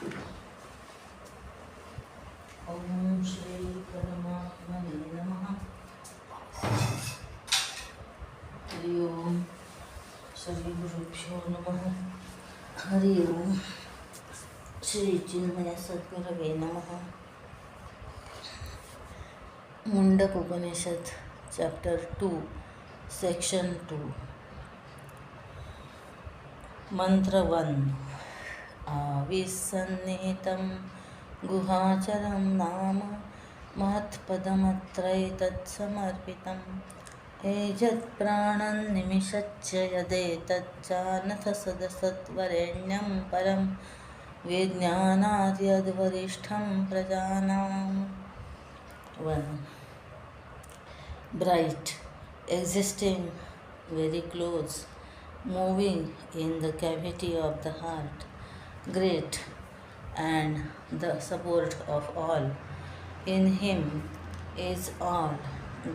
Om Shri Paramatmane Namaha. Hari Om. Shri Gurubhyo Namaha. Hari Om. Shri Chinmaya Sadgurave Namaha. Mundakopanishad, Chapter 2, Section 2. Mantra 1. Avisannitam guhacharam nama mahatpadamatraitat samarpitam ejat pranan nimishacya yadetat janatha sadasatvarenyam param vijnanat yadvarishtham prajanam. 1. Bright, existing very close, moving in the cavity of the heart, great, and the support of all. In him is all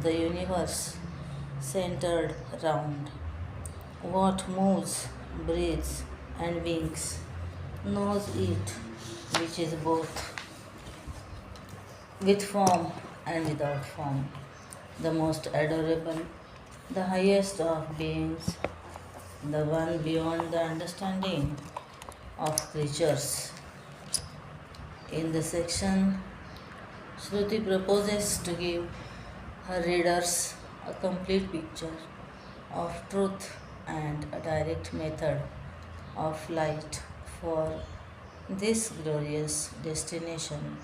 the universe centered round. What moves, breathes, and winks knows it, which is both with form and without form, the most adorable, the highest of beings, the one beyond the understanding of creatures. In this section, Shruti proposes to give her readers a complete picture of truth and a direct method of flight for this glorious destination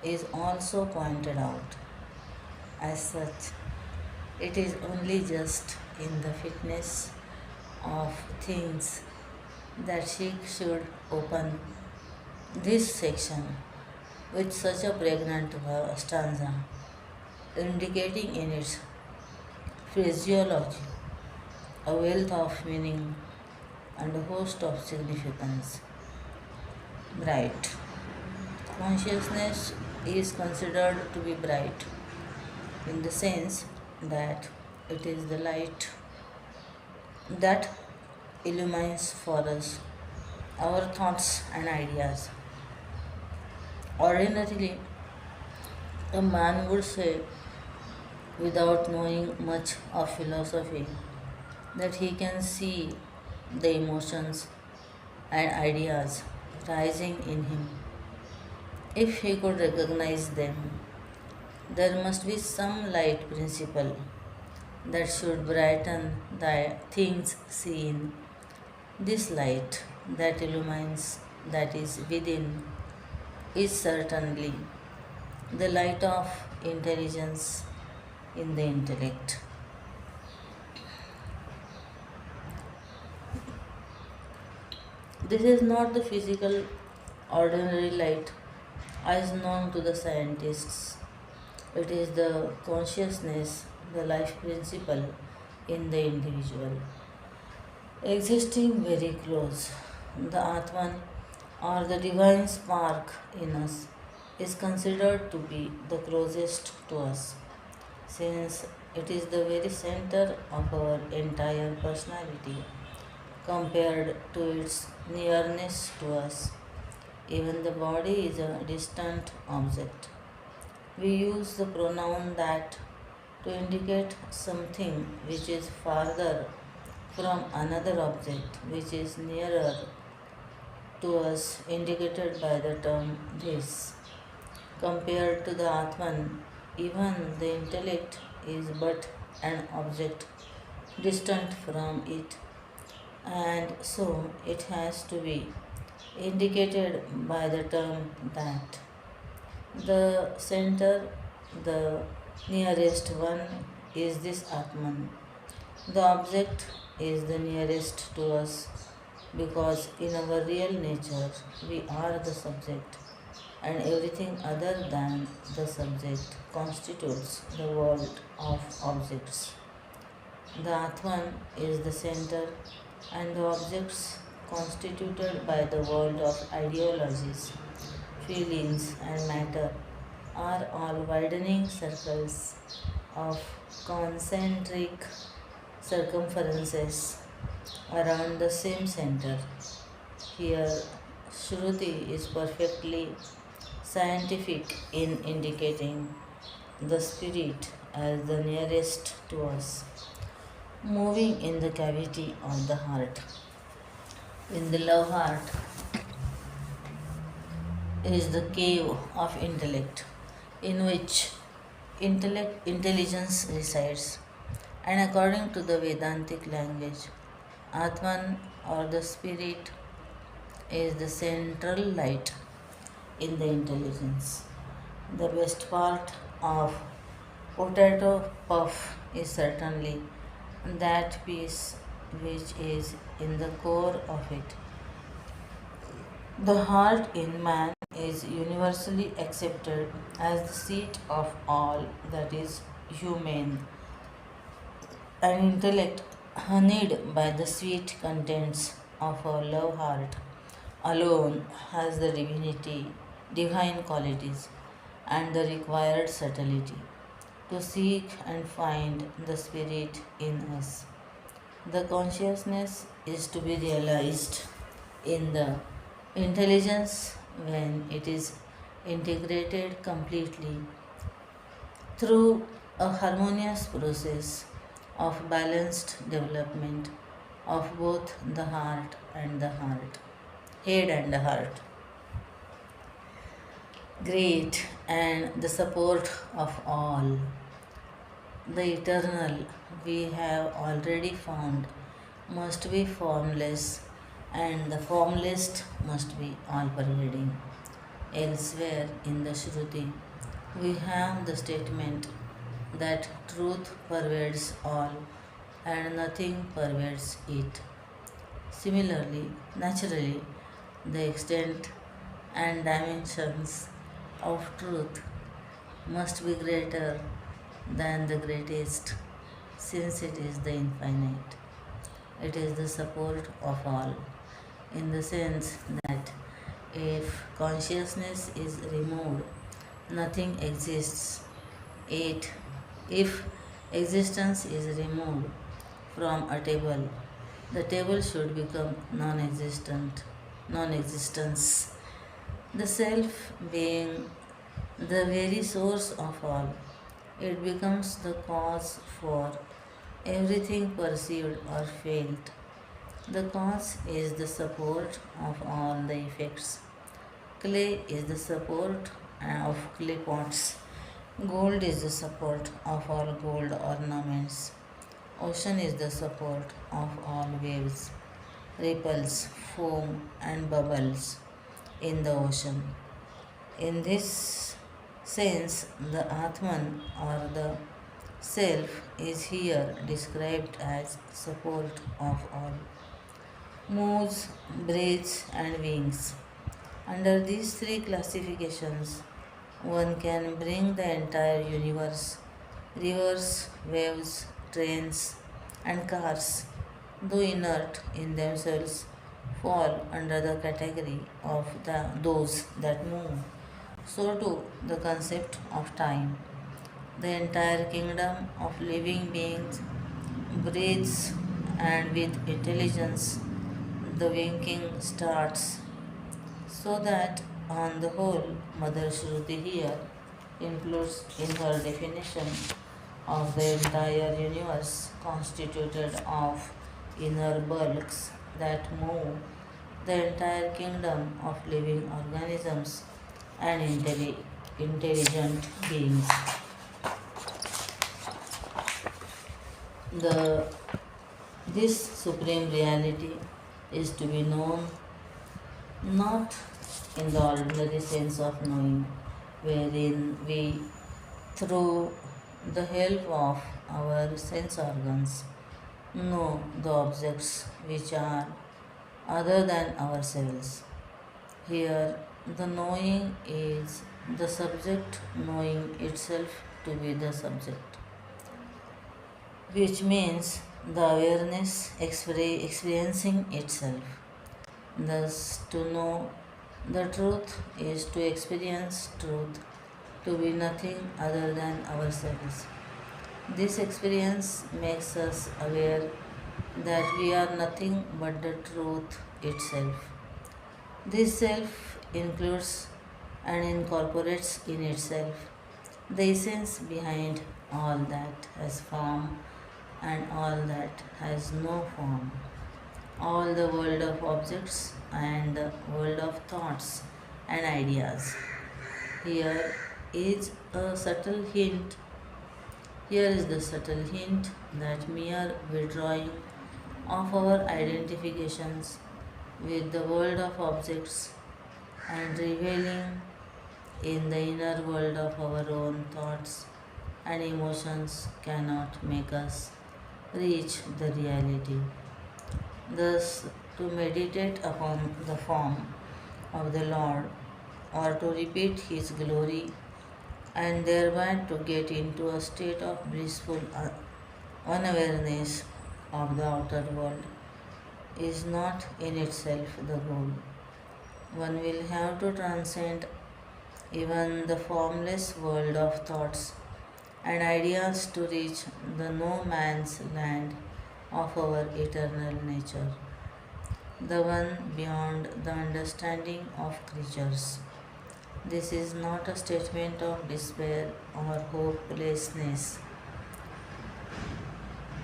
is also pointed out. As such, it is only just in the fitness of things that she should open this section with such a pregnant stanza, indicating in its phraseology a wealth of meaning and a host of significance. Bright. Consciousness is considered to be bright in the sense that it is the light that illumines for us our thoughts and ideas. Ordinarily, a man would say, without knowing much of philosophy, that he can see the emotions and ideas rising in him. If he could recognize them, there must be some light principle that should brighten the things seen. This light that illumines that is within is certainly the light of intelligence in the intellect. This is not the physical ordinary light as known to the scientists. It is the consciousness, the life principle in the individual. Existing very close, the Atman or the divine spark in us is considered to be the closest to us, since it is the very center of our entire personality compared to its nearness to us. Even the body is a distant object. We use the pronoun that to indicate something which is farther from another object which is nearer to us, indicated by the term this. Compared to the Atman, even the intellect is but an object distant from it, and so it has to be indicated by the term that. The center, the nearest one, is this Atman. The object is the nearest to us because in our real nature we are the subject, and everything other than the subject constitutes the world of objects. The Atman is the center, and the objects constituted by the world of ideologies, feelings, and matter are all widening circles of concentric circumferences around the same center. Here, Shruti is perfectly scientific in indicating the spirit as the nearest to us, moving in the cavity of the heart. In the love heart is the cave of intellect, in which intelligence resides. And according to the Vedantic language, Atman or the spirit is the central light in the intelligence. The best part of potato puff is certainly that peace which is in the core of it. The heart in man is universally accepted as the seat of all that is humane, and intellect, honeyed by the sweet contents of our love heart, alone has the divine qualities, and the required subtlety to seek and find the spirit in us. The consciousness is to be realized in the intelligence when it is integrated completely through a harmonious process of balanced development of both the head and the heart. Great and the support of all. The eternal we have already found must be formless, and the formless must be all pervading. Elsewhere in the Shruti, we have the statement that truth pervades all and nothing pervades it. Similarly, naturally, the extent and dimensions of truth must be greater than the greatest, since it is the infinite. It is the support of all, in the sense that if consciousness is removed, nothing exists. It, if existence is removed from a table, the table should become non-existence. The self being the very source of all, it becomes the cause for everything perceived or felt. The cause is the support of all the effects. Clay is the support of clay pots. Gold is the support of all gold ornaments. Ocean is the support of all waves, ripples, foam, and bubbles in the ocean. In this sense, the Atman or the Self is here described as support of all. Moves, breathes, and wings. Under these three classifications, one can bring the entire universe, rivers, waves, trains, and cars, though inert in themselves, fall under the category of those that move. So too the concept of time. The entire kingdom of living beings breathes, and with intelligence the winking starts. So that on the whole, Mother Shruti here includes in her definition of the entire universe constituted of inner bulks that move, the entire kingdom of living organisms and intelligent beings. The this supreme reality is to be known not in the ordinary sense of knowing, wherein we, through the help of our sense organs, know the objects which are other than ourselves. Here, the knowing is the subject knowing itself to be the subject, which means the awareness experiencing itself. Thus, to know the truth is to experience truth to be nothing other than ourselves. This experience makes us aware that we are nothing but the truth itself. This self includes and incorporates in itself the essence behind all that has form and all that has no form, all the world of objects and the world of thoughts and ideas. Here is a subtle hint. Here is the subtle hint that mere withdrawing of our identifications with the world of objects and revealing in the inner world of our own thoughts and emotions cannot make us reach the reality. Thus, to meditate upon the form of the Lord or to repeat His glory and thereby to get into a state of blissful unawareness of the outer world is not in itself the goal. One will have to transcend even the formless world of thoughts and ideas to reach the no man's land of our eternal nature, the one beyond the understanding of creatures. This is not a statement of despair or hopelessness,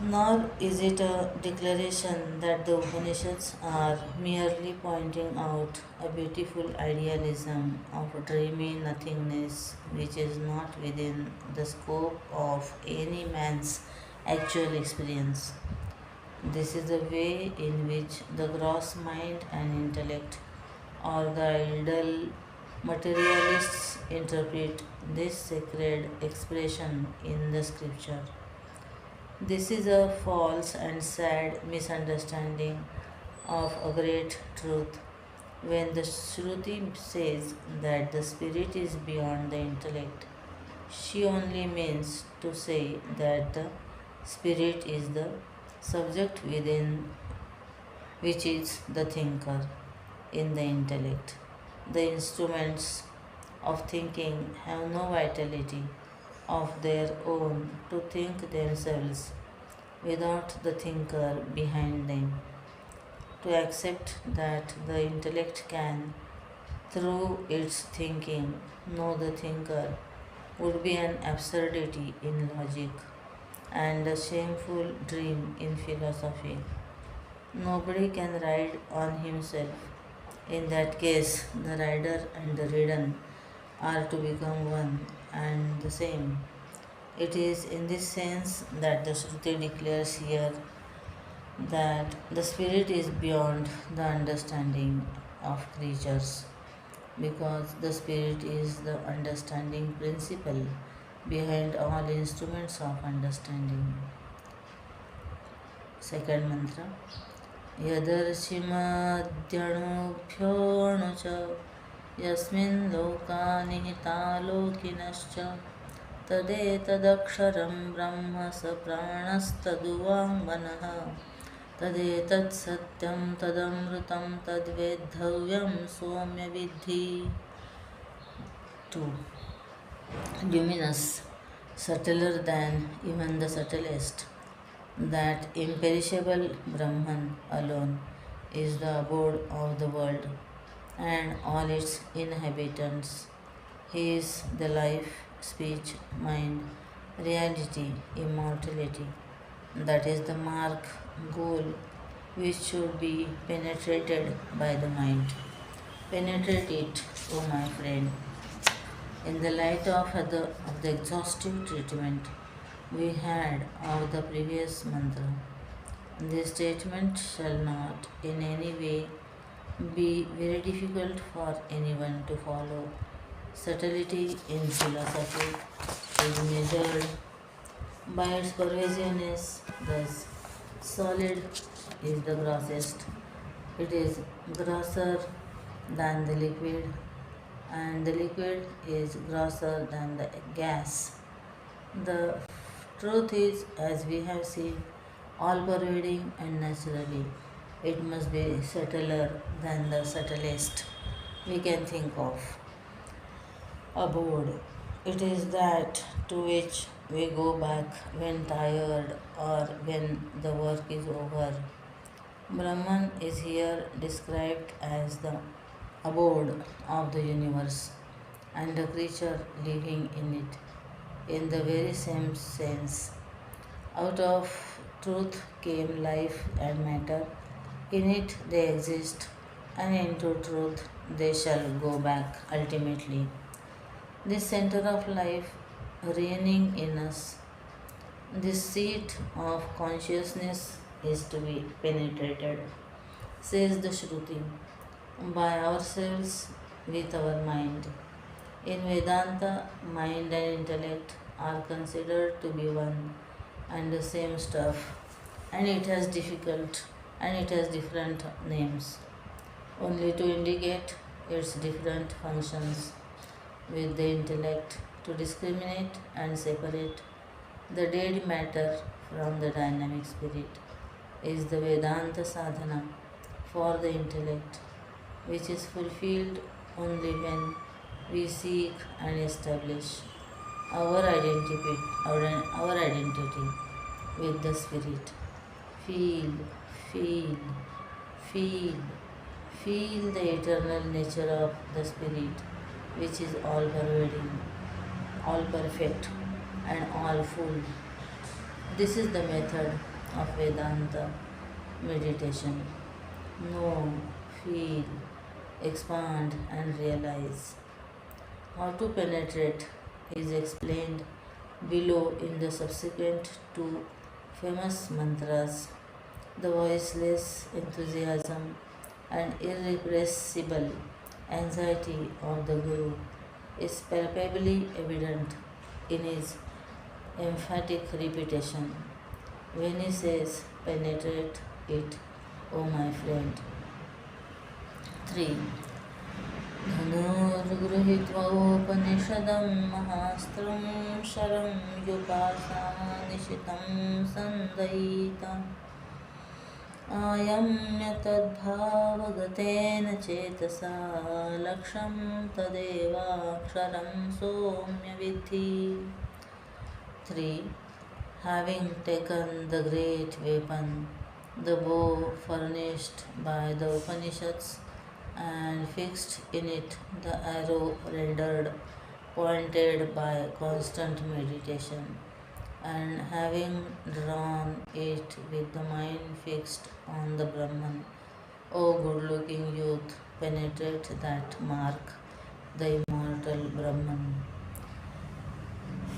nor is it a declaration that the Upanishads are merely pointing out a beautiful idealism of dreamy nothingness which is not within the scope of any man's actual experience. This is the way in which the gross mind and intellect or the idle materialists interpret this sacred expression in the scripture. This is a false and sad misunderstanding of a great truth. When the Shruti says that the spirit is beyond the intellect, she only means to say that the spirit is the subject within which is the thinker in the intellect. The instruments of thinking have no vitality of their own to think themselves without the thinker behind them. To accept that the intellect can, through its thinking, know the thinker would be an absurdity in logic and a shameful dream in philosophy. Nobody can ride on himself. In that case, the rider and the ridden are to become one and the same. It is in this sense that the Shruti declares here that the spirit is beyond the understanding of creatures because the spirit is the understanding principle behind all instruments of understanding. Second mantra. यदर्शिमद्यणुभ्योऽणु च यस्मिन् लोका निहिता लोकिनश्च तदेतदक्षरं ब्रह्म स प्राणस्तदुवाङ्मनः तदेतत् सत्यं तदमृतं तद्वेद्धव्यं सौम्य विद्धि. 2. Luminous, subtler than even the subtlest, that imperishable Brahman alone is the abode of the world and all its inhabitants. He is the life, speech, mind, reality, immortality. That is the mark, goal, which should be penetrated by the mind. Penetrate it, O my friend. In the light of the exhaustive treatment we had of the previous mantra, this statement shall not in any way be very difficult for anyone to follow. Subtlety in philosophy is measured by its pervasiveness. Thus, solid is the grossest. It is grosser than the liquid, and the liquid is grosser than the gas. The truth is, as we have seen, all pervading and naturally. It must be subtler than the subtlest we can think of. Abode. It is that to which we go back when tired or when the work is over. Brahman is here described as the abode of the universe and the creature living in it. In the very same sense, out of truth came life and matter. In it they exist, and into truth they shall go back ultimately. This center of life reigning in us, this seat of consciousness is to be penetrated, says the Shruti, by ourselves with our mind. In Vedanta, mind and intellect are considered to be one and the same stuff, and it has different names, only to indicate its different functions. With the intellect to discriminate and separate the dead matter from the dynamic spirit is the Vedanta sadhana for the intellect, which is fulfilled only when we seek and establish our identity with the spirit. Feel, feel, feel, feel the eternal nature of the spirit, which is all pervading, all perfect, and all full. This is the method of Vedanta meditation. Know, feel, expand, and realize. How to penetrate is explained below in the subsequent two famous mantras. The voiceless enthusiasm and irrepressible anxiety of the Guru is palpably evident in his emphatic repetition when he says, penetrate it, O my friend. 3. धनुर्गृहीत्वोपनिषदं महास्त्रं शरं युपासानिशितं सन्दयिता आयम्य तद्भावगतेन चेतसा लक्ष्यं तदेवाक्षरं सौम्य विद्धि. 3. Having taken the great weapon, the bow furnished by the Upanishads, and fixed in it the arrow rendered pointed by constant meditation, and having drawn it with the mind fixed on the Brahman, O good-looking youth, penetrate that mark, the immortal Brahman.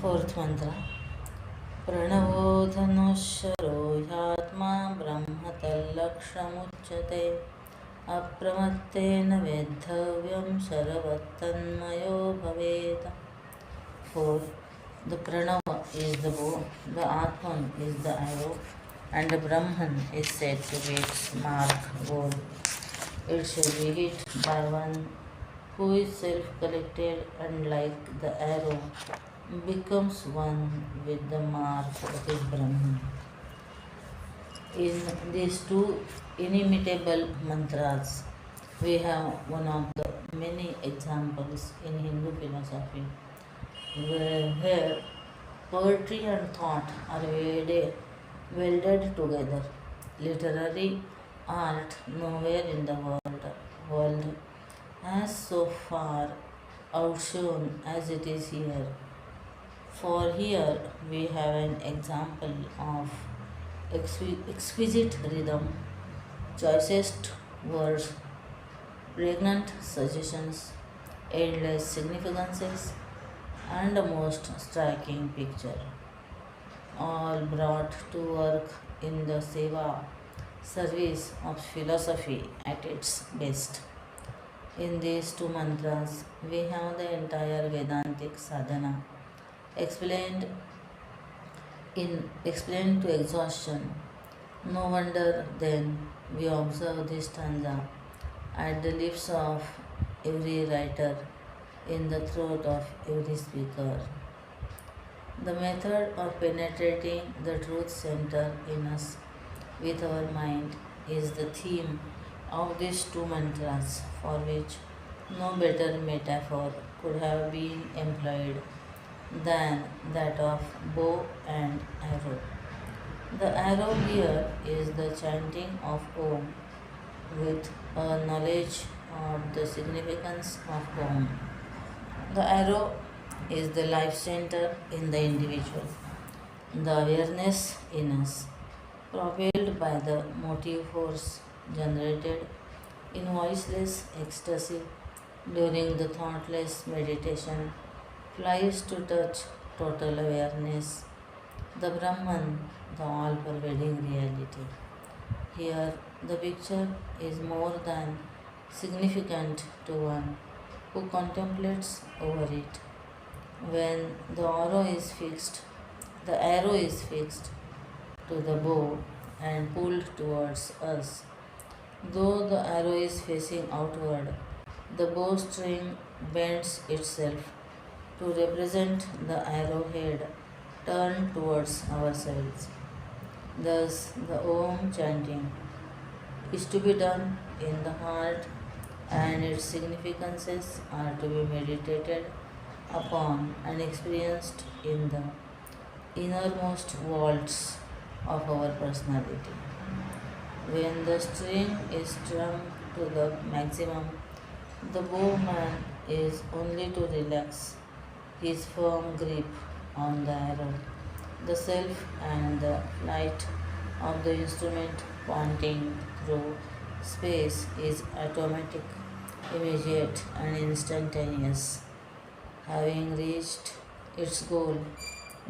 4th mantra. Pranavo dhanusharo yatma brahma tallakshmuchyate apramatena vedhavyam sarvattanmayo bhaveta. 4. The Pranava is the bow, the Atman is the arrow, and the Brahman is said to be its mark goal. It should be hit by one who is self-collected and like the arrow becomes one with the mark that is Brahman. In these two inimitable mantras, we have one of the many examples in Hindu philosophy where poetry and thought are welded together. Literary art nowhere in the world has so far outshone as it is here. For here we have an example of exquisite rhythm, choicest words, pregnant suggestions, endless significances, and a most striking picture, all brought to work in the service of philosophy at its best. In these two mantras, we have the entire Vedantic sadhana explained to exhaustion. No wonder then we observe this stanza at the lips of every writer, in the throat of every speaker. The method of penetrating the truth center in us with our mind is the theme of these two mantras, for which no better metaphor could have been employed than that of bow and arrow. The arrow here is the chanting of Om with a knowledge of the significance of home. The arrow is the life center in the individual, the awareness in us, propelled by the motive force generated in voiceless ecstasy during the thoughtless meditation, flies to touch total awareness, the Brahman, the all pervading reality. Here, the picture is more than significant to one who contemplates over it. When the arrow is fixed to the bow and pulled towards us. Though the arrow is facing outward, the bowstring bends itself to represent the arrowhead turned towards ourselves. Thus, the Om chanting is to be done in the heart and its significances are to be meditated upon and experienced in the innermost vaults of our personality. When the string is strung to the maximum, the bowman is only to relax his firm grip on the arrow. The self and the flight of the instrument pointing through space is automatic, immediate, and instantaneous. Having reached its goal,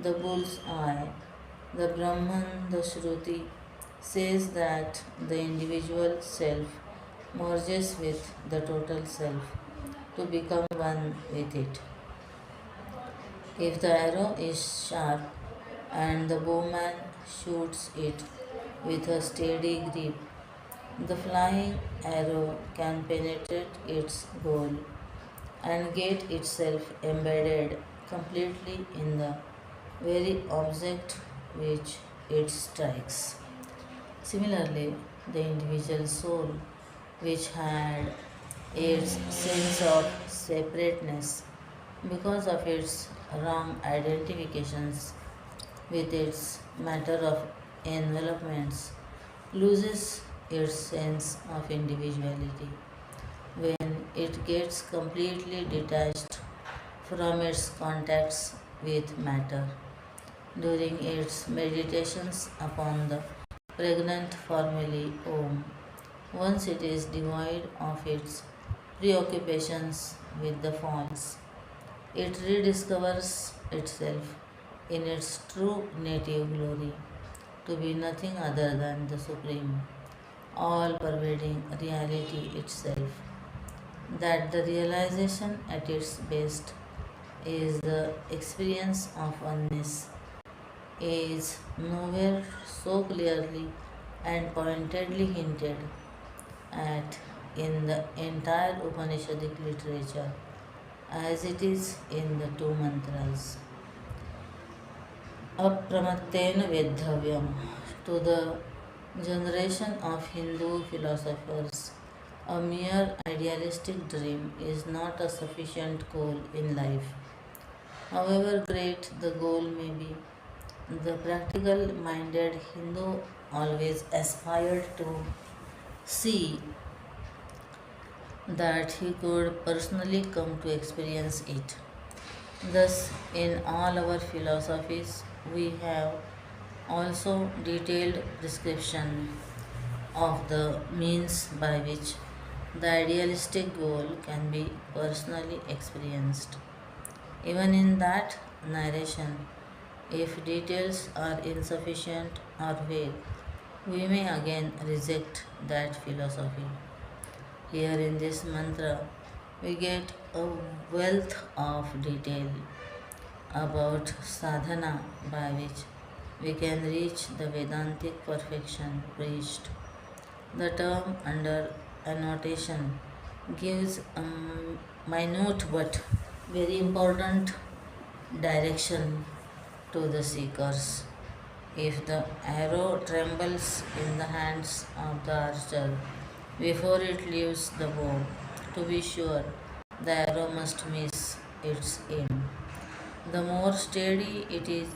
the bull's eye, the Brahman, the Shruti, says that the individual self merges with the total self to become one with it. If the arrow is sharp and the bowman shoots it with a steady grip, the flying arrow can penetrate its goal and get itself embedded completely in the very object which it strikes. Similarly, the individual soul, which had its sense of separateness because of its wrong identifications with its matter of envelopments, loses its sense of individuality when it gets completely detached from its contacts with matter during its meditations upon the pregnant formulae Om. Once it is devoid of its preoccupations with the false, it rediscovers itself in its true native glory to be nothing other than the supreme, all pervading reality itself. That the realization at its best is the experience of oneness is nowhere so clearly and pointedly hinted at in the entire Upanishadic literature as it is in the two mantras. Apramatena Vedhavyam. To the generation of Hindu philosophers, a mere idealistic dream is not a sufficient goal in life. However great the goal may be, the practical minded Hindu always aspired to see that he could personally come to experience it. Thus, in all our philosophies, we have also detailed description of the means by which the idealistic goal can be personally experienced. Even in that narration, if details are insufficient or vague, we may again reject that philosophy. Here in this mantra, we get a wealth of detail about sadhana by which we can reach the Vedantic perfection preached. The term under annotation gives a minute but very important direction to the seekers. If the arrow trembles in the hands of the archer before it leaves the bow, to be sure the arrow must miss its aim. The more steady it is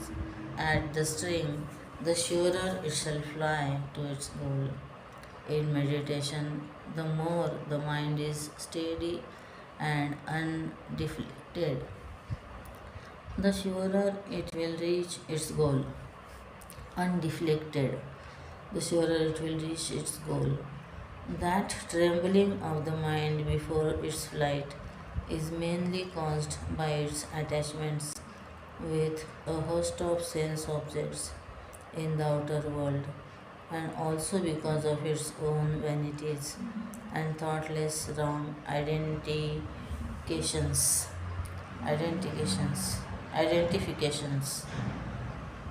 at the string, the surer it shall fly to its goal. In meditation, the more the mind is steady and undeflected, the surer it will reach its goal. Undeflected, the surer it will reach its goal. That trembling of the mind before its flight is mainly caused by its attachments with a host of sense objects in the outer world, and also because of its own vanities and thoughtless wrong identifications, identifications,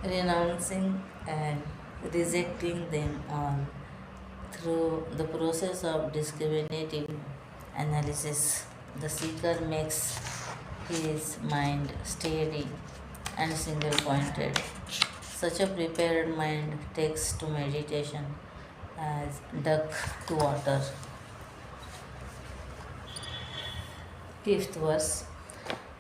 renouncing and rejecting them all through the process of discriminative analysis. The seeker makes his mind steady and single pointed. Such a prepared mind takes to meditation as duck to water. Fifth verse.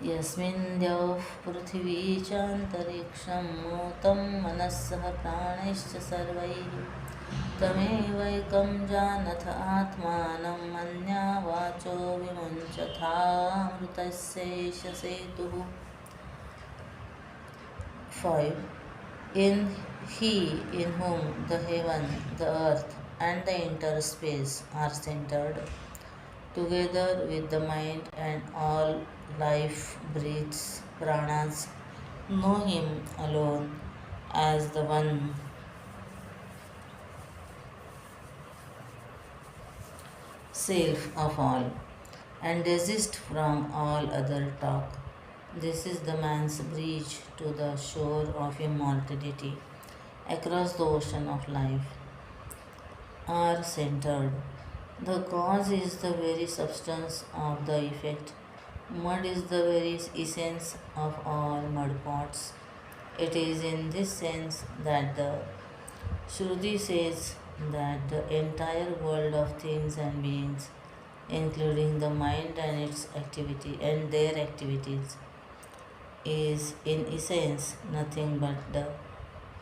यस्मिन् द्यौः पृथिवी चान्तरिक्षं मूतं मनस्सह प्राणैश्च सर्वैः तमेवैकं जानथ आत्मानं मन्या वाचो विमुञ्चथामृतस्यैष सेतुः. 5. In he in whom the heaven, the earth, and the interspace are centered, together with the mind and all life breathes, pranas, know him alone as the one self of all, and desist from all other talk. This is the man's bridge to the shore of immortality. Across the ocean of life are centered. The cause is the very substance of the effect. Mud is the very essence of all mud pots. It is in this sense that the Shruti says that the entire world of things and beings, including the mind and its activity and their activities, is in essence nothing but the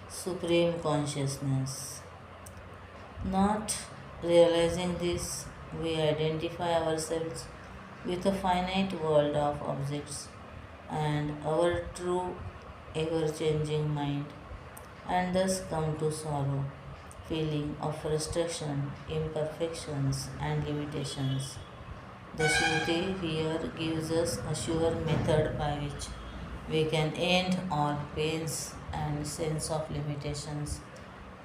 supreme consciousness. Not realizing this, we identify ourselves with a finite world of objects and our true ever changing mind, and thus come to sorrow, feeling of frustration, imperfections, and limitations. The Shruti here gives us a sure method by which we can end all pains and sense of limitations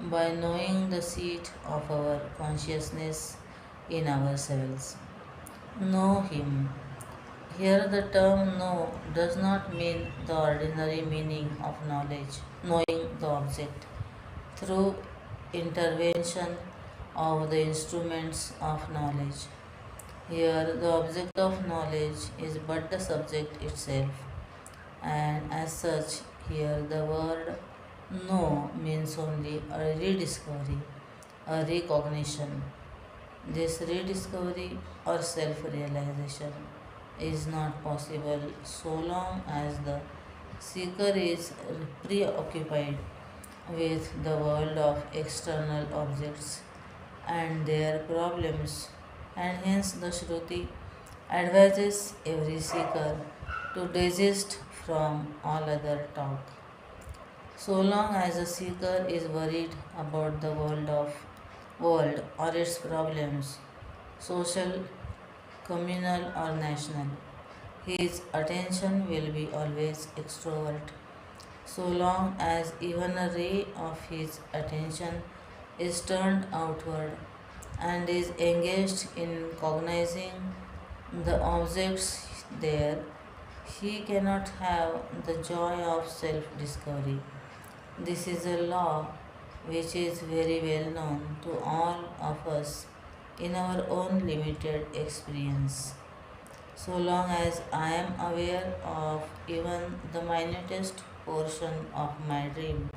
by knowing the seat of our consciousness in ourselves. Know Him. Here, the term know does not mean the ordinary meaning of knowledge, knowing the object through intervention of the instruments of knowledge. Here, the object of knowledge is but the subject itself, and as such, here the word know means only a rediscovery, a recognition. This rediscovery or self realization is not possible so long as the seeker is preoccupied with the world of external objects and their problems, and hence the Shruti advises every seeker to desist from all other talk. So long as a seeker is worried about the world or its problems, social, communal or national, his attention will be always extrovert. So long as even a ray of his attention is turned outward and is engaged in cognizing the objects there, he cannot have the joy of self discovery. This is a law which is very well known to all of us in our own limited experience. So long as I am aware of even the minutest portion of my dream,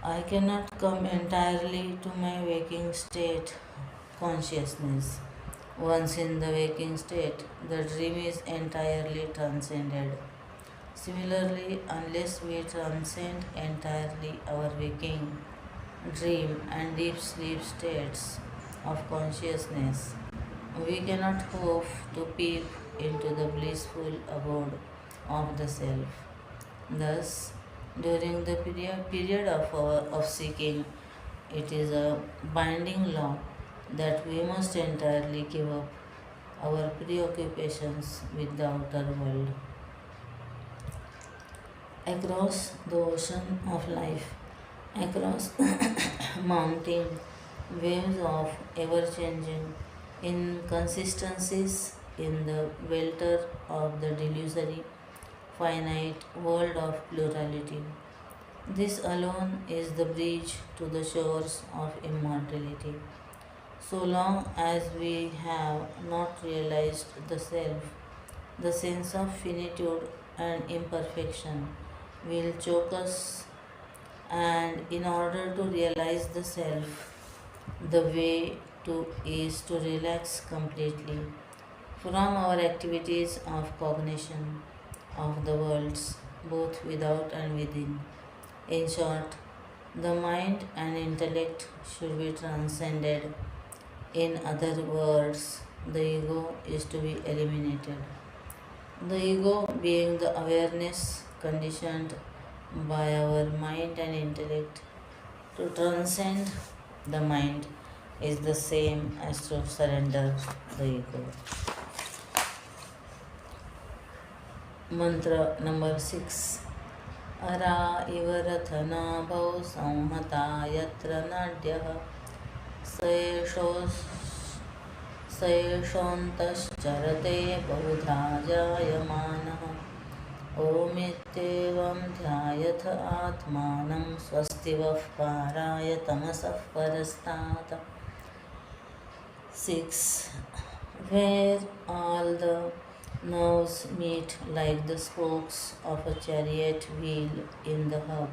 I cannot come entirely to my waking state consciousness. Once in the waking state, the dream is entirely transcended. Similarly, unless we transcend entirely our waking, dream, and deep sleep states of consciousness, we cannot hope to peep into the blissful abode of the self. Thus, during the period of seeking, it is a binding law that we must entirely give up our preoccupations with the outer world. Across the ocean of life, across mounting waves of ever changing inconsistencies in the welter of the delusory finite world of plurality. This alone is the bridge to the shores of immortality. So long as we have not realized the self, the sense of finitude and imperfection will choke us, and in order to realize the self, the way to is to relax completely from our activities of cognition of the worlds, both without and within. In short, the mind and intellect should be transcended. In other words, the ego is to be eliminated. The ego, being the awareness conditioned by our mind and intellect to transcend the mind, is the same as to surrender the ego. Mantra number 6. Ara iva rathanaಭೌ ಸಂಹತಾ ಯತ್ರ ನಾಡ್ಯಃ सएषोऽन्तश्चरते बहुधा जायमानः ओमित्येवं ध्यायथ आत्मानं स्वस्ति वः पाराय तमसः परस्तात्. 6. Where all the nerves meet like the spokes of a chariot wheel in the hub,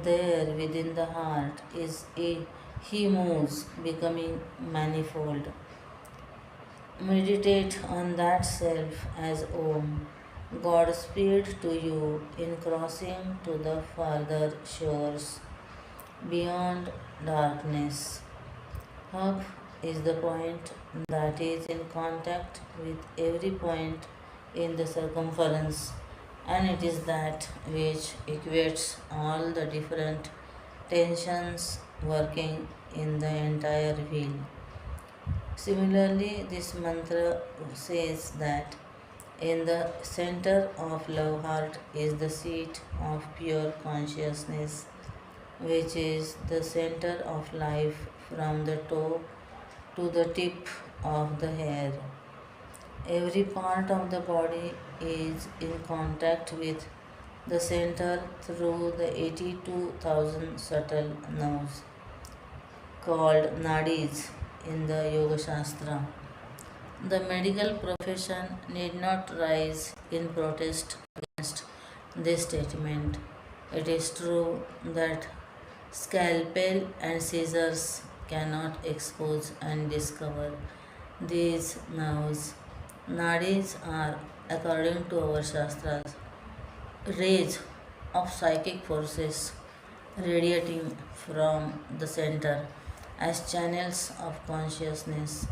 there within the heart he moves, becoming manifold. Meditate on that self as Om. Godspeed to you in crossing to the farther shores beyond darkness. Hub is the point that is in contact with every point in the circumference, and it is that which equates all the different tensions working in the entire wheel. Similarly, this mantra says that in the center of love heart is the seat of pure consciousness, which is the center of life from the toe to the tip of the hair. Every part of the body is in contact with the center through the 82,000 subtle nerves called nadis in the Yoga Shastra. The medical profession need not rise in protest against this statement. It is true that scalpel and scissors cannot expose and discover these nerves. Nadis are, according to our Shastras, rays of psychic forces radiating from the center as channels of consciousness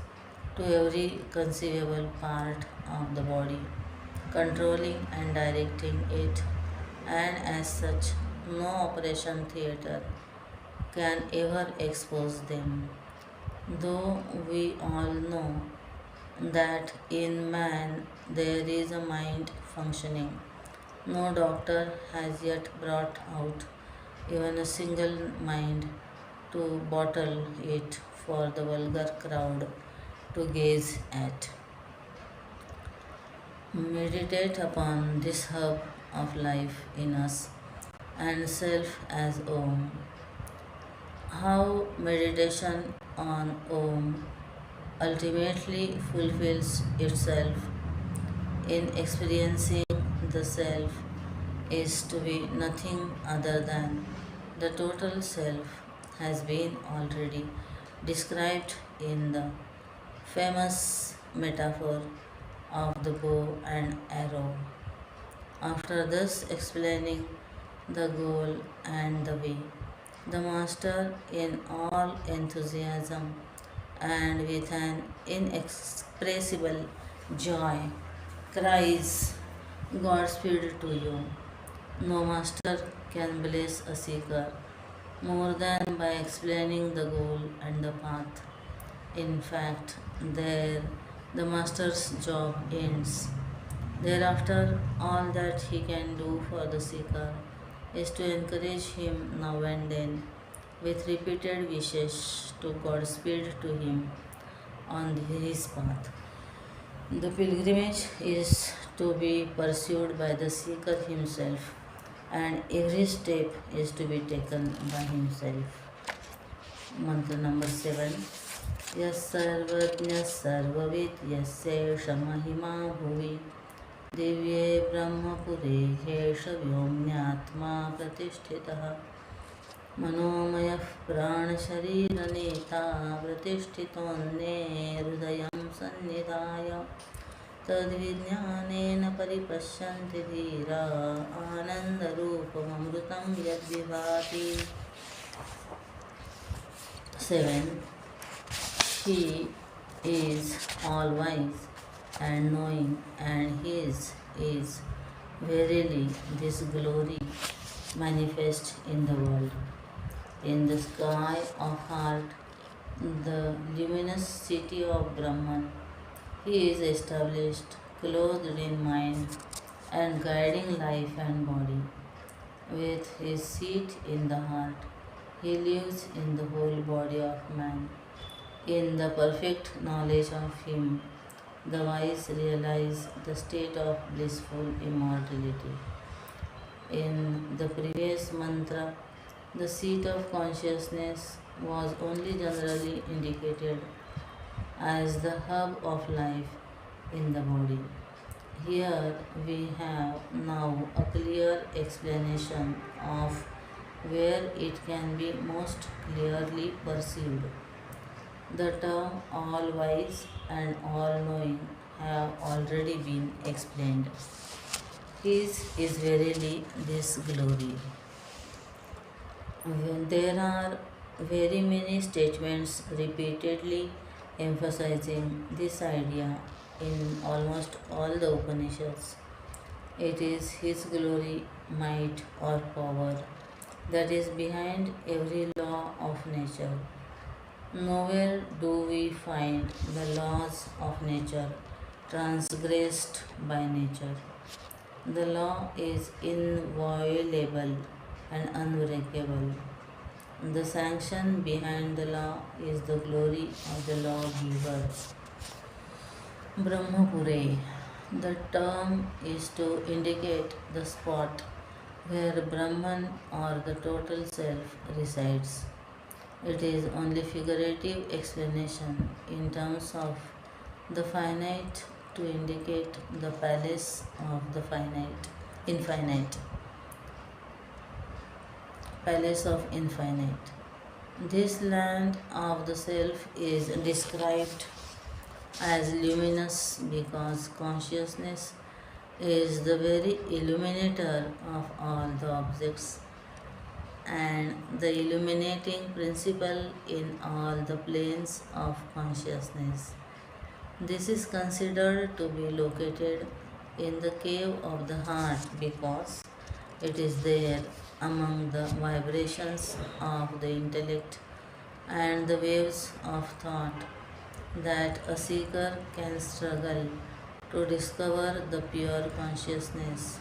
to every conceivable part of the body, controlling and directing it, and as such, no operation theatre can ever expose them. Though we all know that in man there is a mind functioning, no doctor has yet brought out even a single mind to bottle it for the vulgar crowd to gaze at. Meditate upon this hub of life in us and self as Om. How meditation on Om ultimately fulfills itself in experiencing the self is to be nothing other than the total self has been already described in the famous metaphor of the bow and arrow. After thus explaining the goal and the way, the Master, in all enthusiasm, and with an inexpressible joy cries, Godspeed to you. No master can bless a seeker more than by explaining the goal and the path. In fact, there the master's job ends. Thereafter, all that he can do for the seeker is to encourage him now and then with repeated wishes to Godspeed to him on his path. The pilgrimage is to be pursued by the seeker himself, and every step is to be taken by himself. Mantra number 7. Yas sarvajñas sarvavit yasesh mahima bhuvi दिव्ये ब्रह्मपुरे हेष व्योम्यात्मा प्रतिष्ठितः मनोमयः प्राणशरीरनेता प्रतिष्ठितोऽन्ये हृदयं सन्निधाय तद्विज्ञानेन परिपश्यन्ति धीरा आनन्दरूपममृतं यद्विभाति. 7. He is all wise and knowing, and his is verily this glory manifest in the world. In the sky of heart, the luminous city of Brahman, he is established, clothed in mind and guiding life and body. With his seat in the heart, he lives in the whole body of man. In the perfect knowledge of him, the wise realize the state of blissful immortality. In the previous mantra, the seat of consciousness was only generally indicated as the hub of life in the body. Here we have now a clear explanation of where it can be most clearly perceived. The term all wise and all knowing have already been explained. His is verily this glory. There are very many statements repeatedly emphasizing this idea in almost all the Upanishads. It is his glory, might, or power that is behind every law of nature. Nowhere do we find the laws of nature transgressed by nature. The law is inviolable and unbreakable. The sanction behind the law is the glory of the lawgiver. Brahmapure. The term is to indicate the spot where Brahman or the total self resides. It is only figurative explanation in terms of the finite to indicate the palace of the infinite. Palace of infinite. This land of the self is described as luminous because consciousness is the very illuminator of all the objects and the illuminating principle in all the planes of consciousness. This is considered to be located in the cave of the heart because it is there among the vibrations of the intellect and the waves of thought that a seeker can struggle to discover the pure consciousness.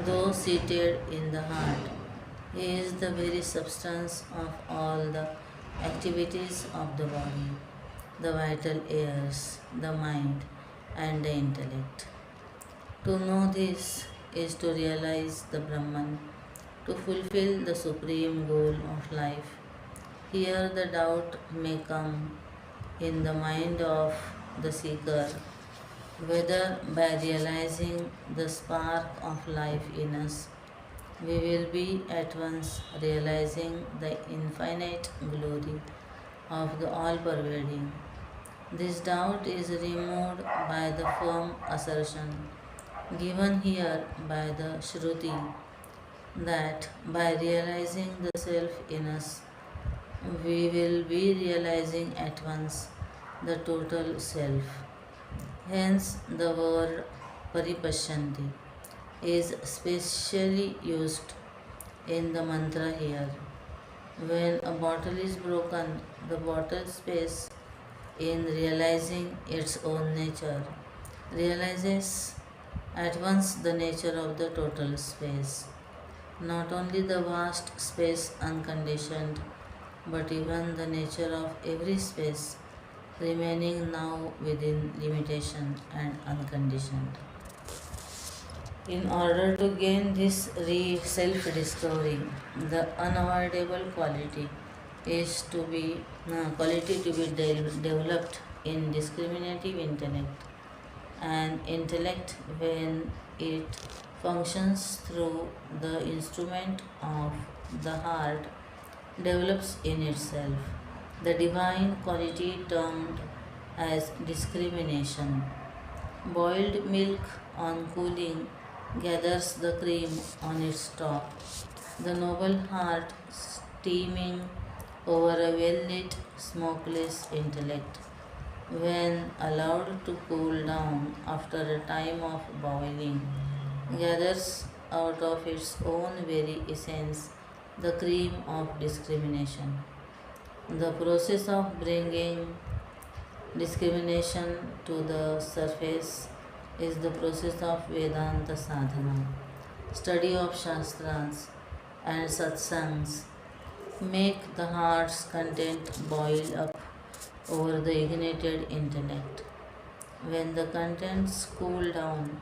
Though seated in the heart, he is the very substance of all the activities of the body, the vital airs, the mind, and the intellect. To know this is to realize the Brahman, to fulfill the supreme goal of life. Here the doubt may come in the mind of the seeker whether by realizing the spark of life in us, we will be at once realizing the infinite glory of the all-pervading. This doubt is removed by the firm assertion given here by the Shruti that by realizing the self in us, we will be realizing at once the total self. Hence, the word paripashyanti is specially used in the mantra here. When a bottle is broken, the bottle space, in realizing its own nature, realizes at once the nature of the total space, not only the vast space unconditioned, but even the nature of every space remaining now within limitation and unconditioned. In order to gain this self discovery, the unavoidable quality to be developed in discriminative intellect. And intellect, when it functions through the instrument of the heart, develops in itself the divine quality termed as discrimination. Boiled milk on cooling gathers the cream on its top. The noble heart steaming over a well lit, smokeless intellect, when allowed to cool down after a time of boiling, gathers out of its own very essence the cream of discrimination. The process of bringing discrimination to the surface is the process of Vedanta sadhana. Study of Shastras and satsangs make the heart's content boil up over the ignited intellect. When the contents cool down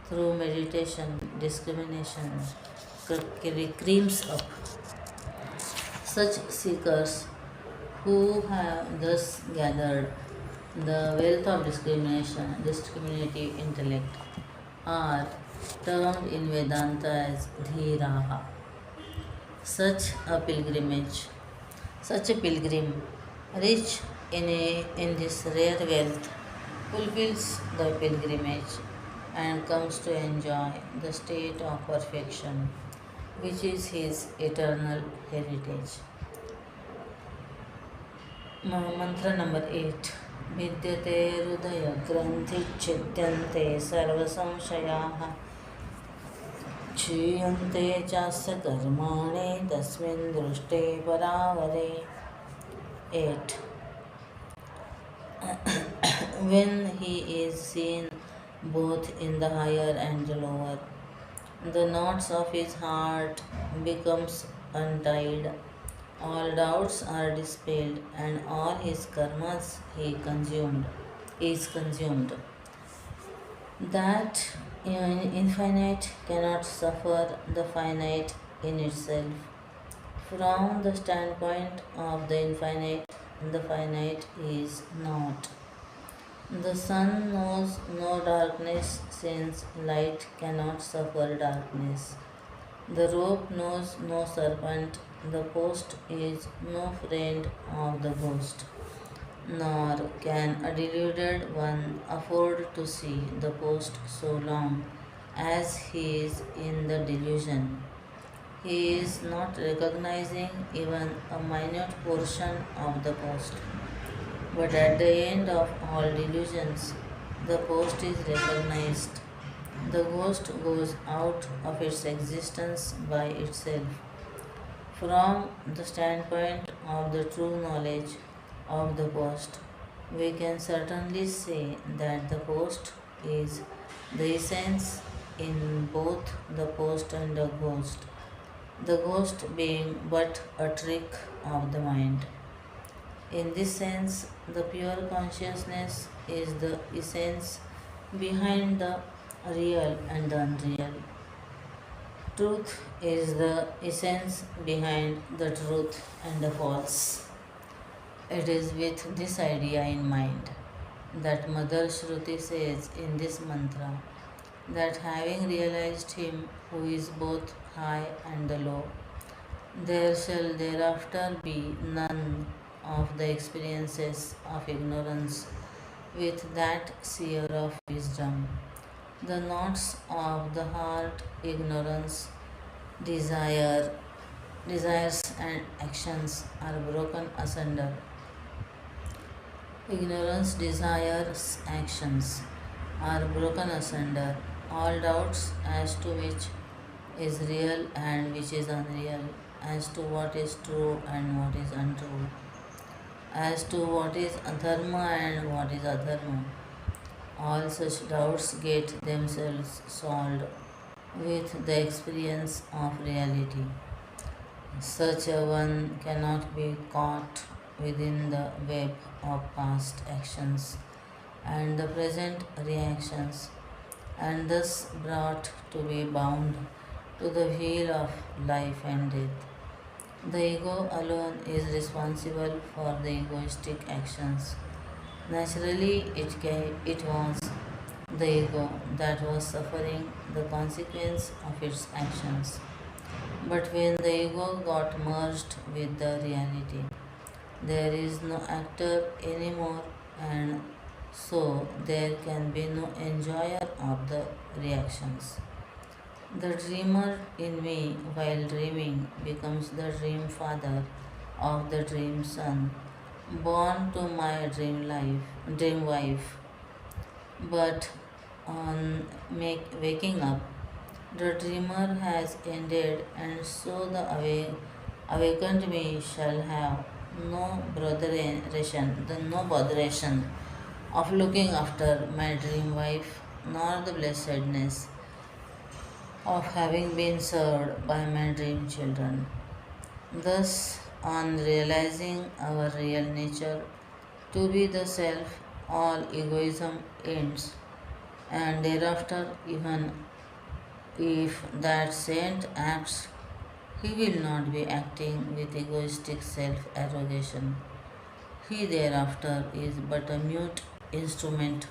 through meditation, discrimination creams up. Such seekers who have thus gathered the wealth of discriminative intellect are termed in Vedanta as dhiraha. Such a pilgrim, rich in this rare wealth, fulfills the pilgrimage and comes to enjoy the state of perfection, which is his eternal heritage. Mantra number 8. विद्यते हृदयग्रन्थिच्छिद्यन्ते सर्वसंशयाः क्षीयन्ते चास्य कर्माणि तस्मिन् दृष्टे परावरे. 8. When he is seen both in the higher and the lower, the knots of his heart becomes untied, all doubts are dispelled, and all his karmas is consumed. That infinite cannot suffer the finite in itself. From the standpoint of the finite is not. The sun knows no darkness, since light cannot suffer darkness. The rope knows no serpent, the post is no friend of the ghost, nor can a deluded one afford to see the post so long as he is in the delusion. He is not recognizing even a minute portion of the post. But at the end of all delusions, the post is recognized. The ghost goes out of its existence by itself. From the standpoint of the true knowledge of the post, we can certainly say that the post is the essence in both the post and the ghost being but a trick of the mind. In this sense, the pure consciousness is the essence behind the real and the unreal. Truth is the essence behind the truth and the false. It is with this idea in mind that Mother Shruti says in this mantra that having realized him who is both high and the low, there shall thereafter be none of the experiences of ignorance with that seer of wisdom. The knots of the heart, ignorance, desires and actions are broken asunder. Ignorance, desires, actions are broken asunder. All doubts as to which is real and which is unreal, as to what is true and what is untrue, as to what is dharma and what is adharma. All such doubts get themselves solved with the experience of reality. Such a one cannot be caught within the web of past actions and the present reactions, and thus brought to be bound to the wheel of life and death. The ego alone is responsible for the egoistic actions. Naturally, it was the ego that was suffering the consequence of its actions. But when the ego got merged with the reality, there is no actor anymore, and so there can be no enjoyer of the reactions. The dreamer in me, while dreaming, becomes the dream father of the dream son, born to my dream wife. But on waking up, the dreamer has ended, and so the awakened me shall have no botheration of looking after my dream wife, nor the blessedness of having been served by my dream children. Thus, on realizing our real nature to be the self, all egoism ends, and thereafter, even if that saint acts, he will not be acting with egoistic self arrogation. He thereafter is but a mute instrument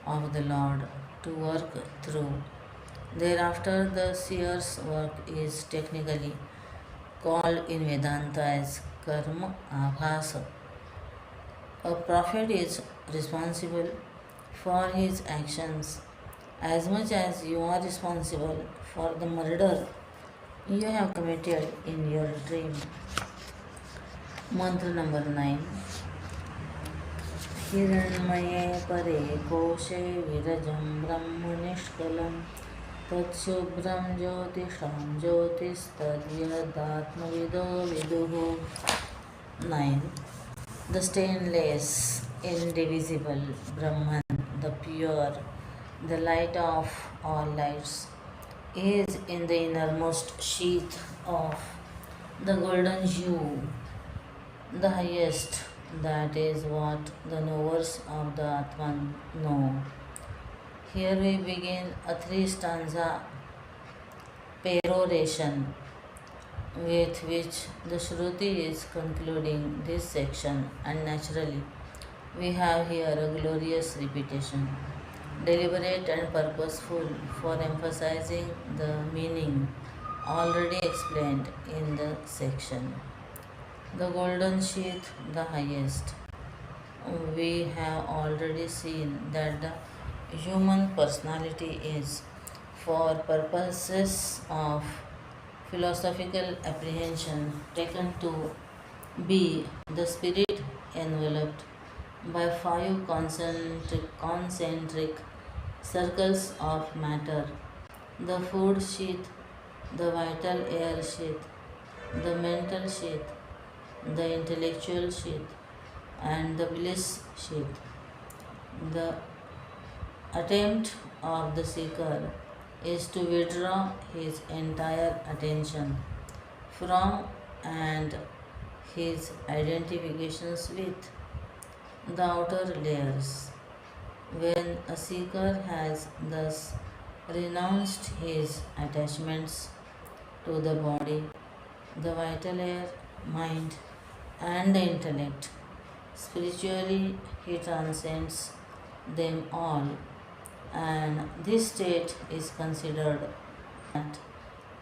of the Lord to work through. Thereafter, the seer's work is technically called in Vedanta as karma abhasa. A prophet is responsible for his actions as much as you are responsible for the murder you have committed in your dream. Mantra number 9. हिरण्मये परे कोशे विरजं ब्रह्मनिष्कलं तत्शुभ्रं ज्योतिषां ज्योतिस्तद्यदात्मविदो विदुः. 9. The stainless, indivisible Brahman, the pure, the light of all lights, is in the innermost sheath of the golden dew, the highest. That is what the knowers of the Atman know. Here we begin a 3-stanza peroration with which the Shruti is concluding this section, and naturally we have here a glorious repetition, deliberate and purposeful, for emphasizing the meaning already explained in the section. The golden sheath, the highest. We have already seen that the human personality is, for purposes of philosophical apprehension, taken to be the spirit enveloped by 5 concentric circles of matter: the food sheath, the vital air sheath, the mental sheath, the intellectual sheath, and the bliss sheath. The attempt of the seeker is to withdraw his entire attention from and his identifications with the outer layers. When a seeker has thus renounced his attachments to the body, the vital air, mind, and the intellect, spiritually he transcends them all, and this state is considered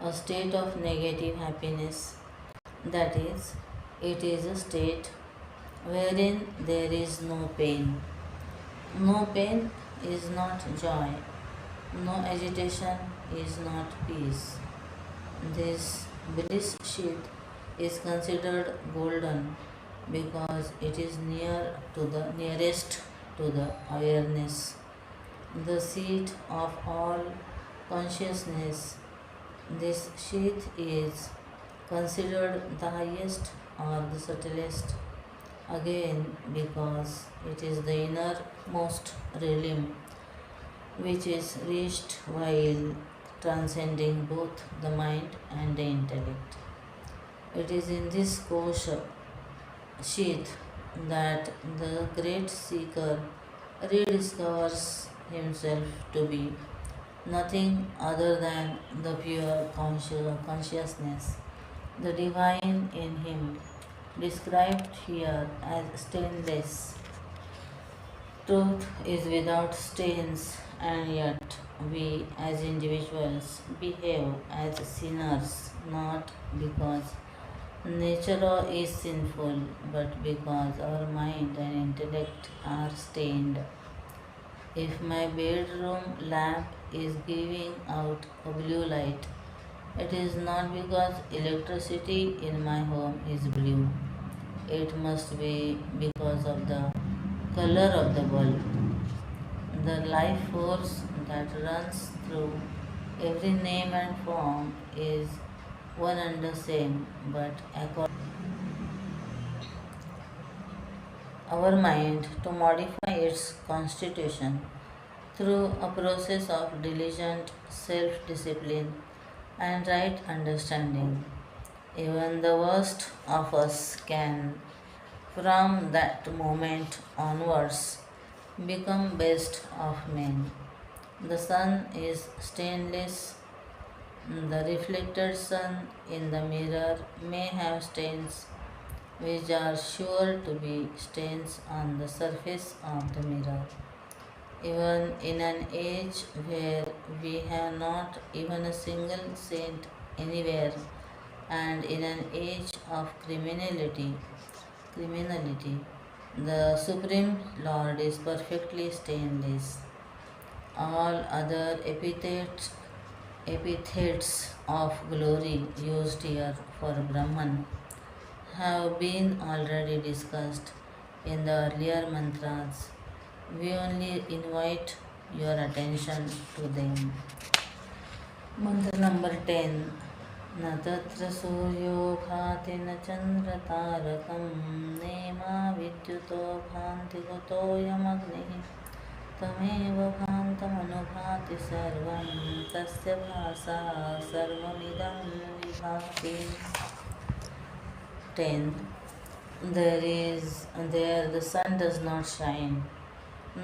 a state of negative happiness. That is, it is a state wherein there is no pain. No pain is not joy, no agitation is not peace. This bliss sheath is considered golden because it is nearest to the awareness, the seat of all consciousness. This sheath is considered the highest or the subtlest, again because it is the innermost realm which is reached while transcending both the mind and the intellect. It is in this kosha sheath that the great seeker rediscovers himself to be nothing other than the pure consciousness, the divine in him, described here as stainless. Truth is without stains, and yet we as individuals behave as sinners not because nature is sinful but because our mind and intellect are stained. If my bedroom lamp is giving out a blue light, it is not because electricity in my home is blue. It must be because of the color of the bulb. The life force that runs through every name and form is one and the same, but according our mind to modify its constitution through a process of diligent self discipline and right understanding. Even the worst of us can, from that moment onwards, become best of men. The sun is stainless. The reflected sun in the mirror may have stains which are sure to be stains on the surface of the mirror. Even in an age where we have not even a single saint anywhere, and in an age of criminality, the Supreme Lord is perfectly stainless. All other epithets of glory used here for Brahman have been already discussed in the earlier mantras. We only invite your attention to them. Mantra number 10. न तत्र सूर्यो भाति न चन्द्रतारकं नेमा विद्युतो भान्ति कुतोऽयमग्निः तमेव भान्तमनुभाति सर्वं तस्य भासा सर्वमिदं विभाति. 10. There the sun does not shine,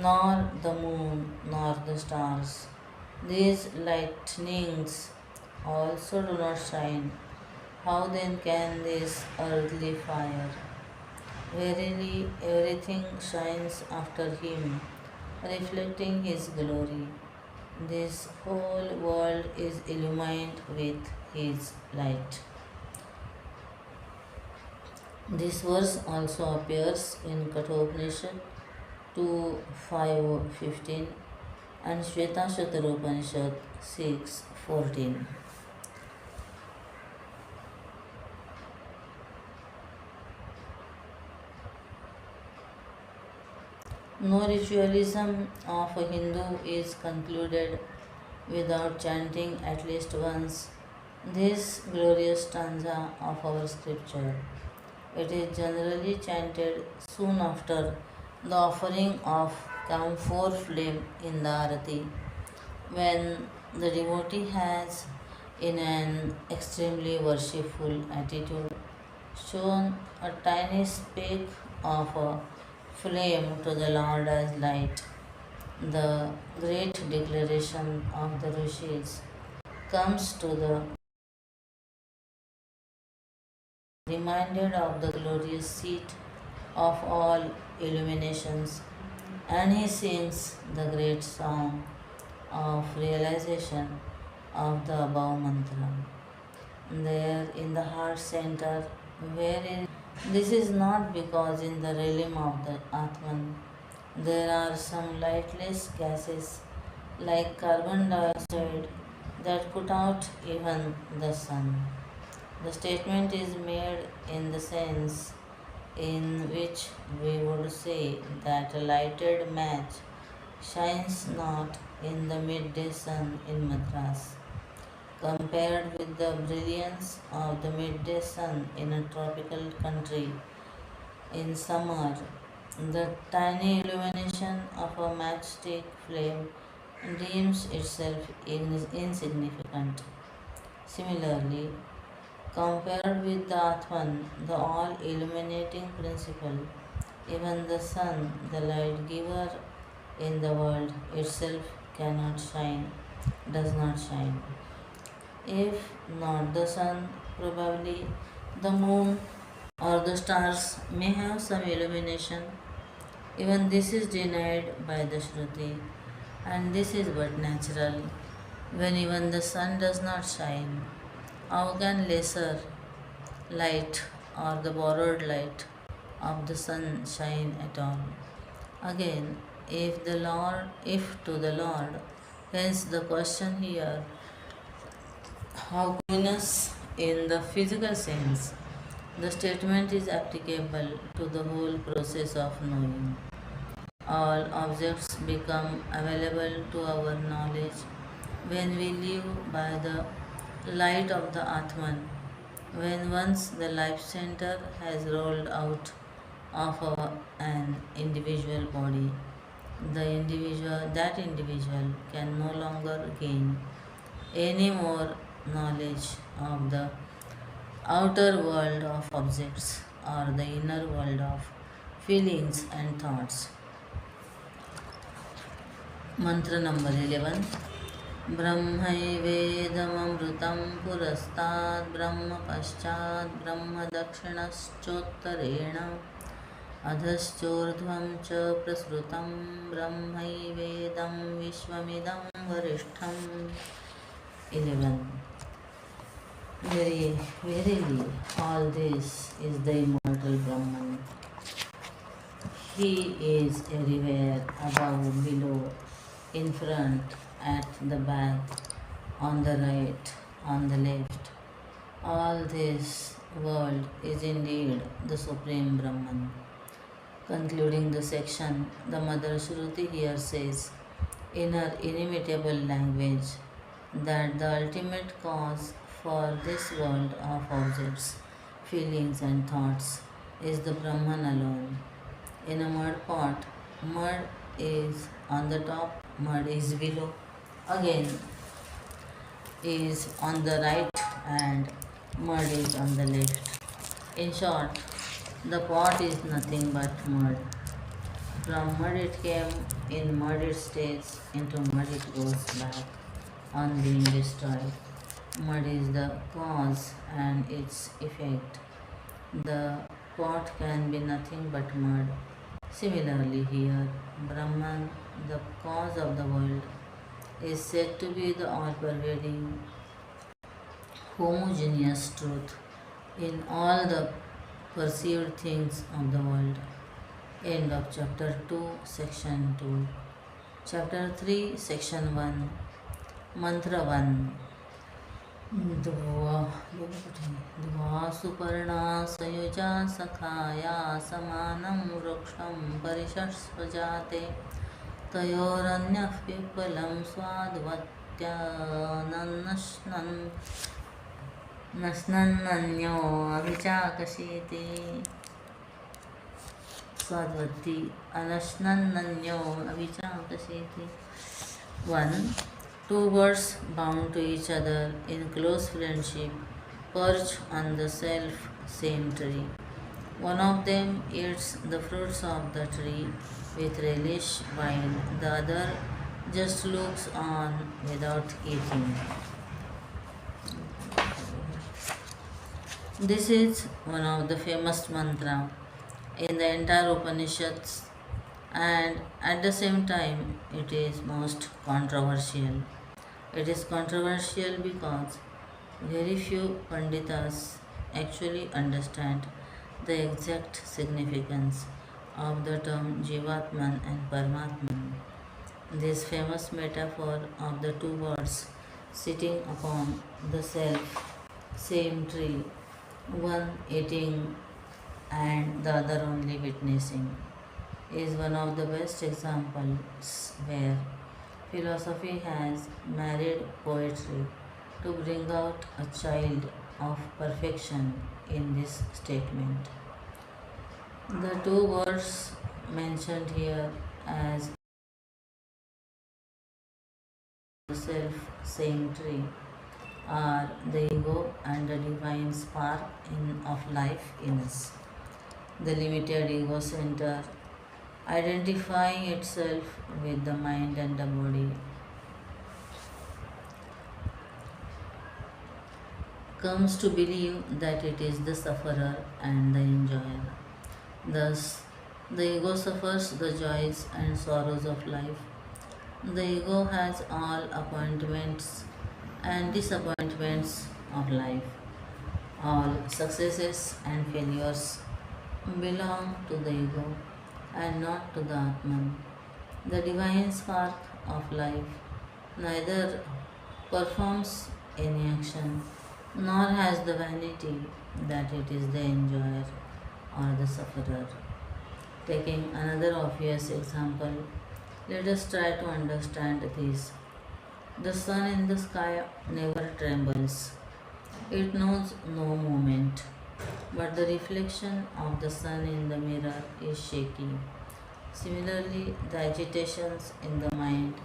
nor the moon, nor the stars. These lightnings also do not shine. How then can this earthly fire? Verily, everything shines after him, reflecting his glory. This whole world is illumined with his light. This verse also appears in Kathopanishad 2:5-15 and Upanishad 6:14. No ritualism of a Hindu is concluded without chanting at least once this glorious stanza of our scripture. It is generally chanted soon after the offering of camphor flame in the arati, when the devotee has, in an extremely worshipful attitude, shown a tiny speck of a flame to the Lord as light. The great declaration of the rishis comes to the reminded of the glorious seat of all illuminations, and he sings the great song of realization of the above mantra. There in the heart center, wherein this is not because in the realm of the Atman there are some lightless gases like carbon dioxide that put out even the sun. The statement is made in the sense in which we would say that a lighted match shines not in the midday sun in Madras, compared with the brilliance of the midday sun in a tropical country. In summer, the tiny illumination of a matchstick flame deems itself insignificant. Similarly, compared with the Atman, the all illuminating principle, even the sun, the light giver in the world itself, cannot shine, does not shine. If not the sun, probably the moon or the stars may have some illumination. Even this is denied by the Shruti, and this is but natural. When even the sun does not shine, how can lesser light or the borrowed light of the sun shine at all? Again, if to the Lord, hence the question here, how holiness in the physical sense, the statement is applicable to the whole process of knowing. All objects become available to our knowledge when we live by the light of the Atman, when once the life center has rolled out of an individual body, that individual can no longer gain any more knowledge of the outer world of objects or the inner world of feelings and thoughts. Mantra number 11. ब्रह्मैवेदममृतं पुरस्ताद् ब्रह्म पश्चात् ब्रह्म दक्षिणश्चोत्तरेण अधश्चोर्ध्वं च प्रसृतं ब्रह्मैवेदं विश्वमिदं वरिष्ठम्. 11. Verily, all this is the immortal Brahman. He is everywhere, above, below, in front, at the back, on the right, on the left. All this world is indeed the Supreme Brahman. Concluding the section, the Mother Shruti here says, in her inimitable language, that the ultimate cause for this world of objects, feelings, and thoughts is the Brahman alone. In a mud pot, mud is on the top, mud is below, again is on the right, and mud is on the left. In short, the pot is nothing but mud. From mud it came, in mud it stays, into mud it goes back on being destroyed. Mud is the cause and its effect. The pot can be nothing but mud. Similarly here, Brahman, the cause of the world, is said to be the all-pervading, homogeneous truth in all the perceived things of the world. End of chapter 2, section 2. Chapter 3, section 1. Mantra 1. द्वा सुपर्णा सयुजा सखाया समानं वृक्षं परिषस्वजाते तयोरन्यः पिप्पलं नश्नन्नन्यो अभिचाकशीति. स्वाद्वत्ति अनश्नन्नन्यो अभिचाकशीति. 1. Two birds bound to each other in close friendship perch on the self-same tree. One of them eats the fruits of the tree with relish while the other just looks on without eating. This is one of the famous mantra in the entire Upanishads, and at the same time it is most controversial. It is controversial because very few Panditas actually understand the exact significance of the term Jivatman and Paramatman. This famous metaphor of the two birds sitting upon the same tree, one eating and the other only witnessing, is one of the best examples where philosophy has married poetry to bring out a child of perfection in this statement. The two words mentioned here as the self-same tree are the ego and the divine spark of life in us. The limited ego center identifying itself with the mind and the body comes to believe that it is the sufferer and the enjoyer. Thus, the ego suffers the joys and sorrows of life. The ego has all appointments and disappointments of life. All successes and failures belong to the ego and not to the Atman. The divine spark of life neither performs any action nor has the vanity that it is the enjoyer or the sufferer. Taking another obvious example, let us try to understand this. The sun in the sky never trembles. It knows no movement, but the reflection of the sun in the mirror is shaky. Similarly, the agitations in the mind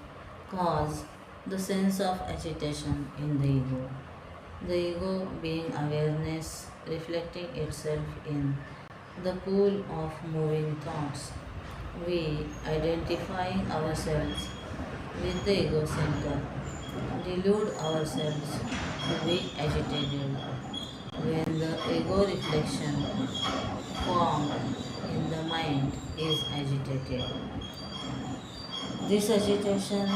cause the sense of agitation in the ego. The ego being awareness reflecting itself in the pool of moving thoughts. We, identifying ourselves with the ego center, delude ourselves to be agitated. When the ego reflection formed in the mind is agitated, this agitation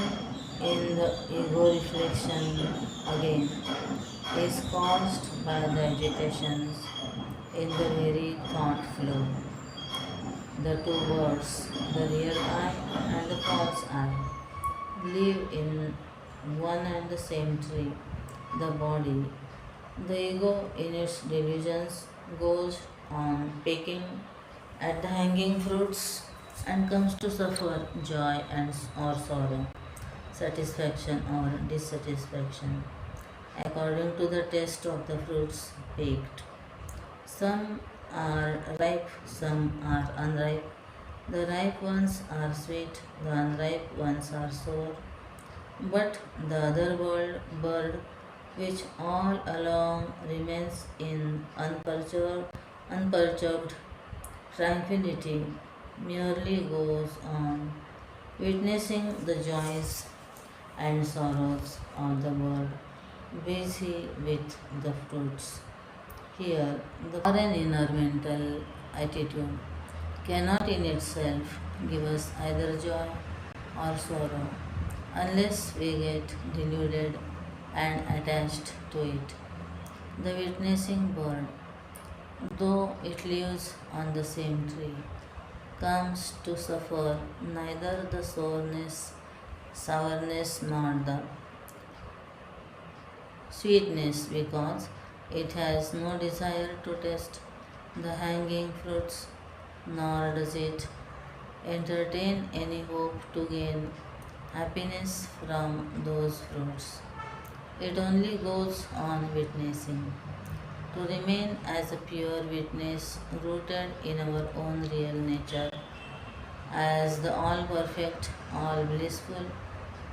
in the ego reflection again is caused by the agitations in the very thought flow. The two words, the real I and the false I, live in one and the same tree, the body. The ego, in its delusions, goes on picking at the hanging fruits and comes to suffer joy and or sorrow, satisfaction or dissatisfaction, according to the taste of the fruits picked. Some are ripe, some are unripe. The ripe ones are sweet, the unripe ones are sour. But the other bird, which all along remains in unperturbed tranquility, merely goes on witnessing the joys and sorrows of the world, busy with the fruits. Here, the foreign inner mental attitude cannot in itself give us either joy or sorrow unless we get deluded and attached to it. The witnessing bird, though it lives on the same tree, comes to suffer neither the sourness nor the sweetness because it has no desire to taste the hanging fruits, nor does it entertain any hope to gain happiness from those fruits. It only goes on witnessing, to remain as a pure witness rooted in our own real nature, as the all perfect, all blissful,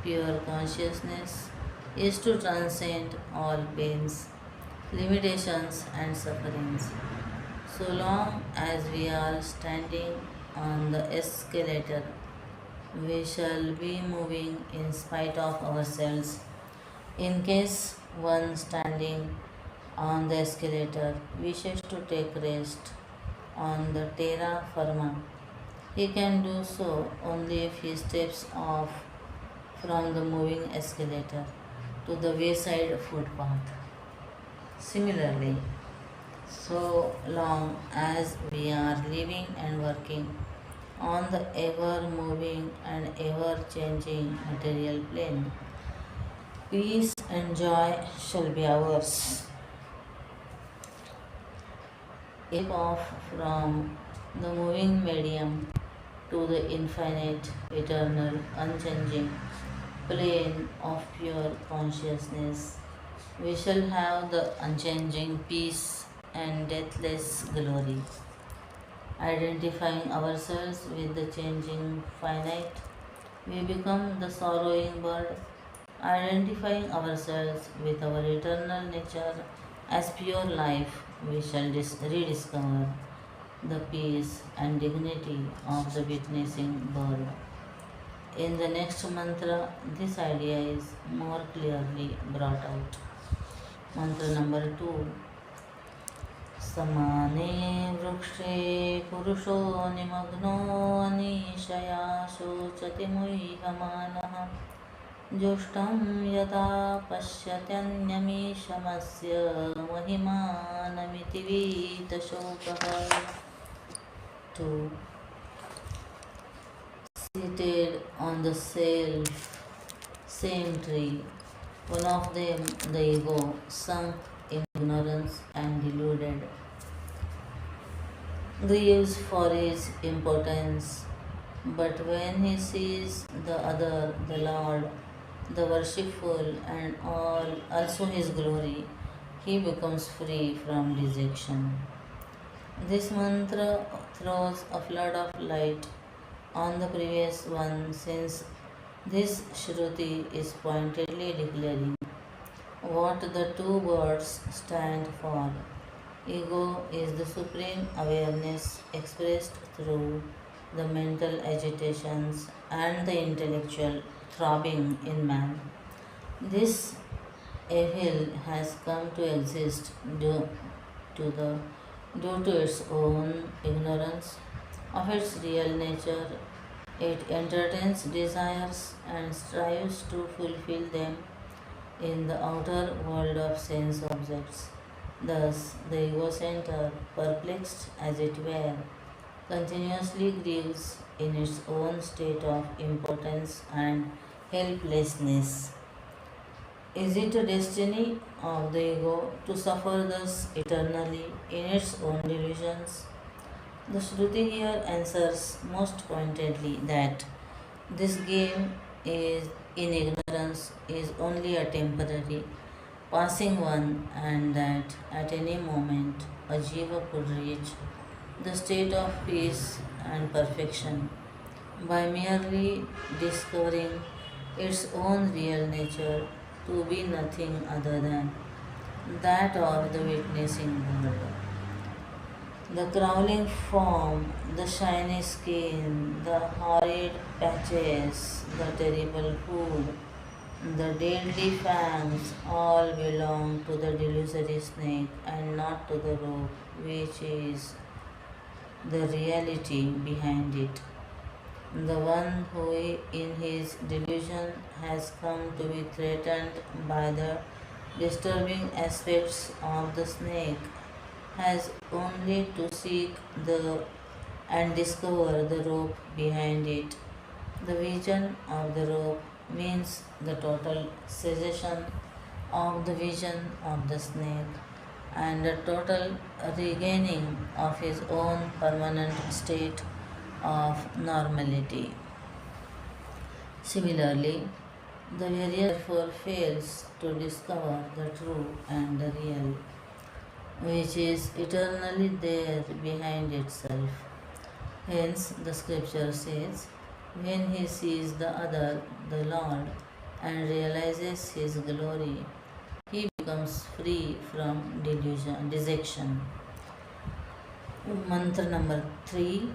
pure consciousness is to transcend all pains, limitations, and sufferings. So long as we are standing on the escalator, we shall be moving in spite of ourselves. In case one standing on the escalator wishes to take rest on the terra firma, he can do so only if he steps off from the moving escalator to the wayside footpath. Similarly, so long as we are living and working on the ever moving and ever changing material plane, peace and joy shall be ours. If off from the moving medium to the infinite, eternal, unchanging plane of pure consciousness, we shall have the unchanging peace and deathless glory. Identifying ourselves with the changing finite, we become the sorrowing bird. Identifying ourselves with our eternal nature as pure life, we shall rediscover the peace and dignity of the witnessing bird. In the next mantra, this idea is more clearly brought out. Mantra number 2. समाने वृक्षे पुरुषो निमग्नो अनिशया शोचति मुह्यमानः जुष्टं यथा पश्यत्यन्यमीशमस्य महिमानमिति वीतशोकः. 2. Seated on the same tree, one of them, the ego, sunk in ignorance and deluded, grieves for his impotence. But when he sees the other, the Lord, the worshipful, and all also his glory, he becomes free from dejection. This mantra throws a flood of light on the previous one, since this Shruti is pointedly declaring what the two words stand for. Ego is the supreme awareness expressed through the mental agitations and the intellectual throbbing in man. This evil has come to exist to the due to its own ignorance of its real nature. It entertains desires and strives to fulfill them in the outer world of sense objects. Thus, the ego center, perplexed as it were, continuously grieves in its own state of impotence and helplessness. Is it a destiny of the ego to suffer thus eternally in its own delusions? The Shruti here answers most pointedly that this game is in ignorance is only a temporary, passing one, and that at any moment a jiva could reach the state of peace and perfection by merely discovering its own real nature to be nothing other than that of the witnessing world. The crawling form, the shiny skin, the horrid patches, the terrible food, the deadly fangs all belong to the delusory snake and not to the rope, which is the reality behind it. The one who in his delusion has come to be threatened by the disturbing aspects of the snake has only to seek the and discover the rope behind it. The vision of the rope means the total cessation of the vision of the snake and a total regaining of his own permanent state of normality. Similarly, the various therefore fails to discover the true and the real, which is eternally there behind itself. Hence, the scripture says, when he sees the other, the Lord, and realizes his glory, he becomes free from dejection. Mantra number 3.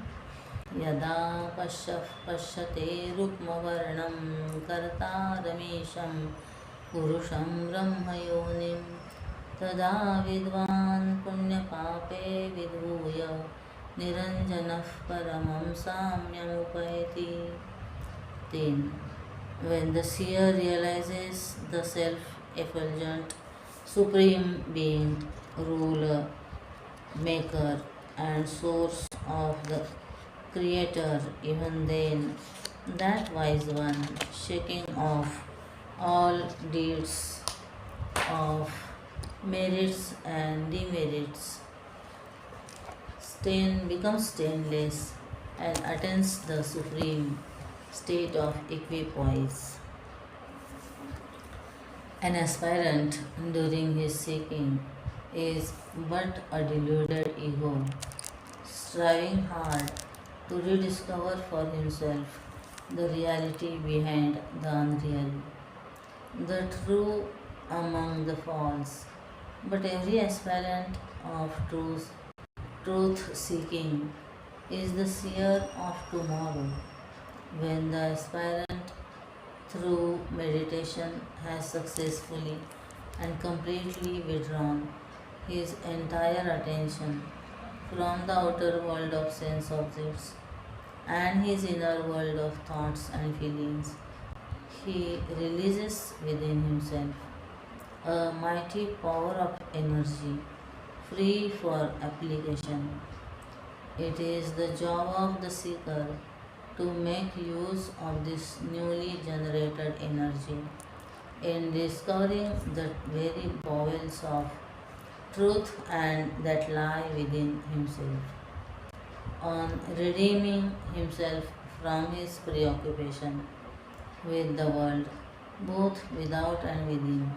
यदा पश्यते रुक्मवर्णं कर्तारमीशं पुरुषं ब्रह्मयोनिं तदा विद्वान् पुण्यपापे विधूय निरञ्जनः परमं साम्यमुपैति. 3. When the seer realizes the self-effulgent Supreme Being, Ruler, Maker and Source of the Creator, even then that wise one, shaking off all deeds of merits and demerits, becomes stainless and attains the supreme state of equipoise. An aspirant during his seeking is but a deluded ego, striving hard to rediscover for himself the reality behind the unreal, the true among the false. But every aspirant of truth seeking is the seer of tomorrow, when the aspirant through meditation has successfully and completely withdrawn his entire attention from the outer world of sense objects and his inner world of thoughts and feelings. He releases within himself a mighty power of energy free for application. It is the job of the seeker to make use of this newly generated energy in discovering the very bowels of truth and that lie within himself, on redeeming himself from his preoccupation with the world, both without and within.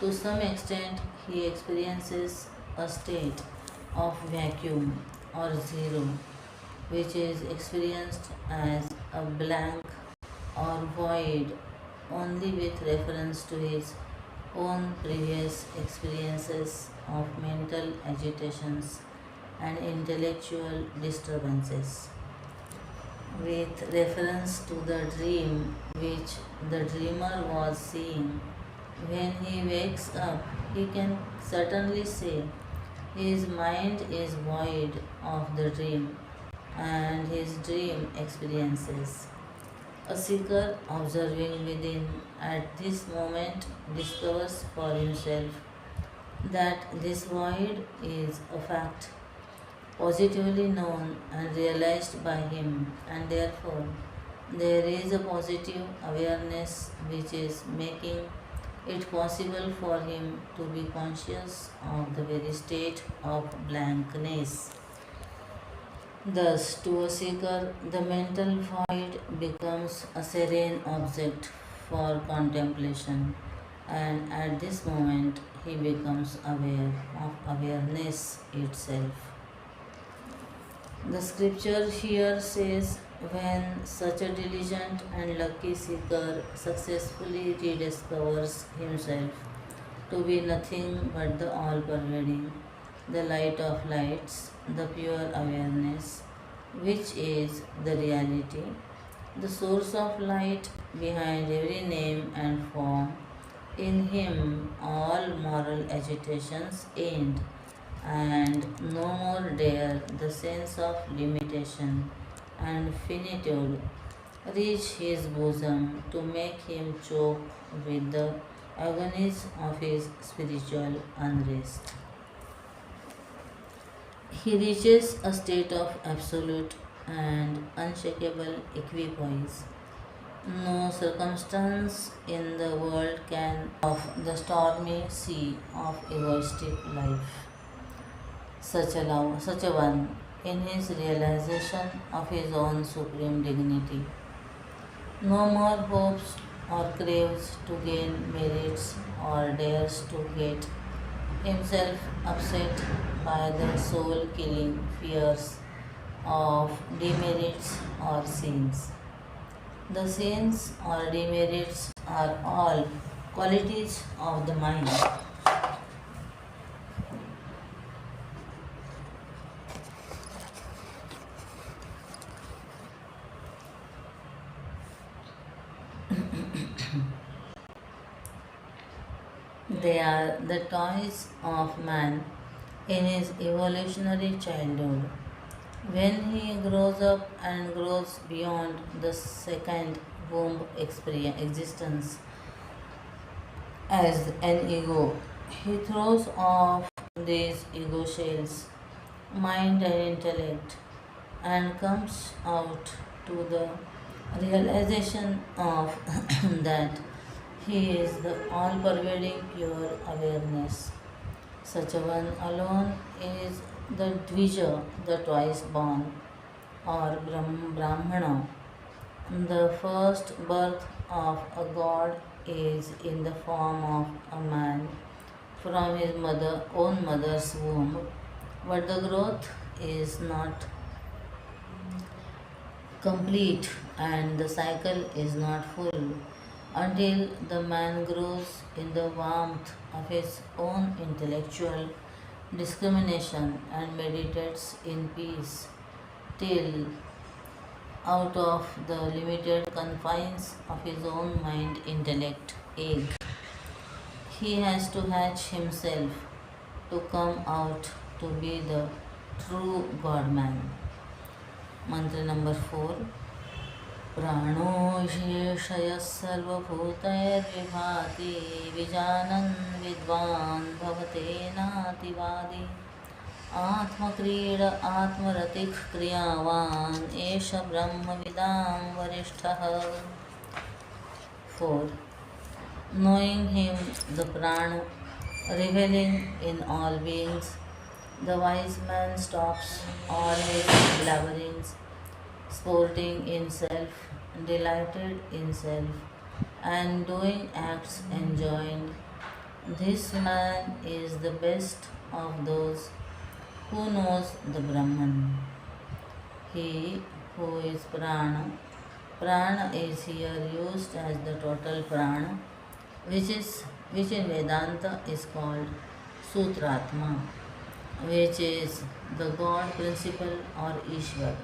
To some extent, he experiences a state of vacuum or zero, which is experienced as a blank or void only with reference to his own previous experiences of mental agitations and intellectual disturbances. With reference to the dream which the dreamer was seeing, when he wakes up, he can certainly say his mind is void of the dream and his dream experiences. A seeker observing within at this moment discovers for himself that this void is a fact positively known and realized by him, and therefore there is a positive awareness which is making it possible for him to be conscious of the very state of blankness. Thus, to a seeker, the mental void becomes a serene object for contemplation, and at this moment he becomes aware of awareness itself. The scripture here says, when such a diligent and lucky seeker successfully rediscovers himself to be nothing but the all pervading, the light of lights, the pure awareness, which is the reality, the source of light behind every name and form, in him all moral agitations end, and no more dare the sense of limitation and finitude reach his bosom to make him choke with the agonies of his spiritual unrest. He reaches a state of absolute and unshakable equipoise. No circumstance in the world can of the stormy sea of egoistic life. Such a one, in his realization of his own supreme dignity, no more hopes or craves to gain merits or dares to get himself upset by the soul killing fears of demerits or sins. The sins or demerits are all qualities of the mind. They are the toys of man in his evolutionary childhood. When he grows up and grows beyond the second womb existence as an ego, he throws off these ego shells, mind and intellect, and comes out to the realization of that he is the all pervading pure awareness. Such a one alone is the Dvija, the twice born, or Brahmana. The first birth of a god is in the form of a man from his own mother's womb, but the growth is not complete and the cycle is not full until the man grows in the warmth of his own intellectual discrimination and meditates in peace till out of the limited confines of his own mind intellect egg he has to hatch himself to come out to be the true God man. Mantra number 4. प्राणो शेषयः सर्वभूतैर्विभाति विजानन् विद्वान् भवतेनातिवादी आत्मक्रीड आत्मरतिः क्रियावान् एष ब्रह्मविदां वरिष्ठः. 4. Knowing him, the prana, revealing in all beings, the wise man stops all his blabberings, sporting in self, delighted in self, and doing acts enjoined. This man is the best of those who knows the Brahman. He who is prana, prana is here used as the total prana, which in Vedanta is called Sutratma, which is the God principle or Ishvar.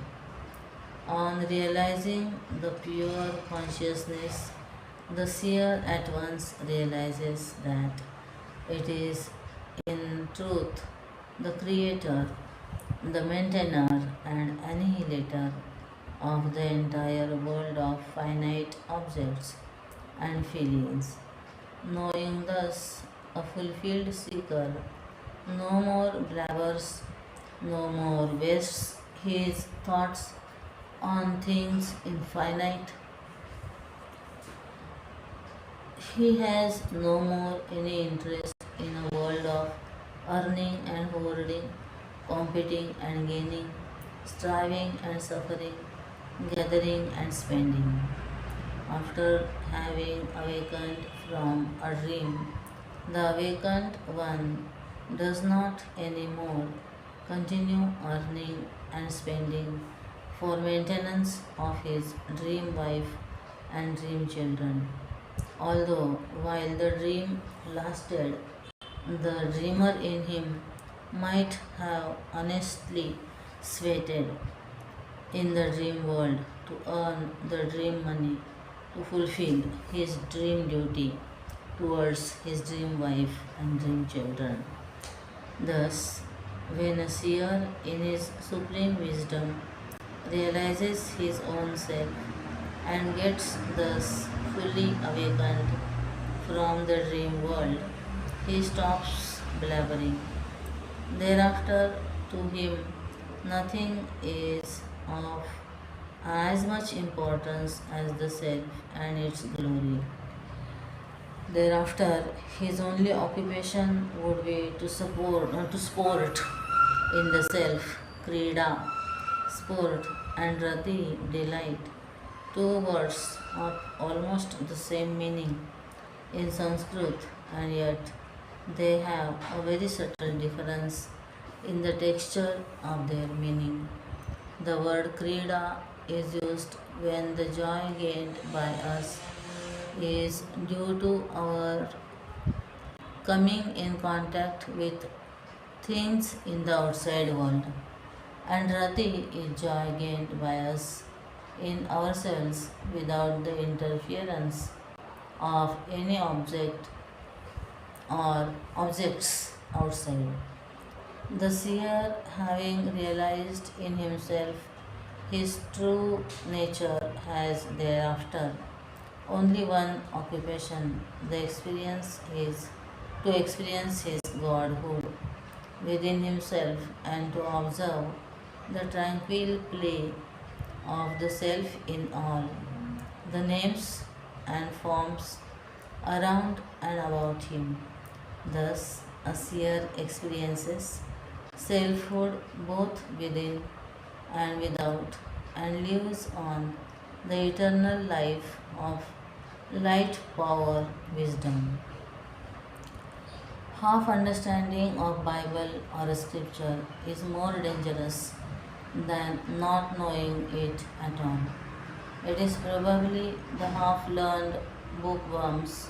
On realizing the pure consciousness, the seer at once realizes that it is in truth the creator, the maintainer and annihilator of the entire world of finite objects and feelings. Knowing thus, a fulfilled seeker no more blabbers, no more wastes his thoughts on things infinite. He has no more any interest in a world of earning and hoarding, competing and gaining, striving and suffering, gathering and spending. After having awakened from a dream, the awakened one does not any more continue earning and spending for maintenance of his dream wife and dream children. Although while the dream lasted, the dreamer in him might have honestly sweated in the dream world to earn the dream money to fulfill his dream duty towards his dream wife and dream children. Thus, when a seer in his supreme wisdom realizes his own self and gets thus fully awakened from the dream world, he stops blabbering. Thereafter, to him, nothing is of as much importance as the self and its glory. Thereafter, his only occupation would be to sport in the self, krida, sport, and rati, delight, two words of almost the same meaning in Sanskrit, and yet they have a very subtle difference in the texture of their meaning. The word krida is used when the joy gained by us is due to our coming in contact with things in the outside world, and rati is joy gained by us in ourselves without the interference of any object or objects outside. The seer, having realized in himself his true nature, has thereafter only one occupation, the experience is to experience his godhood within himself and to observe the tranquil play of the self in all the names and forms around and about him. Thus, sheer experiences selfhood both within and without, and lives on the eternal life of light, power, wisdom. Half understanding of Bible or scripture is more dangerous than not knowing it at all. It is probably the bookworms,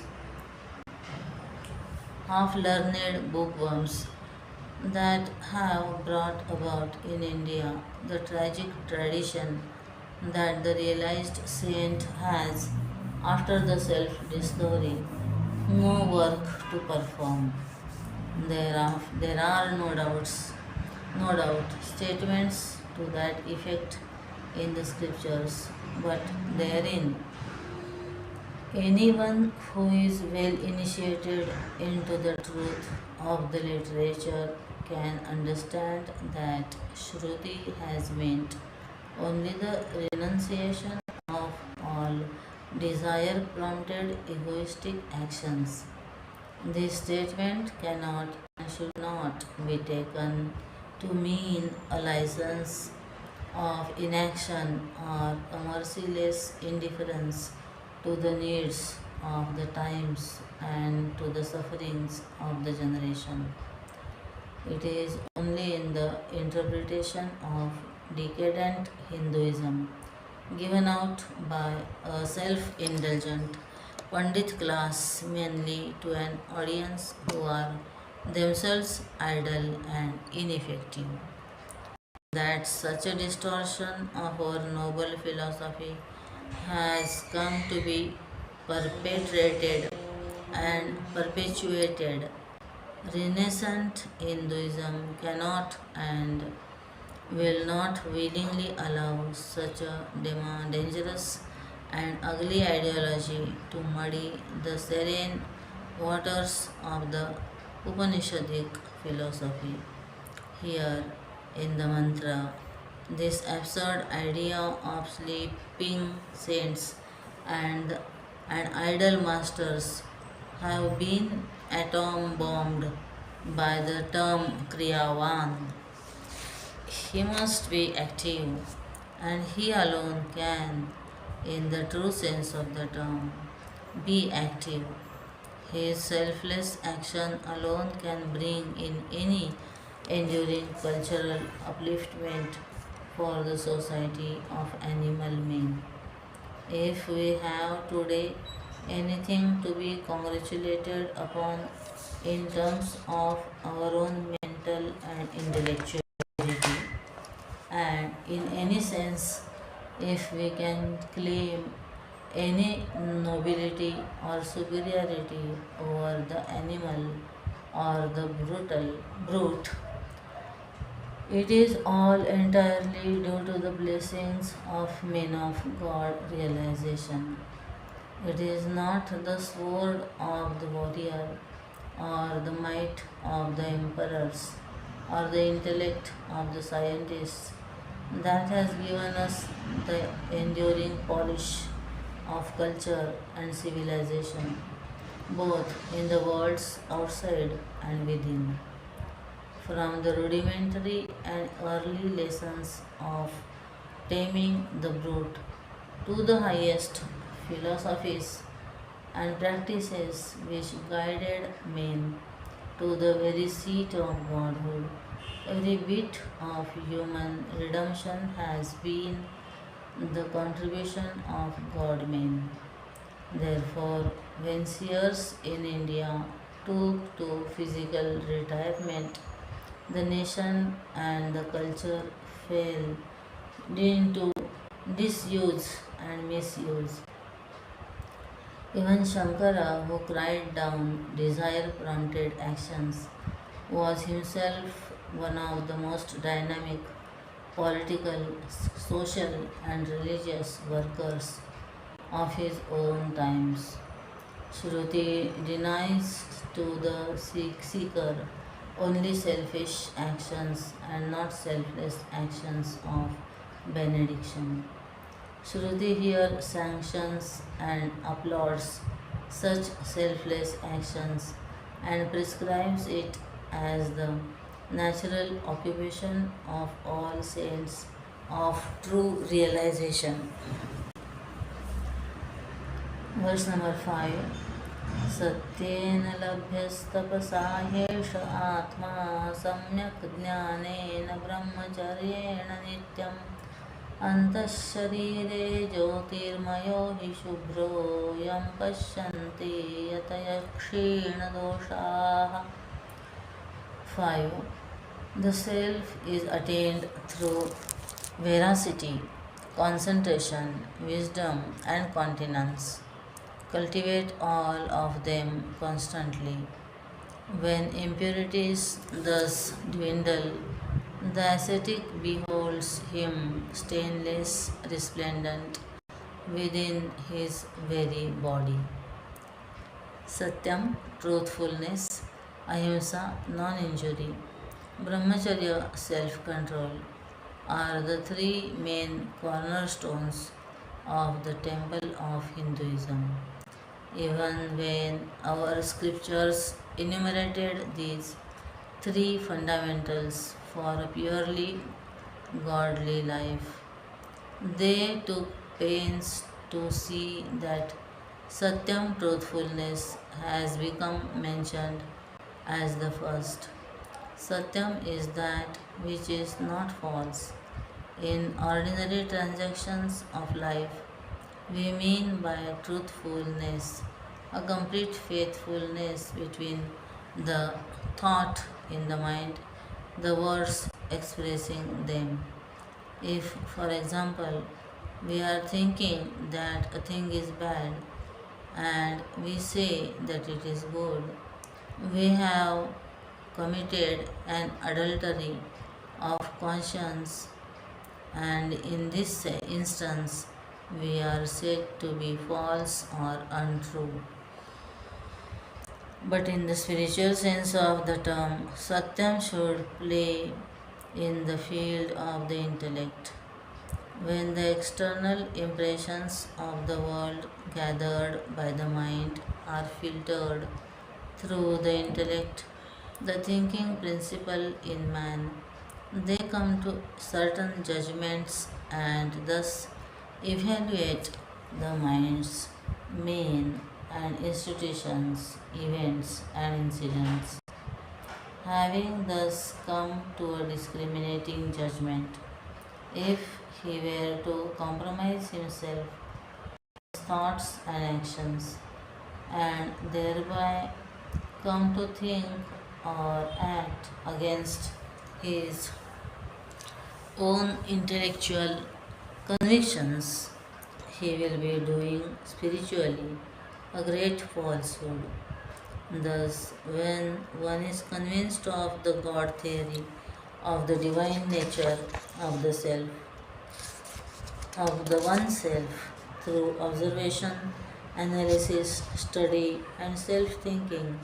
half learned bookworms that have brought about in India the tragic tradition that the realized saint has, after the self discovery, no work to perform. There are no doubt statements to that effect in the scriptures, but therein anyone who is well initiated into the truth of the literature can understand that Shruti has meant only the renunciation of all desire prompted egoistic actions. This statement cannot and should not be taken to mean a license of inaction or a merciless indifference to the needs of the times and to the sufferings of the generation. It is only in the interpretation of decadent Hinduism given out by a self indulgent Pandit class, mainly to an audience who are themselves idle and ineffective, that such a distortion of our noble philosophy has come to be perpetrated and perpetuated. Renaissance Hinduism cannot and will not willingly allow such a dangerous and ugly ideology to muddy the serene waters of the Upanishadic philosophy. Here in the mantra, this absurd idea of sleeping saints and, and idol masters have been atom bombed by the term Kriyavan. He must be active, and he alone can, in the true sense of the term, be active. His selfless action alone can bring in any enduring cultural upliftment for the society of animal men. If we have today anything to be congratulated upon in terms of our own mental and intellectuality, and in any sense, if we can claim any nobility or superiority over the animal or the brute, it is all entirely due to the blessings of men of God realization. It is not the sword of the warrior or the might of the emperors or the intellect of the scientists that has given us the enduring polish of culture and civilization, both in the worlds outside and within. From the rudimentary and early lessons of taming the brute to the highest philosophies and practices which guided men to the very seat of godhood, every bit of human redemption has been the contribution of God men. Therefore, when seers in India took to physical retirement, the nation and the culture fell into disuse and misuse. Even Shankara, who cried down desire prompted actions, was himself one of the most dynamic political, social, and religious workers of his own times. Shruti denies to the seeker only selfish actions and not selfless actions of benediction. Shruti here sanctions and applauds such selfless actions and prescribes it as the natural occupation of all saints of true realization. Verse number 5. सत्येन लभ्यस्तपसा ह्येष आत्मा सम्यक् ज्ञानेन ब्रह्मचर्येण नित्यम् अन्तःशरीरे ज्योतिर्मयो हि शुभ्रो यं पश्यन्ति यतयः क्षीणदोषाः. 5. The self is attained through veracity, concentration, wisdom, and continence. Cultivate all of them constantly. When impurities thus dwindle, the ascetic beholds him stainless, resplendent within his very body. Satyam, truthfulness; ahimsa, non-injury; brahmacharya, self-control, are the three main cornerstones of the temple of Hinduism. Even when our scriptures enumerated these three fundamentals for a purely godly life, they took pains to see that Satyam, truthfulness, has become mentioned as the first. Satyam is that which is not false. In ordinary transactions of life, we mean by truthfulness a complete faithfulness between the thought in the mind, the words expressing them. If, for example, we are thinking that a thing is bad and we say that it is good, we have committed an adultery of conscience, and in this instance we are said to be false or untrue. But in the spiritual sense of the term, Satyam should play in the field of the intellect. When the external impressions of the world gathered by the mind are filtered through the intellect, the thinking principle in man, they come to certain judgments and thus evaluate the mind's main and institutions, events, and incidents. Having thus come to a discriminating judgment, if he were to compromise himself, his thoughts and actions, and thereby come to think or act against his own intellectual convictions, he will be doing spiritually a great falsehood. Thus, when one is convinced of the God theory, of the divine nature of the self, of the oneself, through observation, analysis, study, and self-thinking,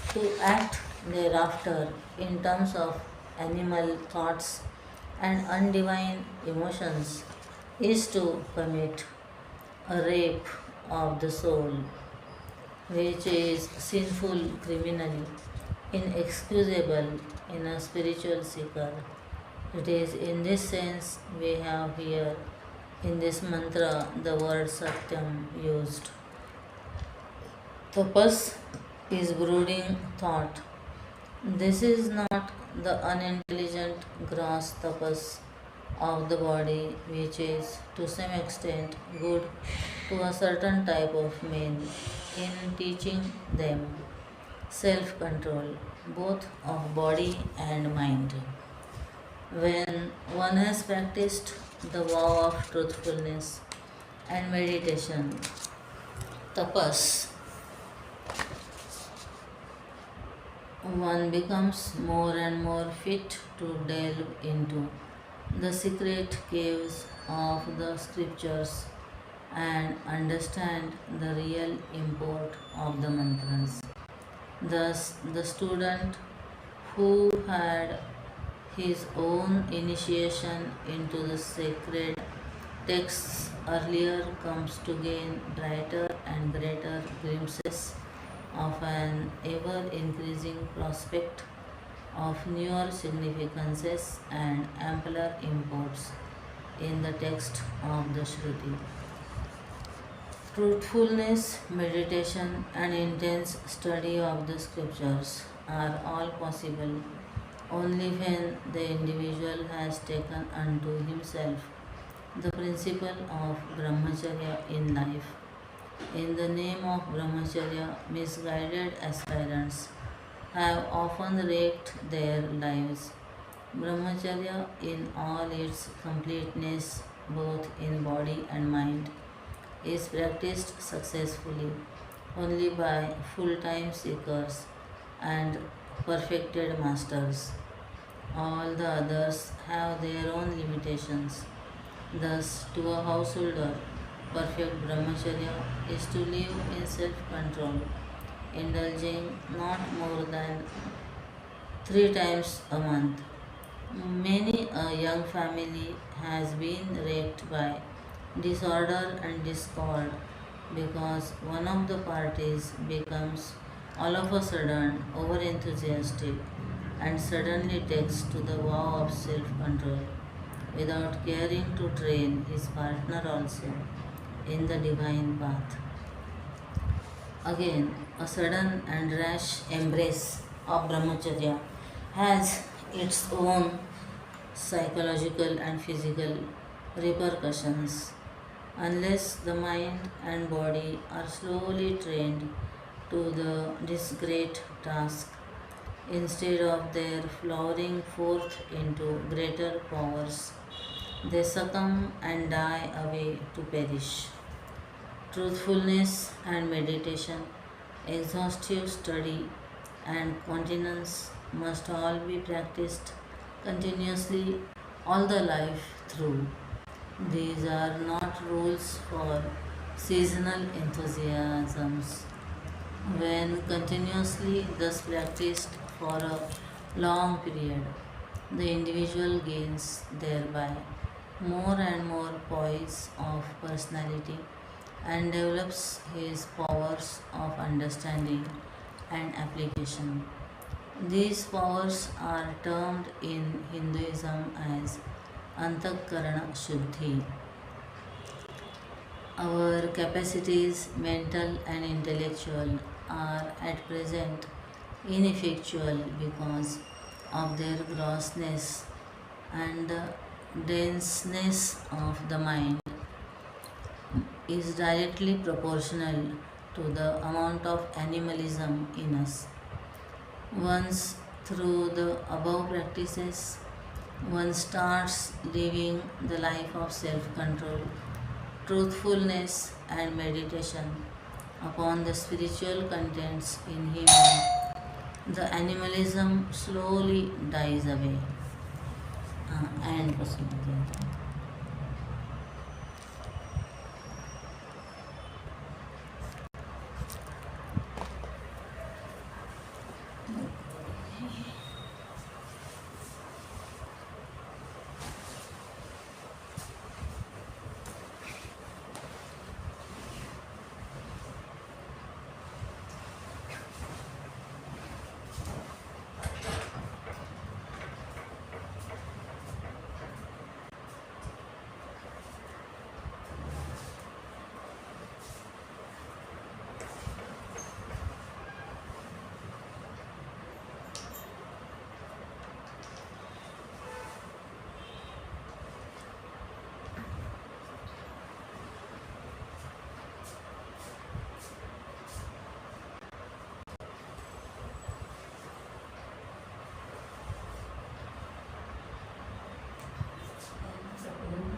to act thereafter in terms of animal thoughts and undivine emotions, is to commit a rape of the soul, which is sinful, criminally, inexcusable in a spiritual seeker. It is in this sense we have here in this mantra the word Satyam used. Tapas is brooding thought. This is not the unintelligent gross tapas of the body, which is to some extent good to a certain type of men in teaching them self control, both of body and mind. When one has practiced the vow of truthfulness and meditation, tapas, one becomes more and more fit to delve into the secret caves of the scriptures and understand the real import of the mantras. Thus, the student who had his own initiation into the sacred texts earlier comes to gain brighter and greater glimpses of an ever increasing prospect of newer significances and ampler imports in the text of the Shruti. Truthfulness, meditation, and intense study of the scriptures are all possible only when the individual has taken unto himself the principle of brahmacharya in life. In the name of brahmacharya, misguided aspirants have often wrecked their lives. Brahmacharya, in all its completeness, both in body and mind, is practiced successfully only by full time seekers and perfected masters. All the others have their own limitations. Thus, to a householder, perfect brahmacharya is to live in self control, indulging not more than 3 times a month. Many a young family has been wrecked by disorder and discord because one of the parties becomes all of a sudden over enthusiastic and suddenly takes to the vow of self control without caring to train his partner also in the divine path. Again, a sudden and rash embrace of brahmacharya has its own psychological and physical repercussions. Unless the mind and body are slowly trained to this great task, instead of their flowering forth into greater powers, they succumb and die away to perish. Truthfulness and meditation, exhaustive study, and continence must all be practiced continuously all the life through. These are not rules for seasonal enthusiasms. When continuously thus practiced for a long period, the individual gains thereby more and more poise of personality and develops his powers of understanding and application. These powers are termed in Hinduism as Antakarana Shuddhi. Our capacities, mental and intellectual, are at present ineffectual because of their grossness, and the denseness of the mind is directly proportional to the amount of animalism in us. Once through the above practices, one starts living the life of self control, truthfulness, and meditation upon the spiritual contents in him. The animalism slowly dies away. And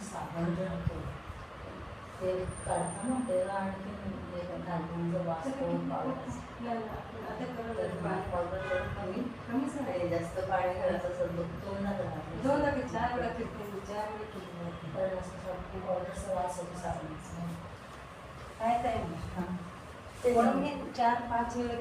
साबण जो होतो ते काढताना त्याला आणखी धान्यांचं वास होऊन powder कमी आणि जास्त पाणी घालायचं असेल तर 4 वेळा कारण असं पावडरचा वास होतो साबणाचा काय काय ते 4-5 वेळा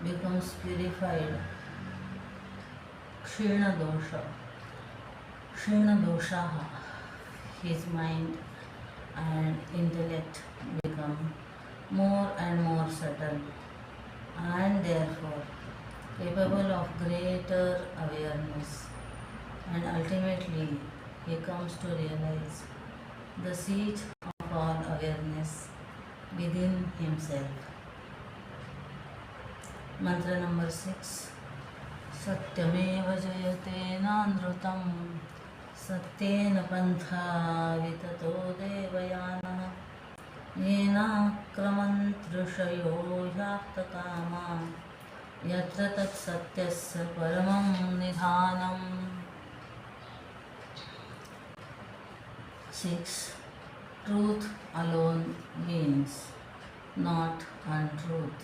becomes purified. Kshina dosha, Kshina doshaha, his mind and intellect become more and more subtle and therefore capable of greater awareness, and ultimately he comes to realize the seat of all awareness within himself. Mantra number 6. Satyameva jayate nandrutam satyena pantha vitato devayanah येना क्रमन्त्रुषयो याप्तकामा यत्र तत्सत्यस्य परमं निधानम्. 6. Truth alone wins, not untruth.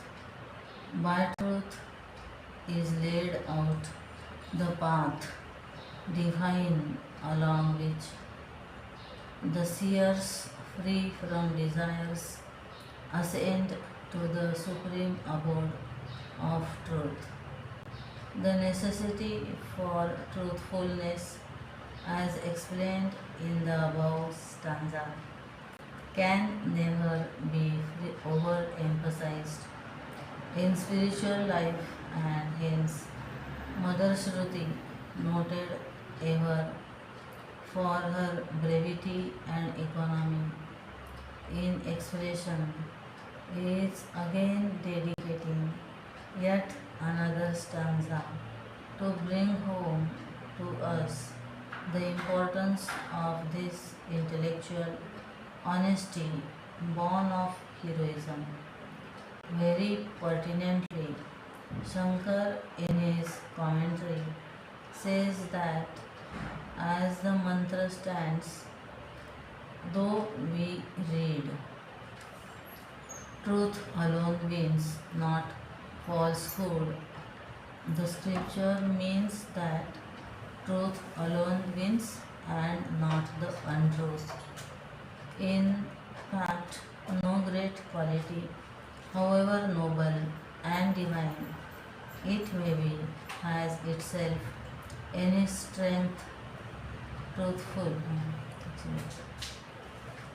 By truth is laid out the path divine along which the seers, free from desires, ascend to the supreme abode of truth. The necessity for truthfulness, as explained in the above stanza, can never be overemphasized in spiritual life, and hence Mother Shruti, noted ever for her brevity and economy in expression, is again dedicating yet another stanza to bring home to us the importance of this intellectual honesty born of heroism. Very pertinently, Shankar in his commentary says that as the mantra stands, though we read, truth alone wins, not falsehood, the scripture means that truth alone wins and not the untruth. In fact, no great quality, however noble and divine it may be, has itself any strength, truthful,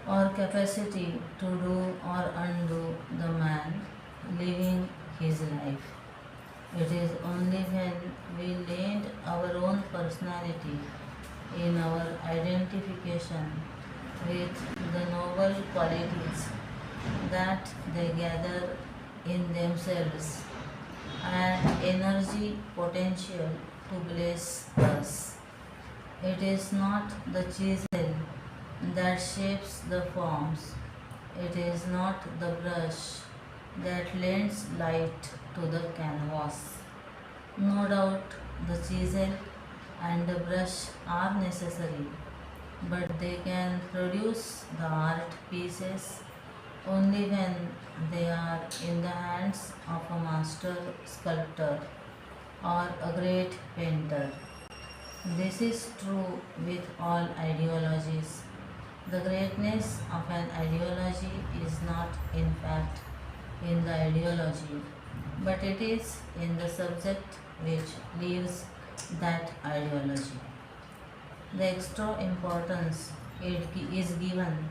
or capacity to do or undo the man living his life. It is only when we lend our own personality in our identification with the noble qualities that they gather in themselves and energy potential to bless us. It is not the chisel that shapes the forms, it is not the brush that lends light to the canvas. No doubt the chisel and the brush are necessary, but they can produce the art pieces only when they are in the hands of a master sculptor or a great painter. This is true with all ideologies. The greatness of an ideology is not, in fact, in the ideology, but it is in the subject which lives that ideology. The extra importance it is given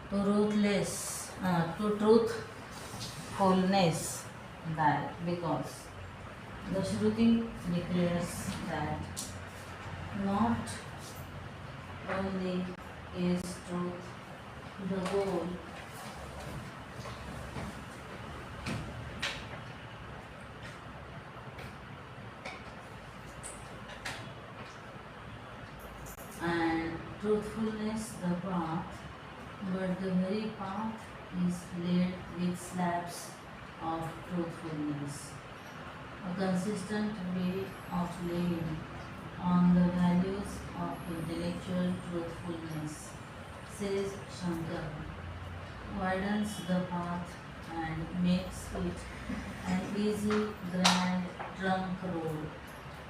to truthfulness, that because the Shruti declares that not only is truth the goal, and truthfulness the path, but the very path is laid with slabs of truthfulness. A consistent way of laying on the values of intellectual truthfulness, says Shankar, widens the path and makes it an easy, grand trunk road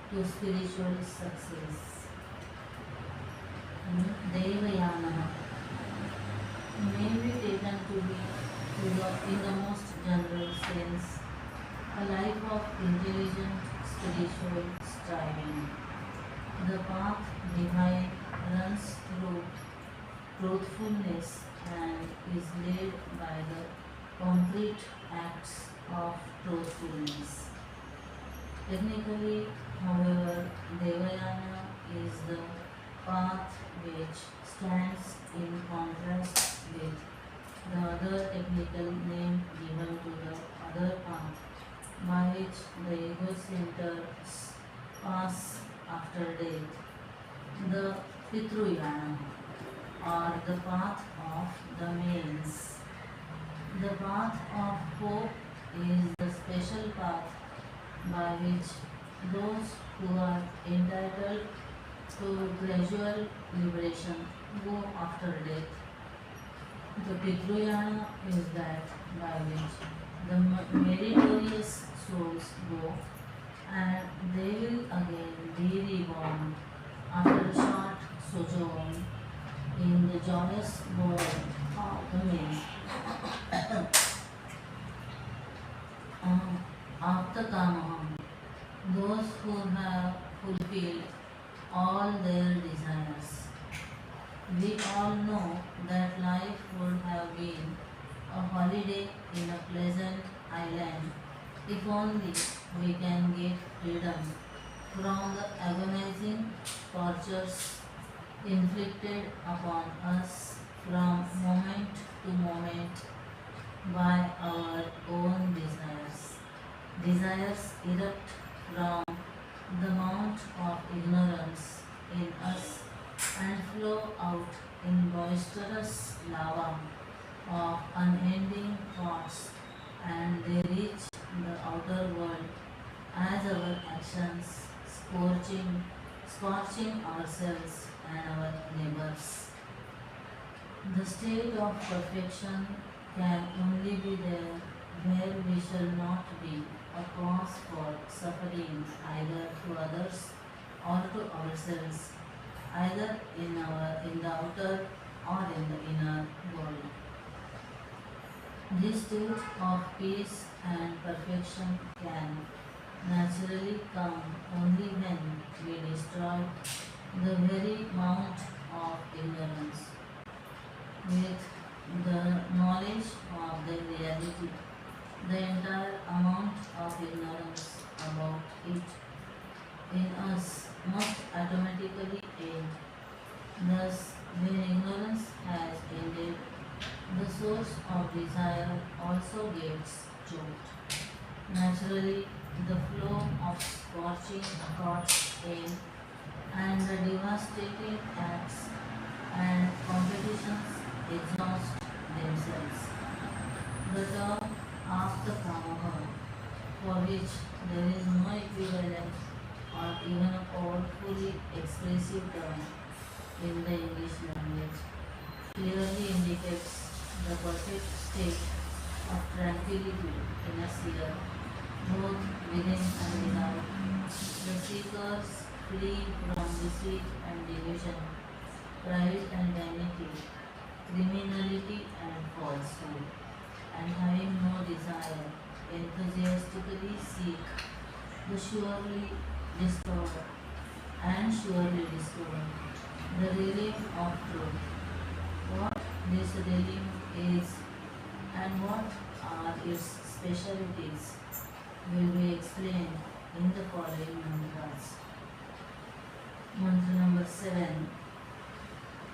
to spiritual success. Devayana may be taken to be in the most general sense a life of intelligent spiritual striving. The path divine runs through truthfulness and is led by the concrete acts of truthfulness. Technically, however, Devayana is the path which stands in contrast with the other technical name given to the other path by which the ego centers pass after death, the Pitruyana or the path of the mains. The path of hope is the special path by which those who are entitled to gradual liberation go after death. The Pitruyana is that by which the meritorious souls go and they will again be reborn after a short sojourn in the joyous world of the main. Aptakamaham, those who have fulfilled all their desires. We all know that life would have been a holiday in a pleasant island if only we can get freedom from the agonizing tortures inflicted upon us from moment to moment by our own desires. Desires erupt from the mount of ignorance in us and flow out in boisterous lava of unending thoughts, and they reach the outer world as our actions scorching ourselves and our neighbors. The state of perfection can only be there where we shall not be a cause for suffering either to others or to ourselves, either in the outer or in the inner world. This state of peace and perfection can naturally come only when we destroy the very mount of ignorance with the knowledge of the reality. The entire amount of ignorance about it in us must automatically end. Thus, when ignorance has ended, the source of desire also gets choked. Naturally, the flow of scorching thoughts end, and the devastating acts and competitions exhaust themselves. The term Aptakamaha, for which there is no equivalent or even a powerfully expressive term in the English language, clearly indicates the perfect state of tranquility in a seer, both within and without. The seekers flee from deceit and delusion, pride and vanity, criminality and falsehood, and having no desire, enthusiastically seek the surely discover the realm of truth. What this realm is and what are its specialities will be explained in the following mantras. Mantra number 7.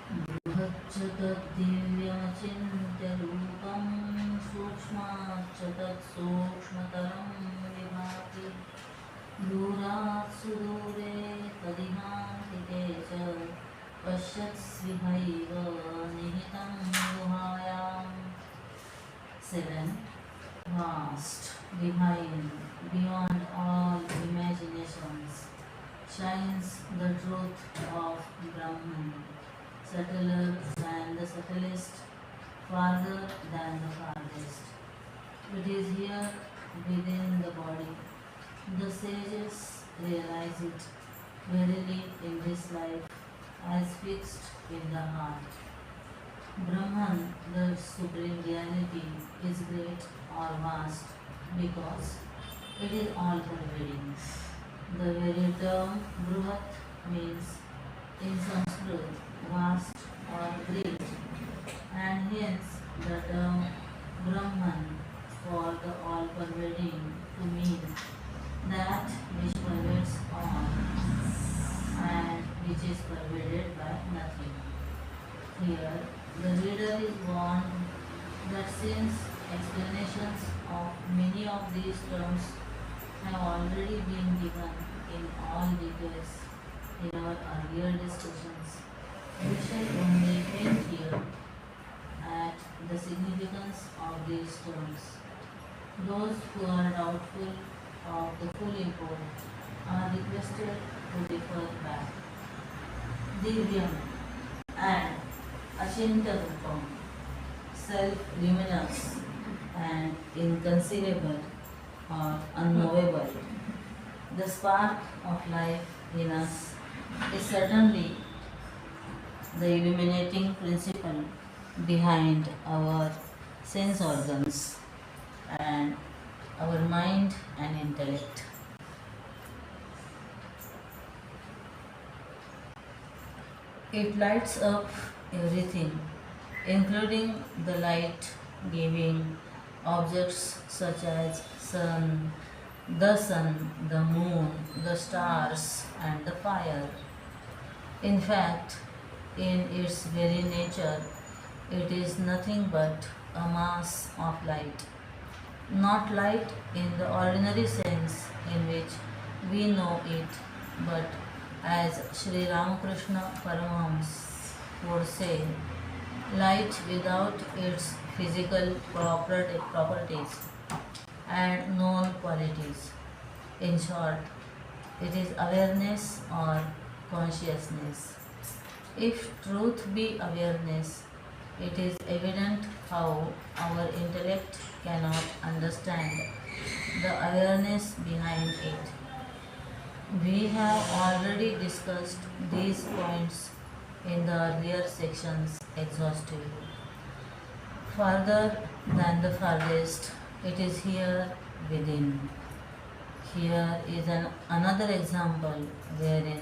बृहच्चतद्दिव्यमचिन्त्यरूपं सूक्ष्माच्च तत्सूक्ष्मतरं विभाति दूरात् सुदूरे तदिहान्तिके च पश्यत्स्विहैव निहितं गुहायाम्. 7. Vast, divine, beyond all imaginations, shines the truth of Brahman, subtler than the subtlest, farther than the farthest. It is here within the body. The sages realize it verily in this life as fixed in the heart. Brahman, the supreme reality, is great or vast because It is all pervading. The very term Bruhat means in Sanskrit vast or great, and hence the term Brahman for the all pervading to mean that which pervades all and which is pervaded by nothing. Here, the reader is warned that since explanations of many of these terms have already been given in all details in our earlier discussions, we shall only hint here at the significance of these terms. Those who are doubtful of the full import are requested to refer back. Divyam and Achinta Rupam, self-luminous and inconceivable or unknowable. The spark of life in us is certainly the illuminating principle behind our sense organs and our mind and intellect. It lights up everything, including the light giving objects such as sun, the moon, the stars, and the fire. In fact, in its very nature, it is nothing but a mass of light. Not light in the ordinary sense in which we know it, but as Sri Ramakrishna Paramahams would say, light without its physical properties and known qualities. In short, it is awareness or consciousness. If truth be awareness, it is evident how our intellect cannot understand the awareness behind it. We have already discussed these points in the earlier sections exhaustively. Further than the farthest, it is here within. Here is another example wherein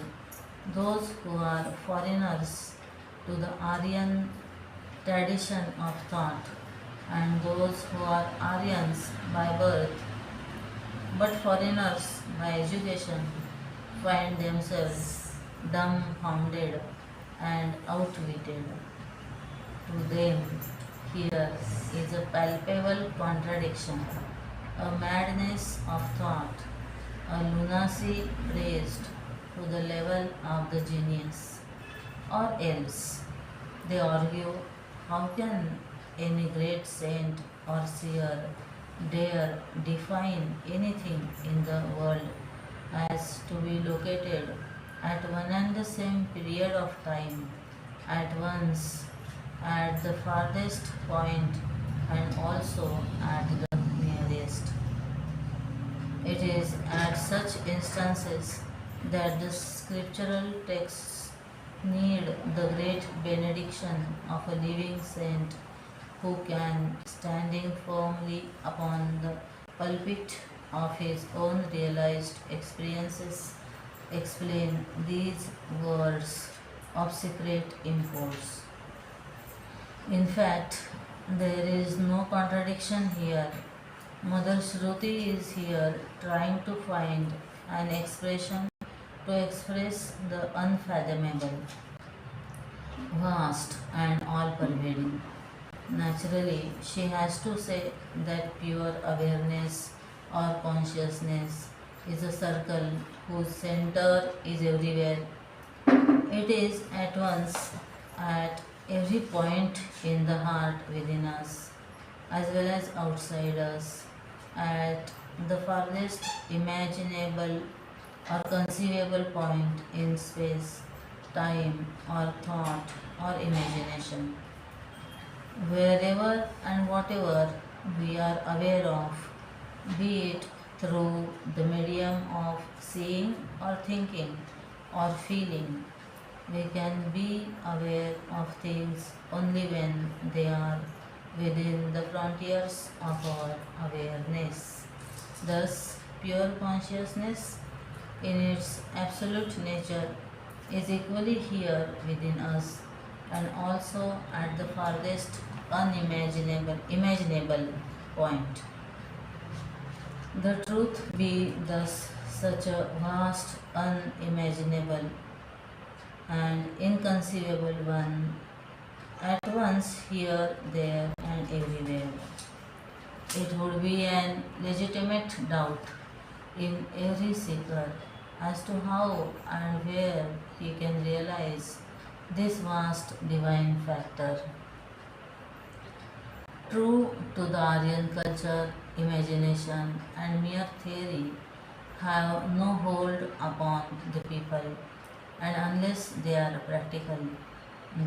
those who are foreigners to the Aryan tradition of thought and those who are Aryans by birth but foreigners by education find themselves dumbfounded and outwitted. To them, here is a palpable contradiction, a madness of thought, a lunacy raised to the level of the genius. Or else, they argue, how can any great saint or seer dare define anything in the world as to be located at one and the same period of time, at once at the farthest point and also at the nearest. It is at such instances that the scriptural texts need the great benediction of a living saint who can, standing firmly upon the pulpit of his own realized experiences, explain these words of secret imports. In fact, there is no contradiction here. Mother Shruti is here trying to find an expression to express the unfathomable, vast, and all pervading. Naturally, she has to say that pure awareness or consciousness is a circle whose center is everywhere. It is at once at every point in the heart within us, as well as outside us, at the farthest imaginable or conceivable point in space, time, or thought, or imagination. Wherever and whatever we are aware of, be it through the medium of seeing or thinking or feeling, we can be aware of things only when they are within the frontiers of our awareness. Thus, pure consciousness in its absolute nature is equally here within us and also at the farthest imaginable point. The truth be thus such a vast, unimaginable, and inconceivable one, at once here, there, and everywhere. It would be an legitimate doubt in every seeker as to how and where he can realize this vast divine factor. True to the Aryan culture, imagination and mere theory have no hold upon the people, and unless they are practical,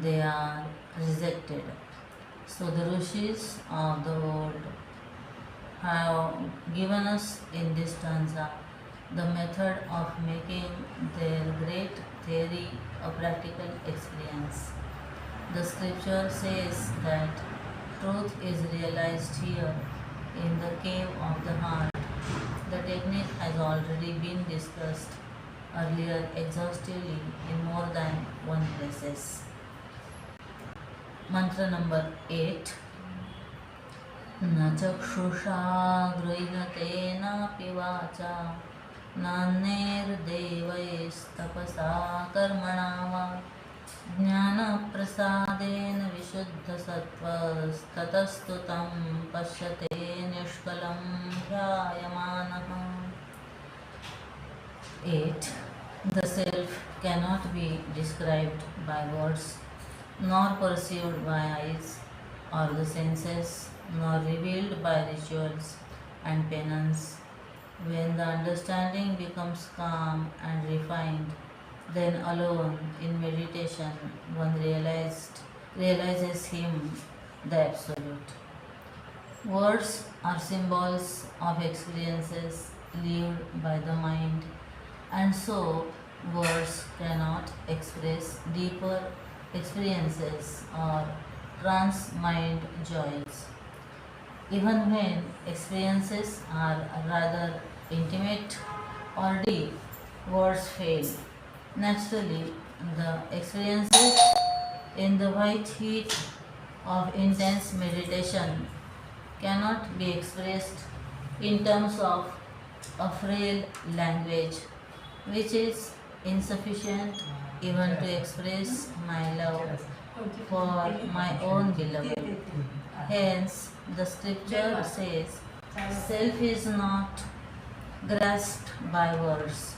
they are rejected. So the rishis of the world have given us in this stanza the method of making their great theory a practical experience. The scripture says that truth is realized here in the cave of the heart. The technique has already been discussed earlier exhaustively in more than one places. Mantra number 8. न चक्षुषा गृह्यते नापि वाचा नान्यैर्देवैस्तपसा कर्मणा वा ज्ञानप्रसादेन विशुद्धसत्त्वस्ततस्तु तं पश्यते निष्कलं ध्यायमानः. 8. The self cannot be described by words, nor perceived by eyes or the senses, nor revealed by rituals and penance. When the understanding becomes calm and refined, then alone in meditation one realizes him, the Absolute. Words are symbols of experiences lived by the mind, and so words cannot express deeper experiences or trans-mind joys. Even when experiences are rather intimate or deep, words fail. Naturally, the experiences in the white heat of intense meditation cannot be expressed in terms of a frail language, which is insufficient even to express my love for my own beloved. Hence, the scripture says, self is not grasped by words.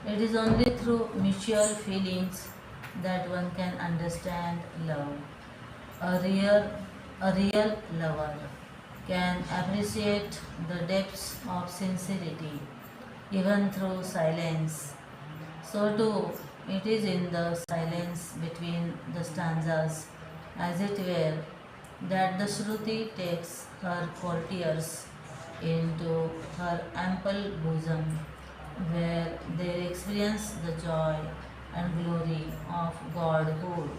It is only through mutual feelings that one can understand love. A real lover can appreciate the depths of sincerity even through silence. So too, it is in the silence between the stanzas, as it were, that the Shruti takes her courtiers into her ample bosom, where they experience the joy and glory of Godhood.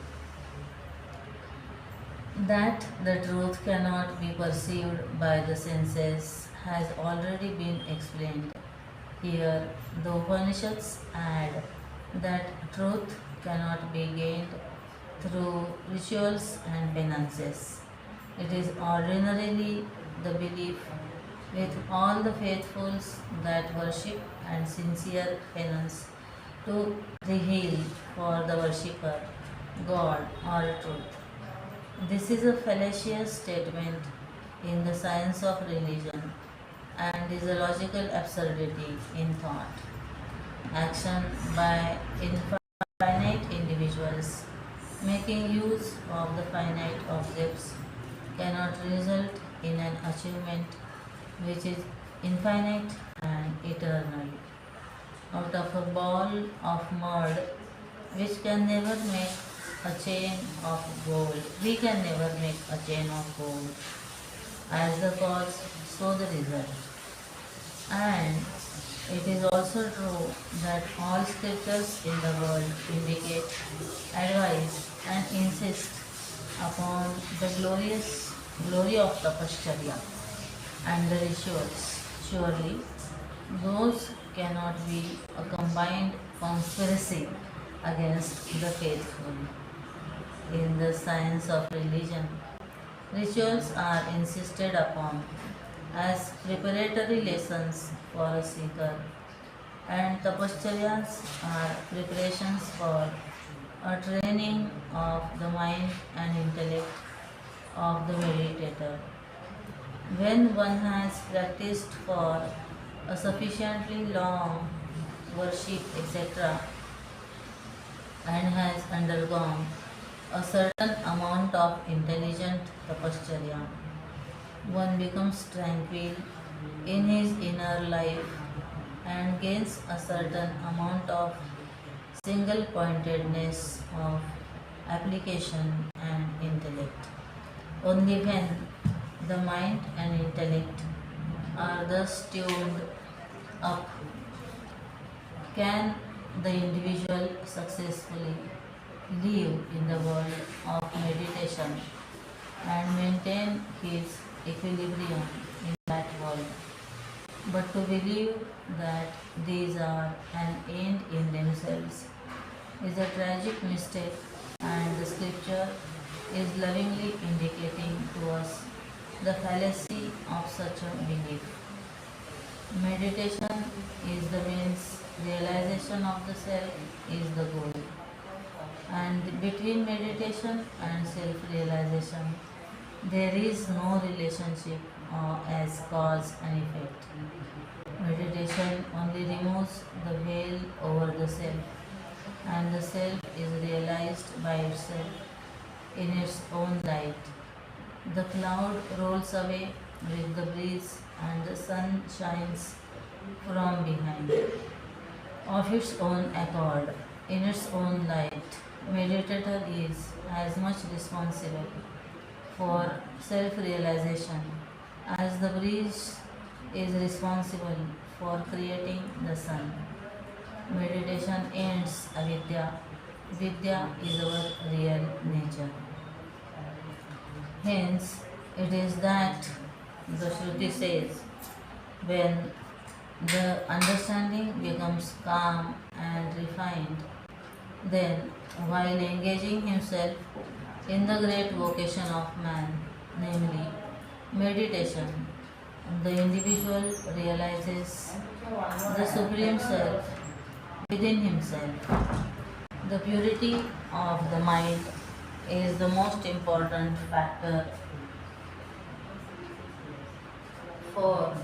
That the truth cannot be perceived by the senses has already been explained. Here, the Upanishads add that truth cannot be gained through rituals and penances. It is ordinarily the belief with all the faithfuls that worship and sincere penance to reveal for the worshipper God or truth. This is a fallacious statement in the science of religion and is a logical absurdity in thought. Action by infinite individuals making use of the finite objects cannot result in an achievement which is infinite and eternal. Out of a ball of mud which can never make a chain of gold, we can never make a chain of gold. As the cause, so the result. And it is also true that all scriptures in the world indicate, advise and insist upon the glory of tapashcharya and the rituals. Surely, Those cannot be a combined conspiracy against the faithful. In the science of religion, rituals are insisted upon as preparatory lessons for a seeker, and tapascharya's are preparations for a training of the mind and intellect of the meditator. When one has practiced for a sufficiently long worship, etc., and has undergone a certain amount of intelligent tapascharya, one becomes tranquil in his inner life and gains a certain amount of single pointedness of application and intellect. Only when the mind and intellect are thus tuned up can the individual successfully live in the world of meditation and maintain his equilibrium in that world. But to believe that these are an end in themselves is a tragic mistake, and the scripture is lovingly indicating to us the fallacy of such a belief. Meditation is the means, realization of the self is the goal. And between meditation and self realization, there is no relationship as cause and effect. Meditation only removes the veil over the self, and the self is realized by itself in its own light. The cloud rolls away with the breeze, and the sun shines from behind of its own accord, in its own light. Meditator is as much responsible for self realization as the breeze is responsible for creating the sun. Meditation ends avidya. Vidya is our real nature. Hence, it is that the Shruti says, when the understanding becomes calm and refined, then, while engaging himself in the great vocation of man, namely meditation, the individual realizes the Supreme Self within himself. The purity of the mind is the most important factor for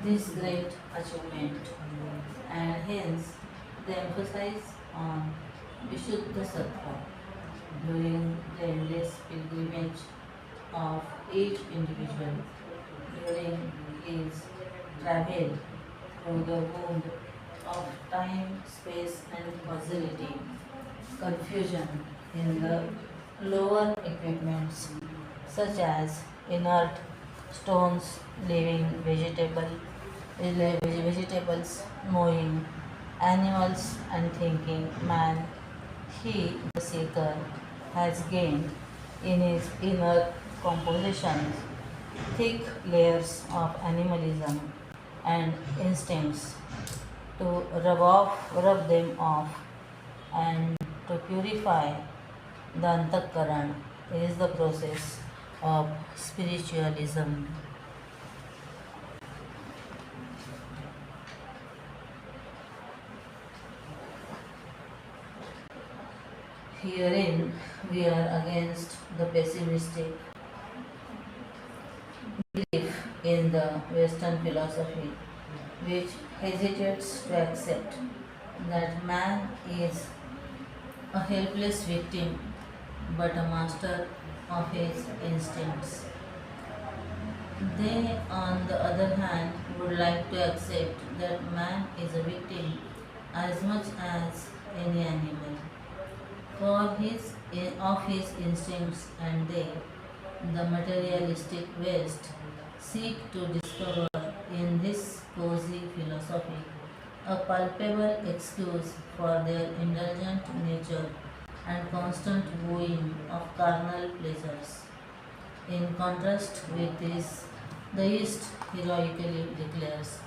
this great achievement, and hence the emphasis on Vishuddha Sattva during the endless pilgrimage of each individual during his travel through the wound of time, space, and causality, confusion in the lower equipments such as inert stones, living vegetables, moving animals, and thinking man, he, the seeker, has gained in his inner compositions thick layers of animalism and instincts to rub them off, and to purify the antakaran is the process of spiritualism. Herein we are against the pessimistic belief in the Western philosophy, which hesitates to accept that man is a helpless victim but a master of his instincts. They, on the other hand, would like to accept that man is a victim as much as any animal for of his instincts, and they, the materialistic West, seek to discover in this cozy philosophy a palpable excuse for their indulgent nature and constant wooing of carnal pleasures. In contrast with this, the East heroically declares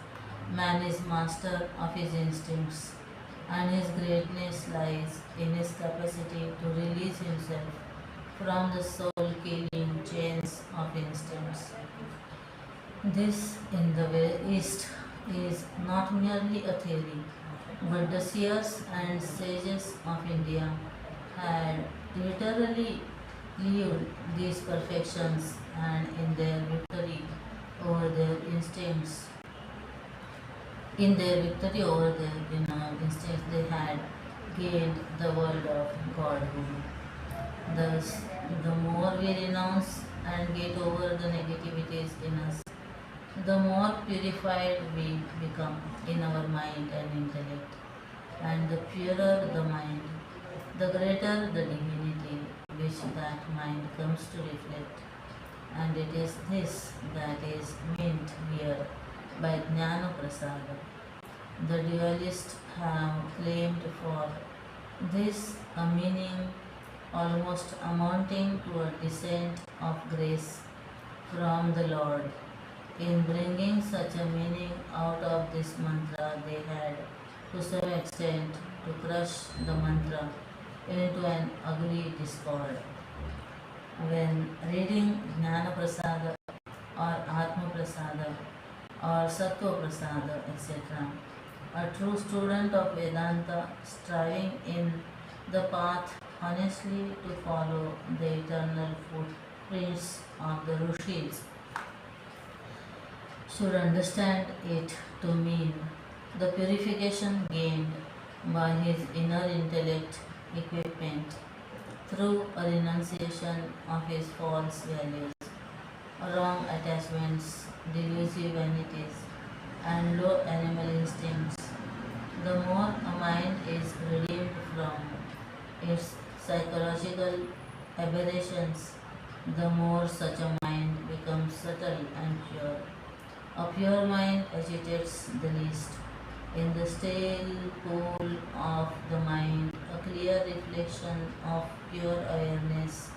Man is master of his instincts, and his greatness lies in his capacity to release himself from the soul killing chains of instincts. This, in the East, is not merely a theory, but the seers and sages of India had literally lived these perfections, and in their victory over their instincts, they had gained the world of Godhood. Thus, the more we renounce and get over the negativities in us, the more purified we become in our mind and intellect, and the purer the mind, the greater the divinity which that mind comes to reflect. And it is this that is meant here by Jnana Prasada. The dualists have claimed for this a meaning almost amounting to a descent of grace from the Lord. In bringing such a meaning out of this mantra, they had to some extent to crush the mantra into an ugly discord. When reading Jnana Prasada or Atma Prasada or Sattva Prasada, etc., a true student of Vedanta striving in the path honestly to follow the eternal footprints of the Rishis should understand it to mean the purification gained by his inner intellect equipment through a renunciation of his false values, wrong attachments, delusive vanities, and low animal instincts. The more a mind is redeemed from its psychological aberrations, the more such a mind becomes subtle and pure. A pure mind agitates the least. In the still pool of the mind, a clear reflection of pure awareness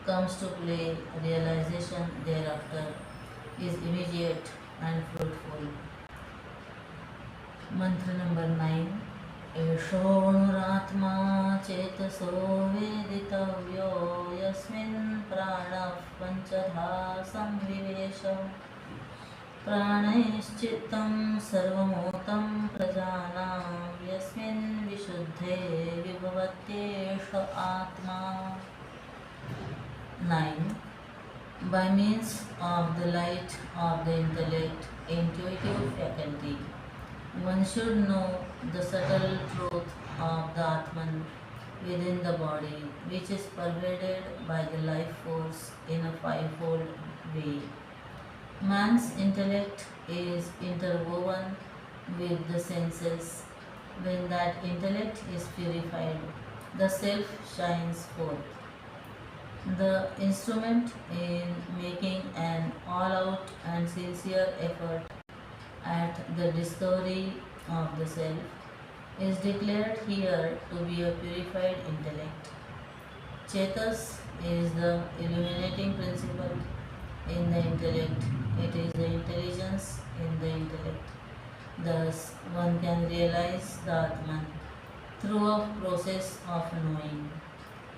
comes to play. Realization thereafter is immediate and fruitful. Mantra number 9. एषोऽनुरात्मा चेतसो वेदितव्यो यस्मिन् प्राणः पञ्चधा संविवेश प्राणैश्चित्तं सर्वमूतं प्रजानां यस्मिन् विशुद्धे विभवत्येष आत्मा. 9. By means of the light of the intellect, intuitive faculty, one should know the subtle truth of the Atman within the body, which is pervaded by the life force in a fivefold way. Man's intellect is interwoven with the senses. When that intellect is purified, the self shines forth. The instrument in making an all-out and sincere effort at the discovery of the self is declared here to be a purified intellect. Chetas is the illuminating principle in the intellect. It is the intelligence in the intellect. Thus, one can realize the Atman through a process of knowing.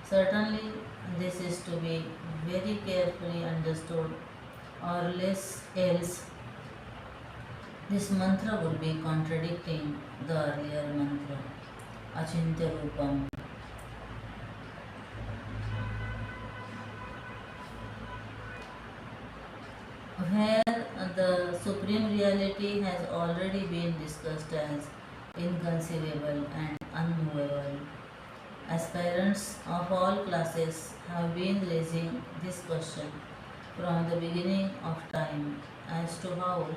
Certainly, this is to be very carefully understood, or less else this mantra would be contradicting the earlier mantra, Achintya Rupam. Where the Supreme Reality has already been discussed as inconceivable and unmovable. Aspirants of all classes have been raising this question from the beginning of time as to how,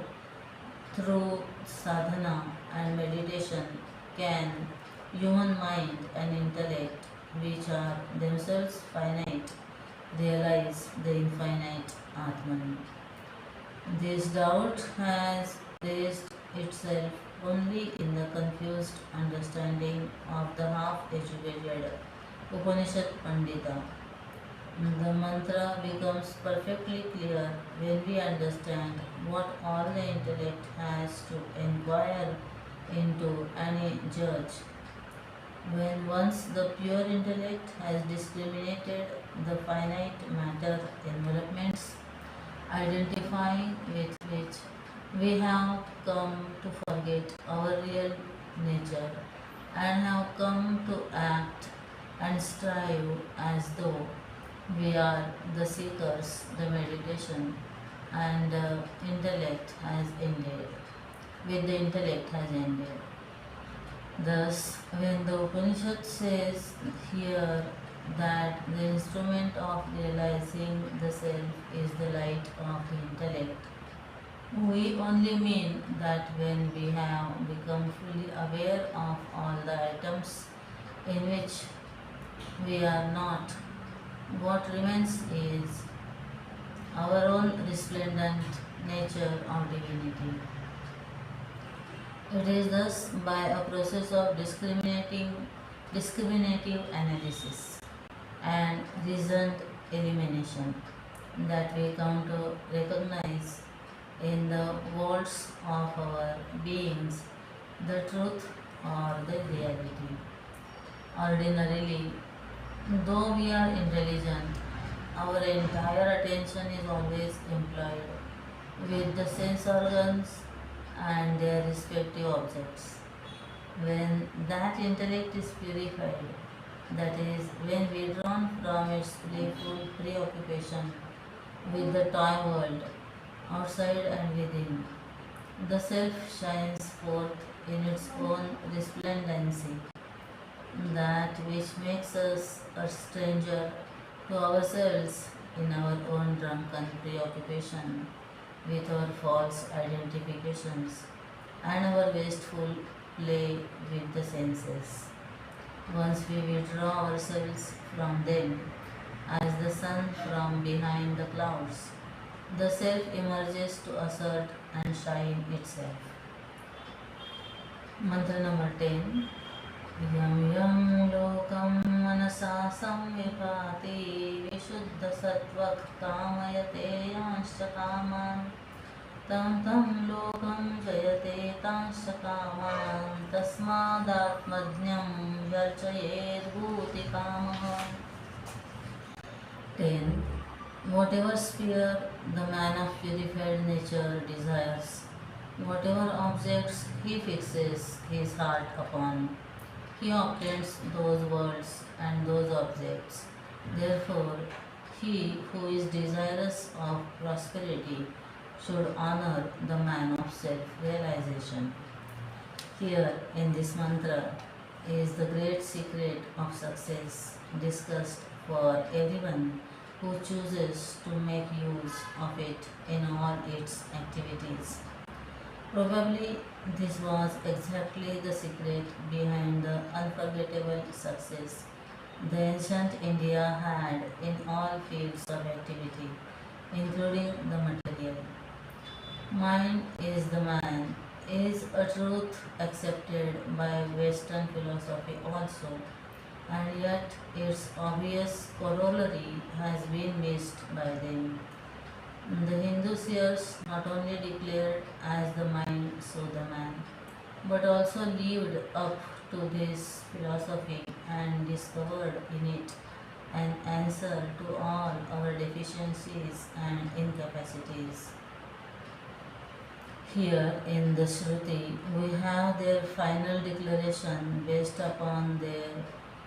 through sadhana and meditation, can human mind and intellect, which are themselves finite, realize the infinite Atman. This doubt has placed itself only in the confused understanding of the half-educated Upanishad Pandita. The mantra becomes perfectly clear when we understand what all the intellect has to inquire into and judge. When once the pure intellect has discriminated the finite matter envelopments, identifying with which we have come to forget our real nature and have come to act and strive as though we are the seekers, the meditation, and intellect has ended. With the intellect has ended. Thus, when the Upanishad says here that the instrument of realizing the self is the light of the intellect, we only mean that when we have become fully aware of all the items in which we are not, what remains is our own resplendent nature of divinity. It is thus by a process of discriminative analysis and reasoned elimination that we come to recognize in the worlds of our beings the truth or the reality. Ordinarily, though we are intelligent, our entire attention is always employed with the sense organs and their respective objects. When that intellect is purified, that is, when withdrawn from its playful preoccupation with the toy world, outside and within, the self shines forth in its own resplendency, that which makes us a stranger to ourselves in our own drunken preoccupation with our false identifications and our wasteful play with the senses. Once we withdraw ourselves from them, as the sun from behind the clouds, the self emerges to assert and shine itself. Mantra number 10. Yam yam lokam manasa samvipati vishuddha sattva kamayate yanscha kaman tam tam lokam jayate tanscha kaman tasmadatmadnyam yarchayed bhuti kamaha. 10. Whatever sphere the man of purified nature desires, whatever objects he fixes his heart upon, he obtains those worlds and those objects. Therefore, he who is desirous of prosperity should honor the man of self-realization. Here in this mantra is the great secret of success discussed for everyone who chooses to make use of it in all its activities. Probably this was exactly the secret behind the unforgettable success the ancient India had in all fields of activity, including the material. Mind is the man is a truth accepted by Western philosophy also, and yet its obvious corollary has been missed by them. The Hindu seers not only declared as the mind, so the man, but also lived up to this philosophy and discovered in it an answer to all our deficiencies and incapacities. Here in the Shruti, we have their final declaration based upon their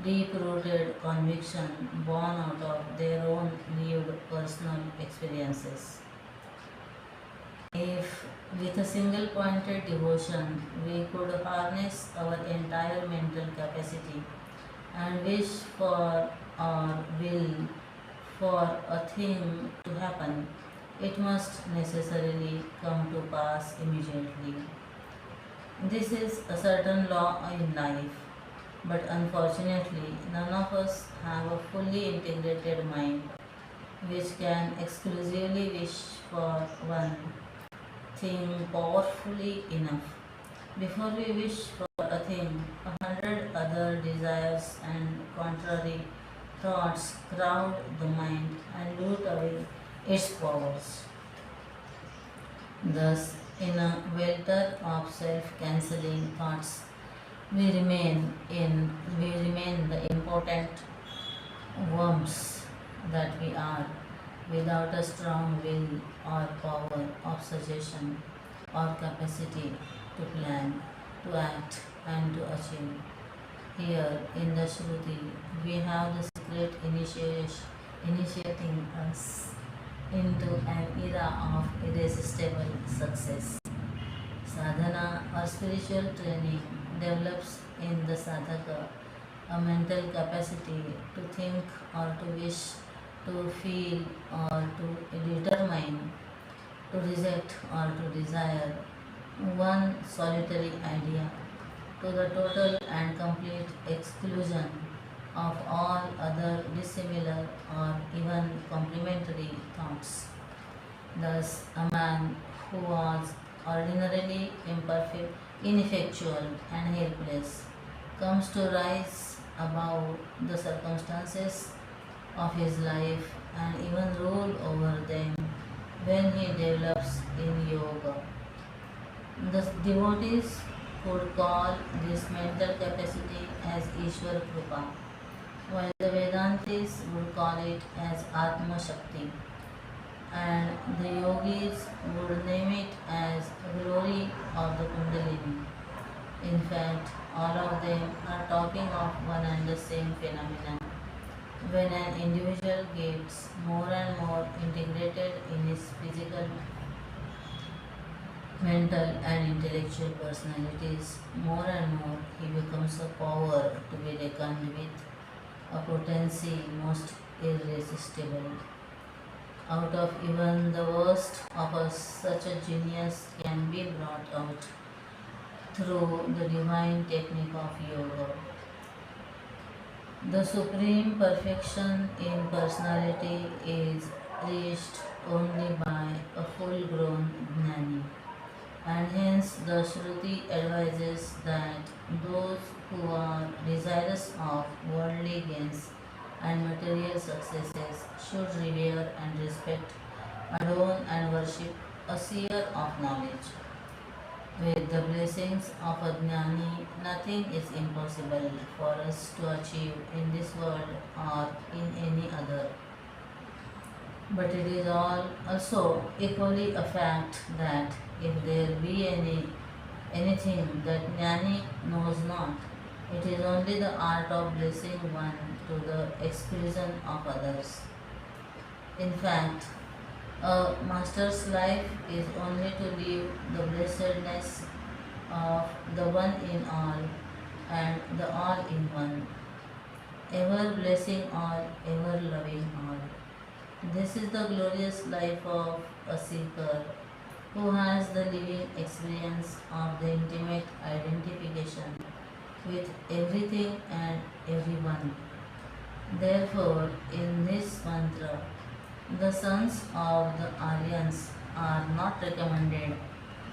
deep-rooted conviction born out of their own lived personal experiences. If with a single pointed devotion we could harness our entire mental capacity and wish for or will for a thing to happen, it must necessarily come to pass immediately. This is a certain law in life, but unfortunately, none of us have a fully integrated mind which can exclusively wish for one thing powerfully enough. Before we wish for a thing, 100 other desires and contrary thoughts crowd the mind and loot away its powers. Thus, in a welter of self-cancelling thoughts, we remain the impotent worms that we are, without a strong will or power of suggestion or capacity to plan, to act, and to achieve. Here in the Shruti, we have the secret initiating us into an era of irresistible success. Sadhana or spiritual training develops in the sadhaka a mental capacity to think or to wish, to feel or to determine, to reject or to desire one solitary idea, to the total and complete exclusion of all other dissimilar or even complementary thoughts. Thus, a man who was ordinarily imperfect, ineffectual, and helpless comes to rise above the circumstances of his life and even rule over them when he develops in yoga. The devotees would call this mental capacity as Ishwar Krupa, while the Vedantis would call it as Atma Shakti, and the yogis would name it as glory of the Kundalini. In fact, all of them are talking of one and the same phenomenon. When an individual gets more and more integrated in his physical, mental, and intellectual personalities, more and more he becomes a power to be reckoned with, a potency most irresistible. Out of even the worst of us, such a genius can be brought out through the divine technique of yoga. The supreme perfection in personality is reached only by a full grown jnani, and hence the Shruti advises that those who are desirous of worldly gains and material successes should revere and respect, adorn and worship a seer of knowledge. With the blessings of a jnani, nothing is impossible for us to achieve in this world or in any other. But it is also equally a fact that if there be anything that jnani knows not, it is only the art of blessing one to the exclusion of others. In fact, a master's life is only to live the blessedness of the one in all and the all in one, ever blessing all, ever loving all. This is the glorious life of a seeker who has the living experience of the intimate identification with everything and everyone. Therefore, in this mantra, the sons of the Aryans are not recommended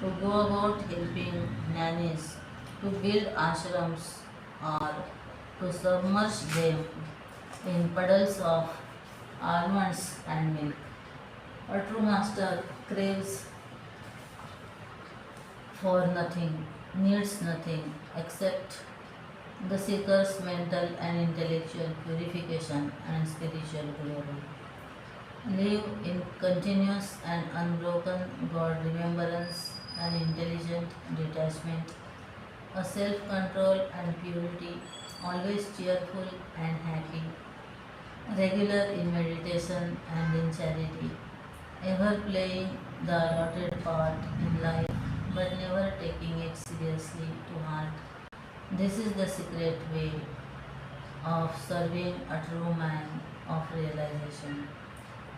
to go about helping nannies to build ashrams or to submerge them in puddles of almonds and milk. A true master craves for nothing, needs nothing except the seeker's mental and intellectual purification and spiritual glory. Live in continuous and unbroken God remembrance and intelligent detachment, a self control and purity, always cheerful and happy, regular in meditation and in charity, ever playing the allotted part in life but never taking it seriously to heart. This is the secret way of serving a true man of realization.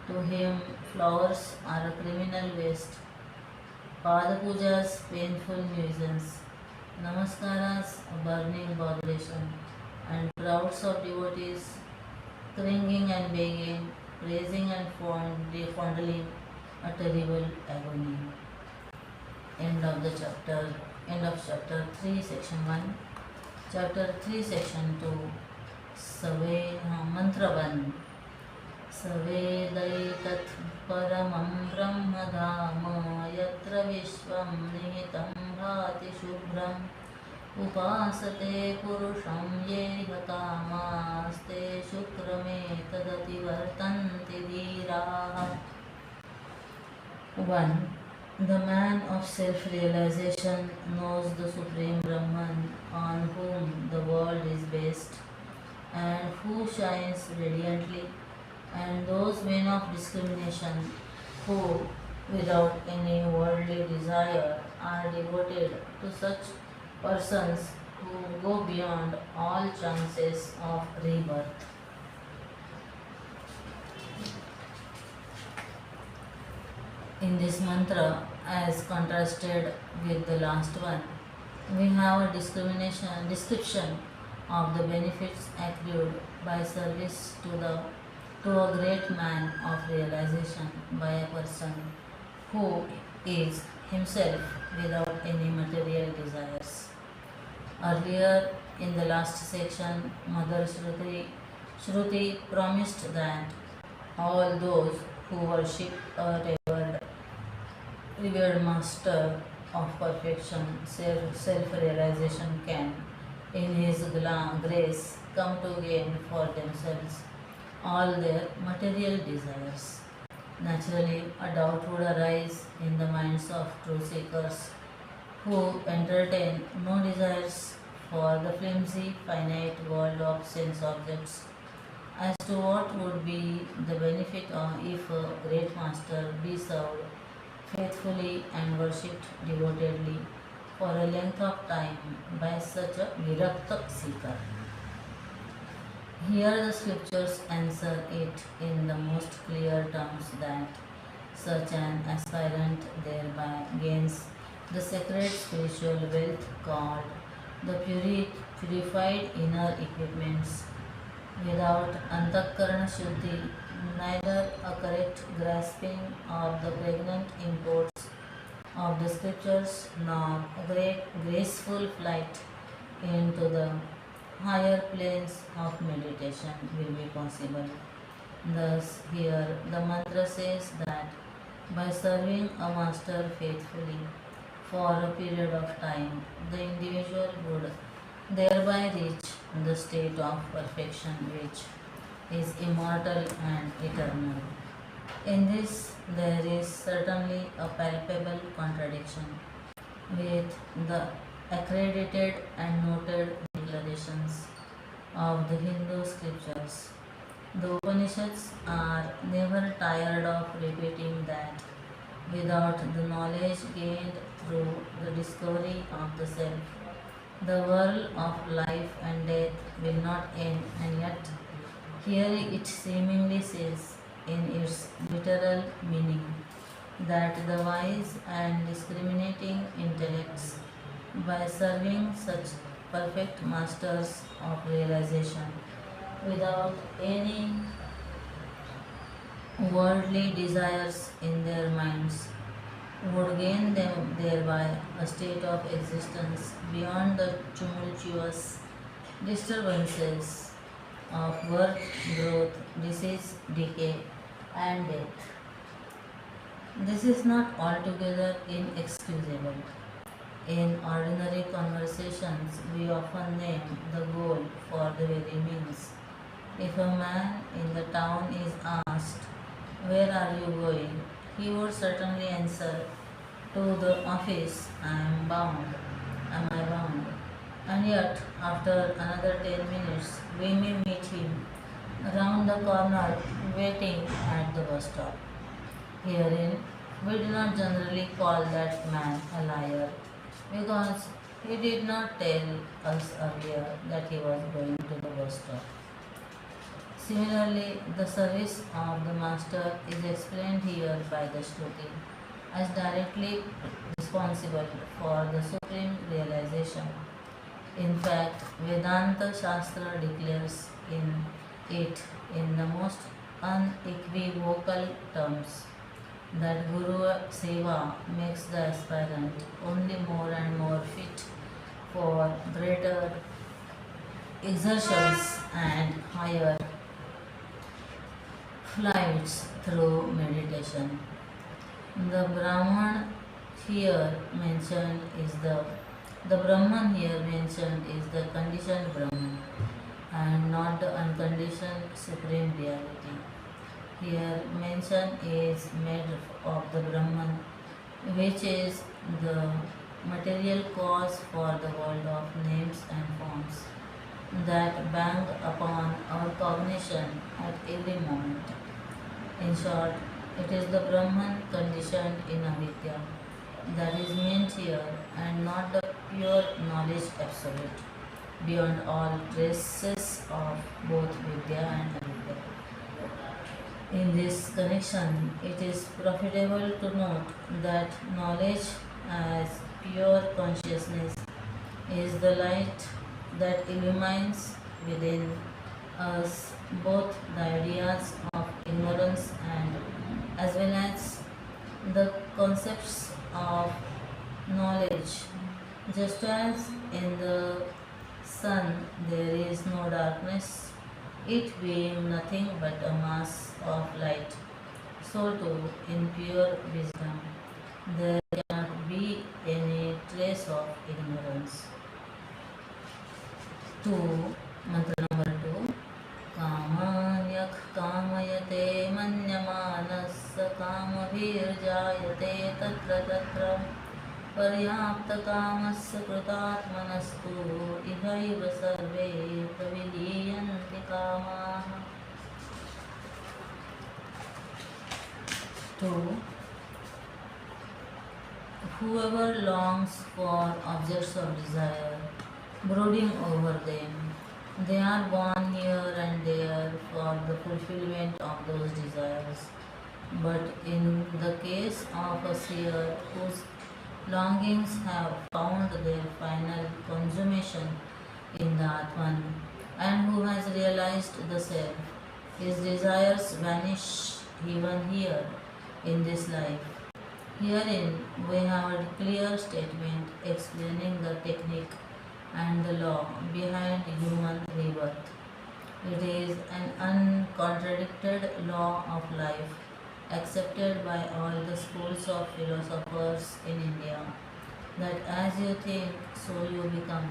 To him, flowers are a criminal waste, Pada pujas painful nuisance, namaskaras a burning botheration, and crowds of devotees clinging and begging, praising and fondling a terrible agony. End of the chapter. End of chapter 3, section 1. Chapter 3, section 2. Mantra 1. Savedaitat paramam brahma dhama yatra vishvam nihitam bhati shubhram upasate purusham yeha kamaste shukrame tadati vartanti dhiraha. 1. The man of self-realization knows the Supreme Brahman on whom the world is based and who shines radiantly, and those men of discrimination who, without any worldly desire, are devoted to such persons who go beyond all chances of rebirth. In this mantra, as contrasted with the last one, we have a description of the benefits accrued by service to a great man of realization by a person who is himself without any material desires. Earlier in the last section, Mother Shruti promised that all those who worship a revered master of perfection, self-realization can, in his grace, come to gain for themselves all their material desires. Naturally, a doubt would arise in the minds of true seekers who entertain no desires for the flimsy, finite world of sense objects as to what would be the benefit if a great master be served faithfully and worshipped devotedly for a length of time by such a virakta seeker. Here the scriptures answer it in the most clear terms that such an aspirant thereby gains the sacred spiritual wealth called the purified inner equipments. Without antakarana shuddhi, neither a correct grasping of the pregnant imports of the scriptures nor a great graceful flight into the higher planes of meditation will be possible. Thus, here the mantra says that by serving a master faithfully for a period of time, the individual would thereby reach the state of perfection which is immortal and eternal. In this, there is certainly a palpable contradiction with the accredited and noted declarations of the Hindu scriptures. The Upanishads are never tired of repeating that without the knowledge gained through the discovery of the self, the world of life and death will not end, and yet here it seemingly says in its literal meaning that the wise and discriminating intellects, by serving such perfect masters of realization without any worldly desires in their minds, would gain them thereby a state of existence beyond the tumultuous disturbances of birth, growth, disease, decay, and death. This is not altogether inexcusable. In ordinary conversations, we often name the goal for the very means. If a man in the town is asked, "Where are you going?" he would certainly answer, "To the office. Am I bound?" And yet, after another 10 minutes, we may meet him around the corner waiting at the bus stop. Herein, we do not generally call that man a liar, because he did not tell us earlier that he was going to the bus stop. Similarly, the service of the Master is explained here by the Shruti as directly responsible for the supreme realization. In fact, Vedanta Shastra declares in the most unequivocal terms that Guru Seva makes the aspirant only more and more fit for greater exertions and higher flights through meditation. The Brahman here mentioned is the Brahman here mentioned is the conditioned Brahman and not the unconditioned supreme reality. Here mention is made of the Brahman, which is the material cause for the world of names and forms that bang upon our cognition at every moment. In short, it is the Brahman conditioned in avidya that is meant here and not the pure knowledge absolute, beyond all traces of both Vidya and Avidya. In this connection, it is profitable to note that knowledge as pure consciousness is the light that illumines within us both the ideas of ignorance and as well as the concepts of knowledge. Just as in the sun there is no darkness, it being nothing but a mass of light, so too in pure wisdom there cannot be any trace of ignorance. 2. Mantra number 2. कामान्यः कामयते मन्यमानस्य कामभिर्जायते तत्र तत्र पर्याप्तकामस्य कृतात्मनस्तु इहैव सर्वे प्रविलीयन्ति कामाः. 2. Whoever longs for objects of desire, brooding over them, they are born here and there for the fulfillment of those desires. But in the case of a seer whose longings have found their final consummation in the Atman and who has realized the Self, his desires vanish even here in this life. Herein we have a clear statement explaining the technique and the law behind human rebirth. It is an uncontradicted law of life accepted by all the schools of philosophers in India that as you think, so you become.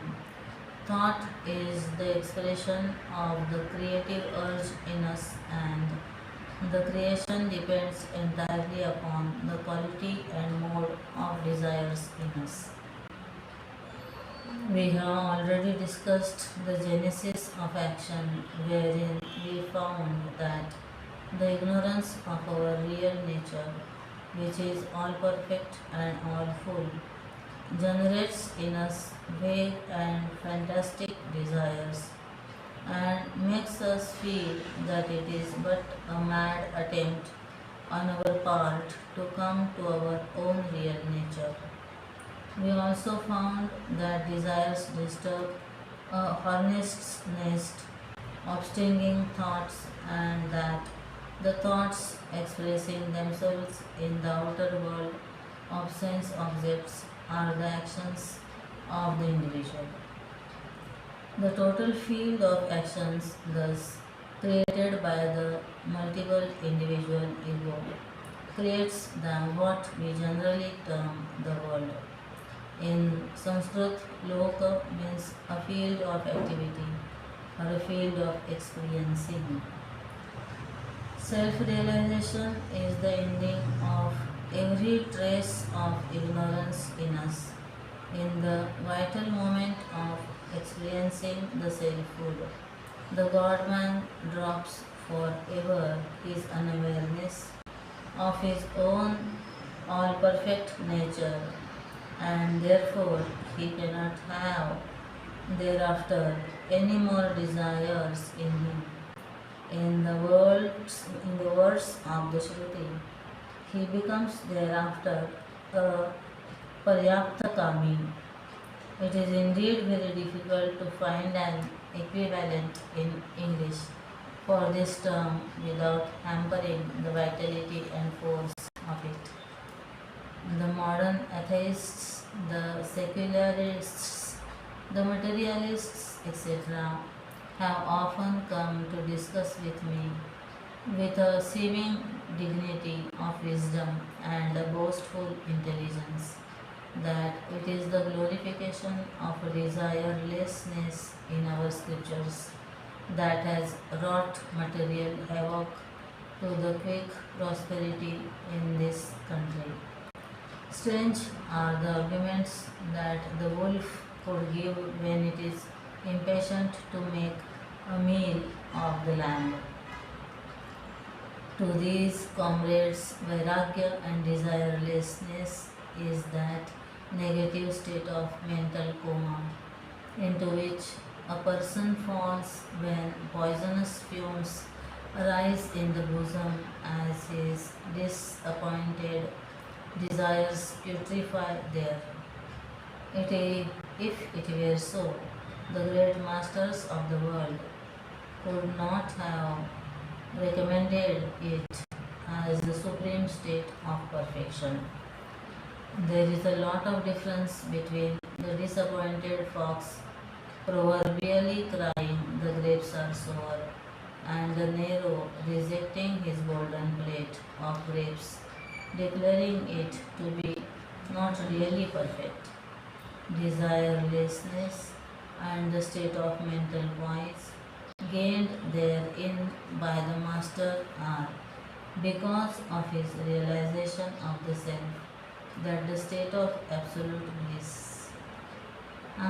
Thought is the expression of the creative urge in us, and the creation depends entirely upon the quality and mode of desires in us. We have already discussed the genesis of action, wherein we found that the ignorance of our real nature, which is all perfect and all full, generates in us vague and fantastic desires and makes us feel that it is but a mad attempt on our part to come to our own real nature. We also found that desires disturb a hornet's nest of stinging thoughts, and that the thoughts expressing themselves in the outer world of sense objects are the actions of the individual. The total field of actions thus created by the multiple individual ego creates the what we generally term the world. In Sanskrit, loka means a field of activity or a field of experiencing. Self-realization is the ending of every trace of ignorance in us. In the vital moment of experiencing the selfhood, the God-man drops forever his unawareness of his own all-perfect nature, and therefore he cannot have thereafter any more desires in him. In the words of the Shruti, he becomes thereafter a paryapta kami. It is indeed very difficult to find an equivalent in English for this term without hampering the vitality and force of it. The modern atheists, the secularists, the materialists, etc., have often come to discuss with me with a seeming dignity of wisdom and a boastful intelligence that it is the glorification of desirelessness in our scriptures that has wrought material havoc to the quick prosperity in this country. Strange are the arguments that the wolf could give when it is impatient to make a meal of the lamb. To these comrades, vairagya and desirelessness is that negative state of mental coma into which a person falls when poisonous fumes arise in the bosom as his disappointed desires putrefy there. If it were so, the great masters of the world could not have recommended it as the supreme state of perfection. There is a lot of difference between the disappointed fox proverbially crying the grapes are sour and the Nero rejecting his golden plate of grapes, declaring it to be not really perfect. Desirelessness and the state of mental voice gained therein by the master are, because of his realization of the self, that the state of absolute bliss,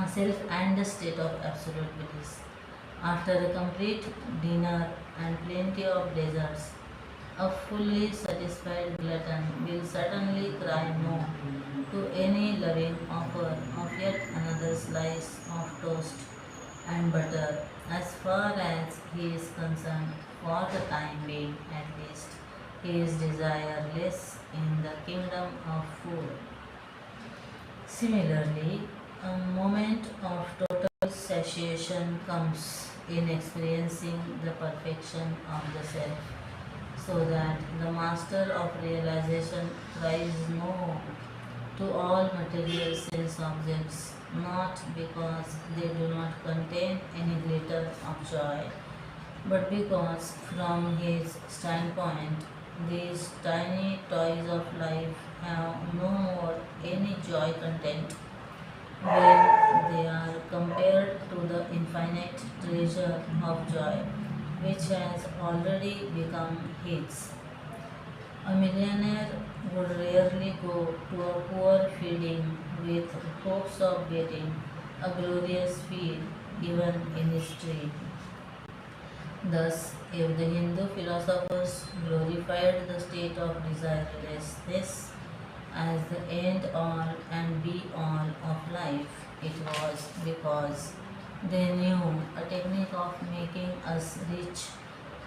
self and the state of absolute bliss. After a complete dinner and plenty of desserts, a fully satisfied glutton will certainly cry no to any loving offer of yet another slice of toast and butter, as far as he is concerned, for the time being at least. He is desireless in the kingdom of food. Similarly, a moment of total satiation comes in experiencing the perfection of the self, so that the master of realization cries no to all material sense objects, not because they do not contain any glitter of joy, but because from his standpoint these tiny toys of life have no more any joy content when they are compared to the infinite treasure of joy which has already become his. A millionaire would rarely go to a poor feeding with hopes of getting a glorious feed even in his tree. Thus, if the Hindu philosophers glorified the state of desirelessness as the end all and be all of life, it was because they knew a technique of making us reach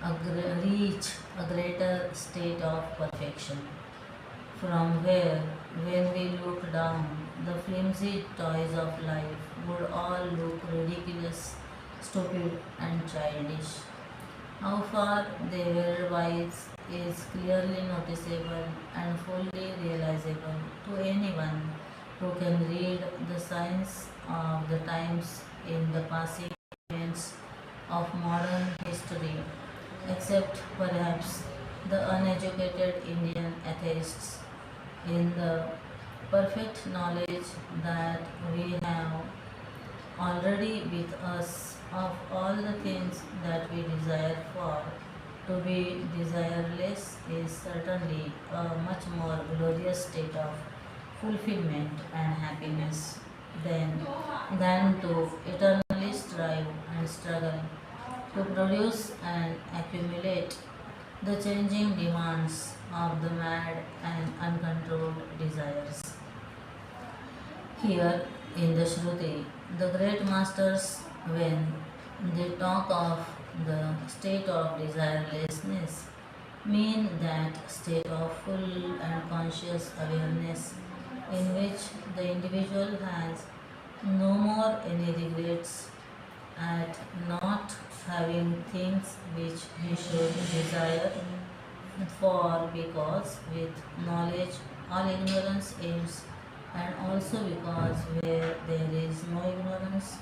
a greater state of perfection, from where, when we look down, the flimsy toys of life would all look ridiculous, stupid, and childish. How far they were wise is clearly noticeable and fully realizable to anyone who can read the signs of the times in the passing events of modern history, except perhaps the uneducated Indian atheists, in the perfect knowledge that we have already with us of all the things that we desire for. To be desireless is certainly a much more glorious state of fulfillment and happiness than to eternally strive and struggle to produce and accumulate the changing demands of the mad and uncontrolled desires. Here in the Shruti, the great masters, when they talk of the state of desirelessness, mean that state of full and conscious awareness in which the individual has no more any regrets at not having things which he should desire for, because with knowledge all ignorance ends, and also because where there is no ignorance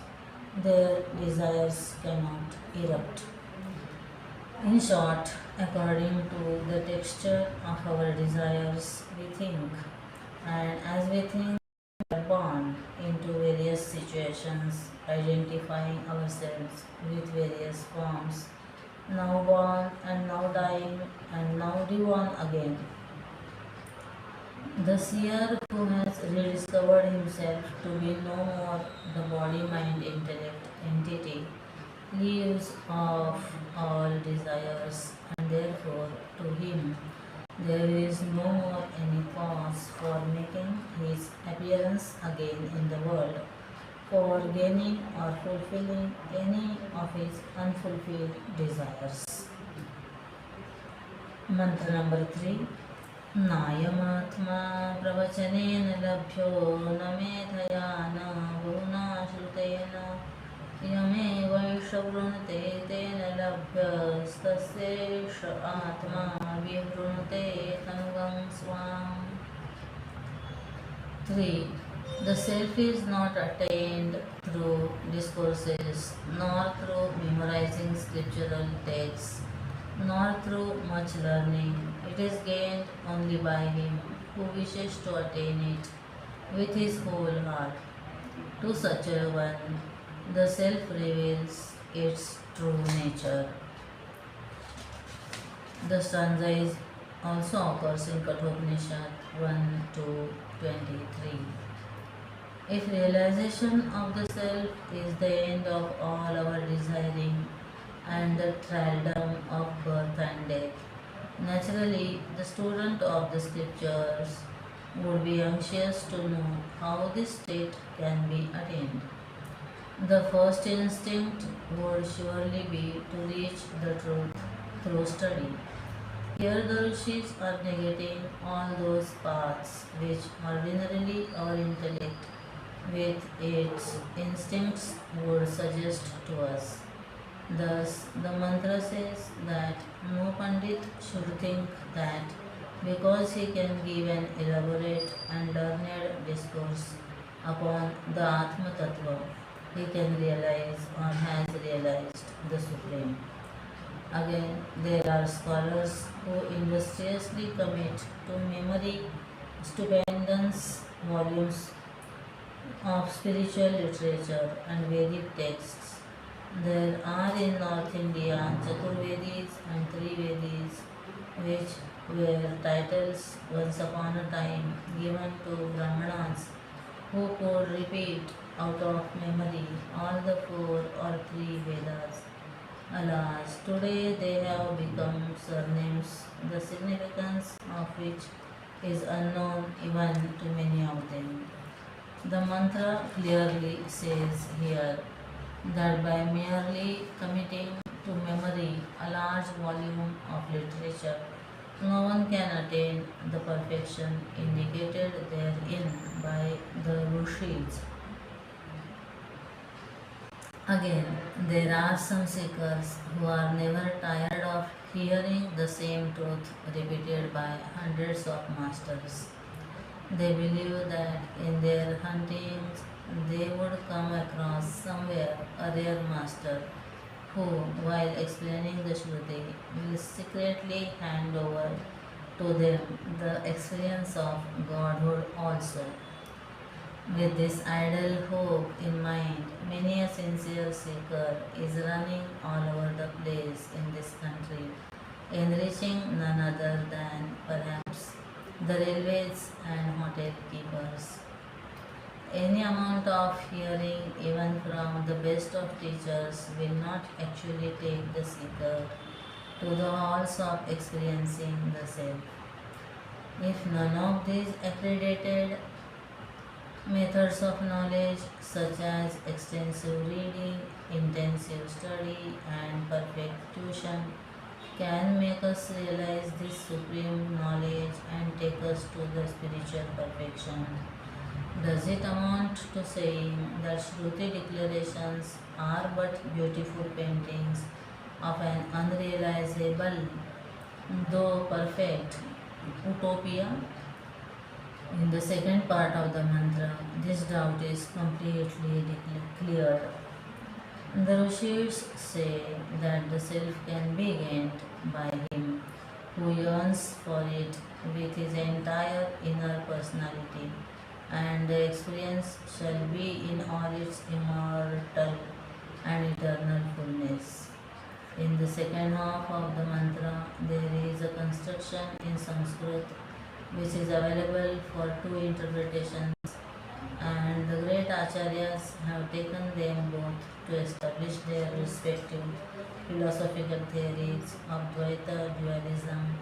their desires cannot erupt. In short, according to the texture of our desires, we think, and as we think, we are born into various situations, identifying ourselves with various forms, now born and now dying and now reborn again. The seer who has rediscovered himself to be no more the body mind intellect entity leaves off all desires, and therefore to him there is no more any cause for making his appearance again in the world, for gaining or fulfilling any of his unfulfilled desires. Mantra number 3. नायमात्मा प्रवचनेन लभ्यो न मेधया न गुरुणा श्रुतेन यमेवैष वृणुते तेन लभ्यस्तस्यैष आत्मा विवृणुते तनुगं स्वाम्. 3. The self is not attained through discourses, nor through memorizing scriptural texts, nor through much learning. It is gained only by him who wishes to attain it with his whole heart. To such a one, the self reveals its true nature. The stanza is also occurs in Kathopanishad 1 to 23. If realization of the self is the end of all our desiring and the thraldom of birth and death, naturally the student of the scriptures would be anxious to know how this state can be attained. The first instinct would surely be to reach the truth through study. Here the rishis are negating all those paths which ordinarily our intellect with its instincts would suggest to us. Thus, the mantra says that no Pandit should think that because he can give an elaborate and learned discourse upon the Atma Tattva, he can realize or has realized the Supreme. Again, there are scholars who industriously commit to memory stupendous volumes of spiritual literature and Vedic texts. There are in North India Chaturvedis and Trivedis, which were titles once upon a time given to Brahmanas who could repeat out of memory all the 4 or 3 Vedas. Alas, today they have become surnames, the significance of which is unknown even to many of them. The mantra clearly says here that by merely committing to memory a large volume of literature, no one can attain the perfection indicated therein by the rishis. Again, there are some seekers who are never tired of hearing the same truth repeated by hundreds of masters. They believe that in their huntings they would come across somewhere a rare master who, while explaining the Shruti, will secretly hand over to them the experience of Godhood also. With this idle hope in mind, many a sincere seeker is running all over the place in this country, enriching none other than perhaps the railways and hotel keepers. Any amount of hearing, even from the best of teachers, will not actually take the seeker to the halls of experiencing the self. If none of these accredited methods of knowledge, such as extensive reading, intensive study, and perfect tuition, can make us realize this supreme knowledge and take us to the spiritual perfection, does it amount to saying that Shruti declarations are but beautiful paintings of an unrealizable, though perfect, utopia? In the second part of the mantra, this doubt is completely cleared. The Rishis say that the self can be gained by him who yearns for it with his entire inner personality, and the experience shall be in all its immortal and eternal fullness. In the second half of the mantra, there is a construction in Sanskrit which is available for two interpretations, and the great acharyas have taken them both to establish their respective philosophical theories of Dvaita dualism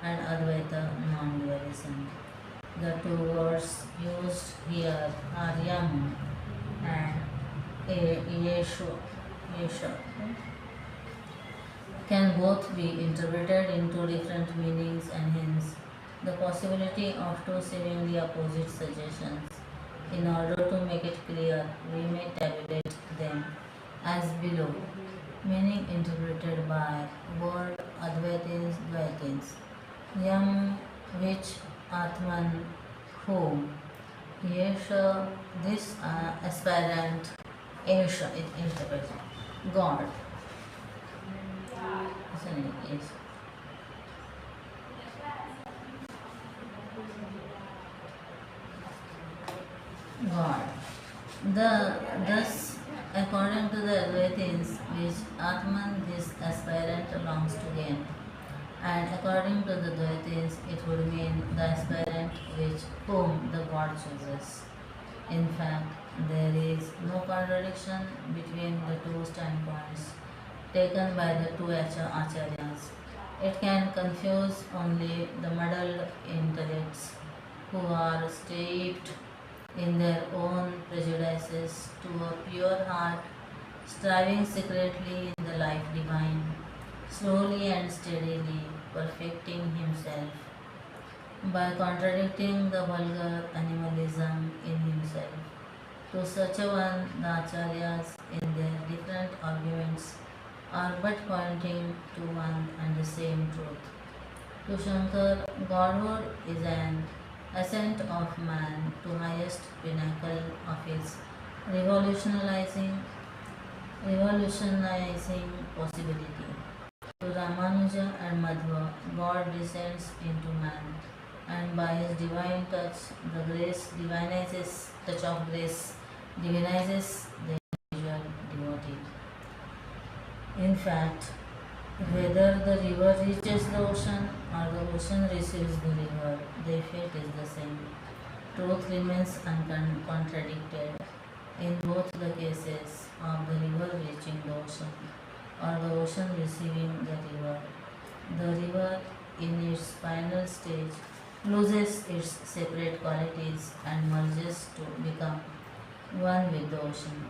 and Advaita non-dualism. The two words used here are Yam and Yesha can both be interpreted in two different meanings, and hence the possibility of two seemingly opposite suggestions. In order to make it clear, we may tabulate them as below. Meaning interpreted by word Advaitins Dvaitins. Yam, which Atman, whom. Yesha, this aspirant. Yesha, it interprets God. Yes. God. Thus, according to the Advaitins, which Atman this aspirant belongs to gain, and according to the Dvaitins, it would mean the aspirant which whom the God chooses. In fact, there is no contradiction between the two standpoints taken by the two acharyas. It can confuse only the muddled intellects who are steeped in their own prejudices to a pure heart, striving secretly in the life divine, slowly and steadily perfecting himself by contradicting the vulgar animalism in himself. To such a one, the acharyas in their different arguments are but pointing to one and the same truth. To Shankar, Godhood is an ascent of man to highest pinnacle of his revolutionizing possibility. To Ramanuja and Madhva, God descends into man, and by his divine touch, the touch of grace divinizes the individual devotee. In fact, whether the river reaches the ocean or the ocean receives the river, their fate is the same. Truth remains uncontradicted in both the cases of the river reaching the ocean or the ocean receiving the river. The river, in its final stage, loses its separate qualities and merges to become one with the ocean.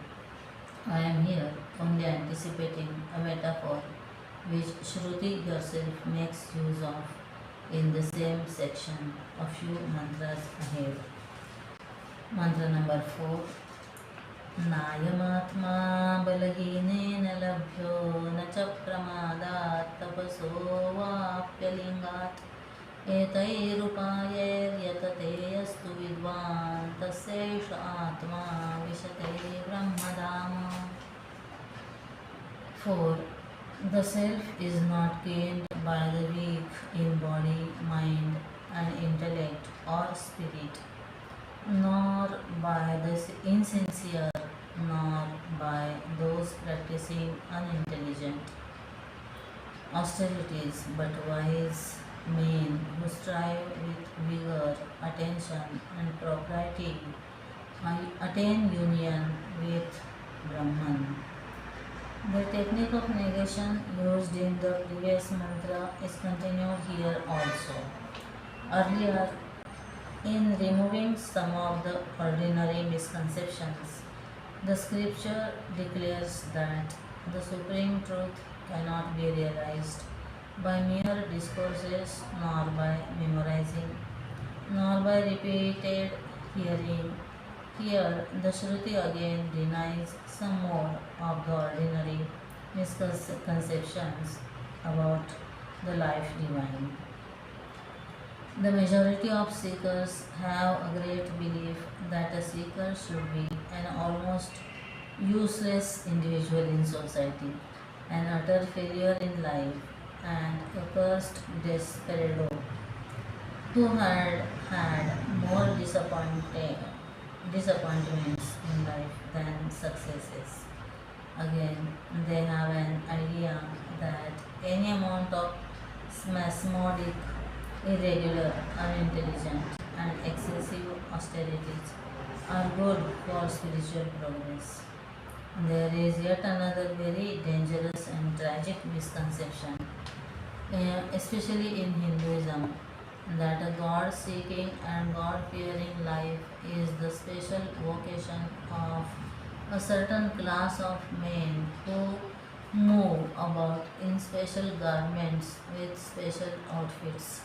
I am here only anticipating a metaphor which Shruti herself makes use of in the same section a few mantras ahead. Mantra number 4. Nayamatma balahine labhyo na cha pramadat tapaso vapyalingat etairupayer yatate astu vidvan tasyesha atma vishate brahmadama. 4. The self is not gained by the weak in body, mind, and intellect or spirit, nor by the insincere, nor by those practicing unintelligent austerities, but wise men who strive with vigor, attention, and propriety attain union with Brahman. The technique of negation used in the previous mantra is continued here also. Earlier, in removing some of the ordinary misconceptions, the scripture declares that the supreme truth cannot be realized by mere discourses, nor by memorizing, nor by repeated hearing. Here, the Shruti again denies some more of the ordinary misconceptions about the life divine. The majority of seekers have a great belief that a seeker should be an almost useless individual in society, an utter failure in life, and a cursed desperado who had had more disappointments in life than successes. Again, they have an idea that any amount of spasmodic, irregular, unintelligent, and excessive austerities are good for spiritual progress. There is yet another very dangerous and tragic misconception, especially in Hinduism, that a God seeking and God fearing life is the special vocation of a certain class of men who move about in special garments with special outfits.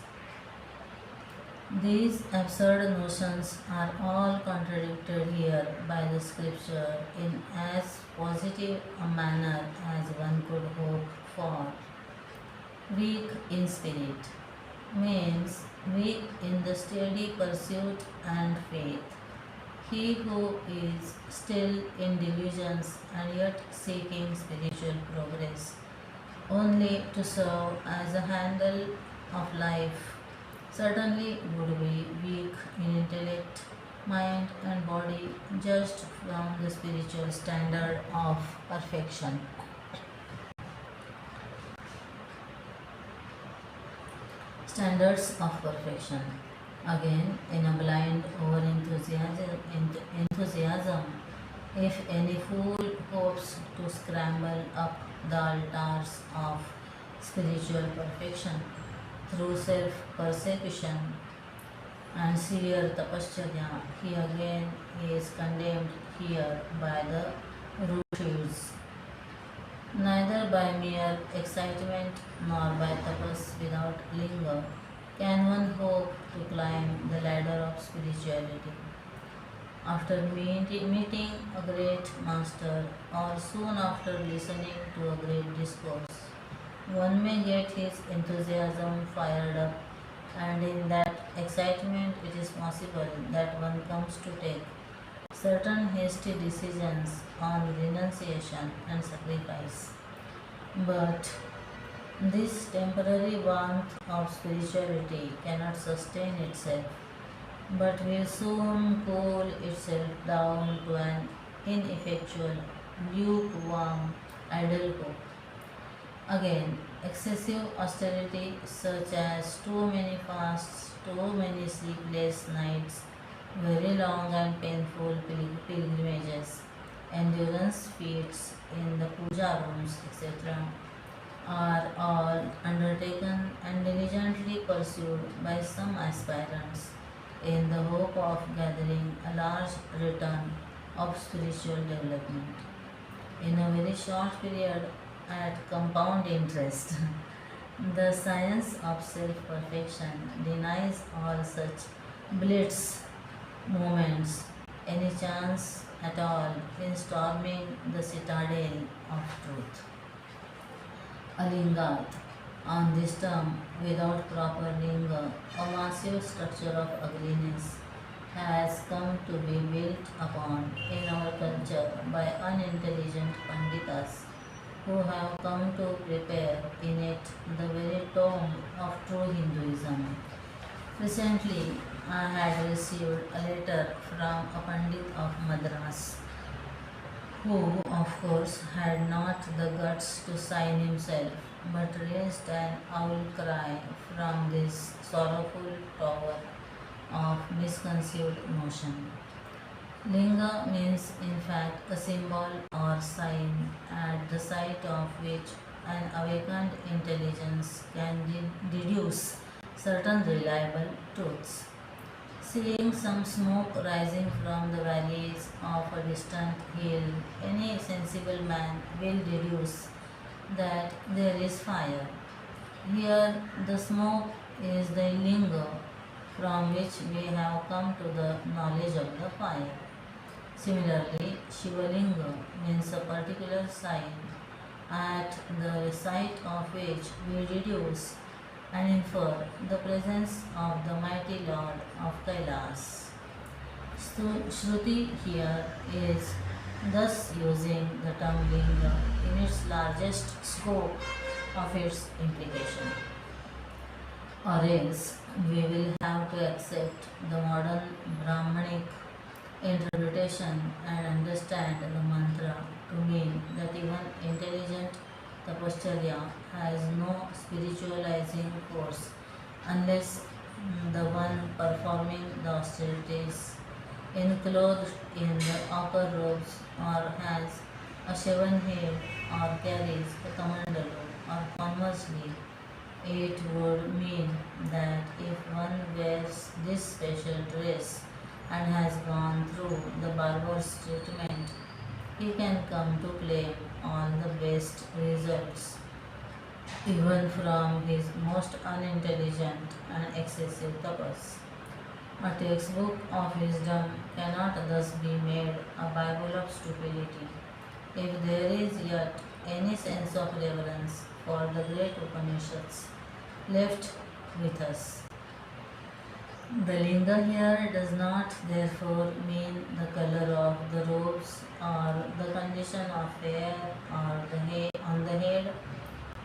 These absurd notions are all contradicted here by the scripture in as positive a manner as one could hope for. Weak in spirit means weak in the steady pursuit and faith. He who is still in delusions and yet seeking spiritual progress only to serve as a handle of life certainly would be weak in intellect, mind, and body, judged from the spiritual standard of perfection. Standards of perfection. Again, in a blind over enthusiasm, if any fool hopes to scramble up the altars of spiritual perfection through self persecution and severe tapasya, he again is condemned here by the rishis. Neither by mere excitement nor by tapas without linga can one hope to climb the ladder of spirituality. After meeting a great master or soon after listening to a great discourse, one may get his enthusiasm fired up, and in that excitement it is possible that one comes to take certain hasty decisions on renunciation and sacrifice. But this temporary warmth of spirituality cannot sustain itself, but will soon cool itself down to an ineffectual, lukewarm, idle hope. Again, excessive austerity such as too many fasts, too many sleepless nights, very long and painful pilgrimages, endurance feats in the puja rooms, etc., are all undertaken and diligently pursued by some aspirants in the hope of gathering a large return of spiritual development in a very short period at compound interest. The science of self perfection denies all such blitz moments any chance at all in storming the citadel of truth. Alingat. On this term, without proper linga, a massive structure of ugliness has come to be built upon in our culture by unintelligent panditas who have come to prepare in it the very tomb of true Hinduism. Recently, I had received a letter from a Pandit of Madras who, of course, had not the guts to sign himself, but raised an owl cry from this sorrowful tower of misconceived notion. Linga means, in fact, a symbol or sign at the sight of which an awakened intelligence can deduce certain reliable truths. Seeing some smoke rising from the valleys of a distant hill, any sensible man will deduce that there is fire. Here, the smoke is the linga from which we have come to the knowledge of the fire. Similarly, Shivalinga means a particular sign at the sight of which we deduce and infer the presence of the mighty Lord of Kailas. Shruti here is thus using the term linga in its largest scope of its implication. Or else we will have to accept the modern Brahmanic interpretation and understand the mantra to mean that even intelligent tapasya has no spiritualizing force unless the one performing the austerities enclosed in the upper robes or has a shaven head or carries a kamandalu, or conversely it would mean that if one wears this special dress and has gone through the barber's treatment, he can come to claim all the best results, even from his most unintelligent and excessive tapas. A textbook of wisdom cannot thus be made a Bible of stupidity. If there is yet any sense of reverence for the great Upanishads left with us, the linga here does not therefore mean the color of the robes or the condition of hair or the hair on the head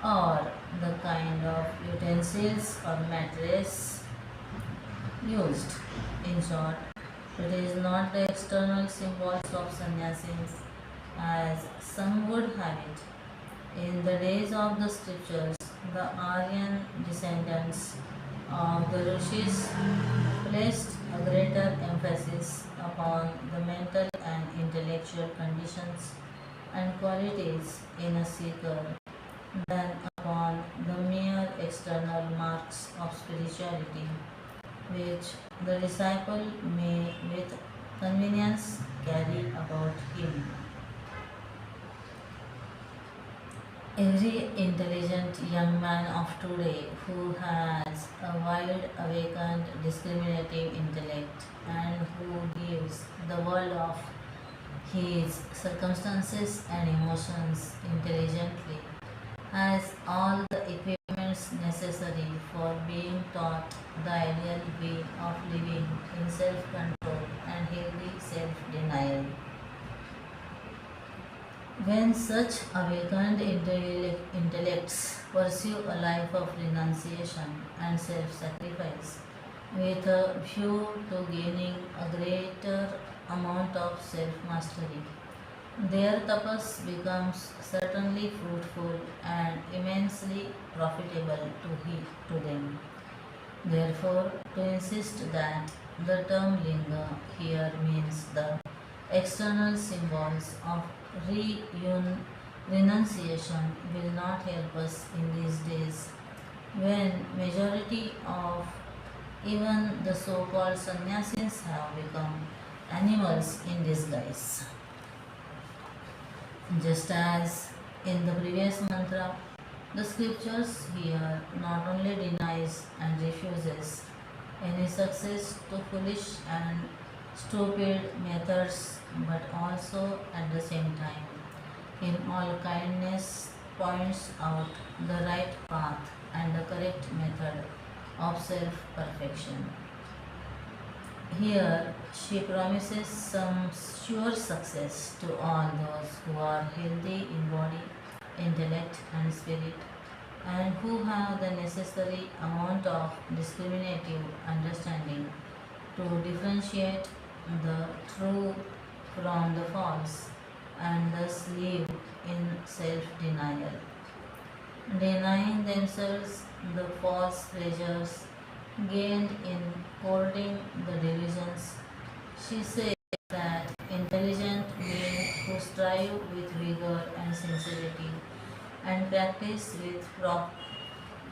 or the kind of utensils or mattress used. In short, it is not the external symbols of sannyasis as some would have it. In the days of the scriptures, the Aryan descendants of the rishis placed a greater emphasis upon the mental and intellectual conditions and qualities in a seeker than upon the mere external marks of spirituality, which the disciple may with convenience carry about him. Every intelligent young man of today who has a wide awakened discriminative intellect and who gives the world of his circumstances and emotions intelligently has all the equipments necessary for being taught the ideal way of living in self-control and healthy self-denial. When such awakened intellects pursue a life of renunciation and self-sacrifice with a view to gaining a greater amount of self-mastery, their tapas becomes certainly fruitful and immensely profitable to them. Therefore, to insist that the term linga here means the external symbols of renunciation will not help us in these days when majority of even the so-called sannyasis have become animals in disguise. Just as in the previous mantra, the scriptures here not only denies and refuses any success to foolish and stupid methods, but also at the same time, in all kindness, points out the right path and the correct method of self perfection. Here, she promises some sure success to all those who are healthy in body, intellect, and spirit, and who have the necessary amount of discriminative understanding to differentiate the true from the false and thus live in self denial, denying themselves the false pleasures gained in holding the delusions. She says that intelligent beings who strive with vigor and sincerity and practice with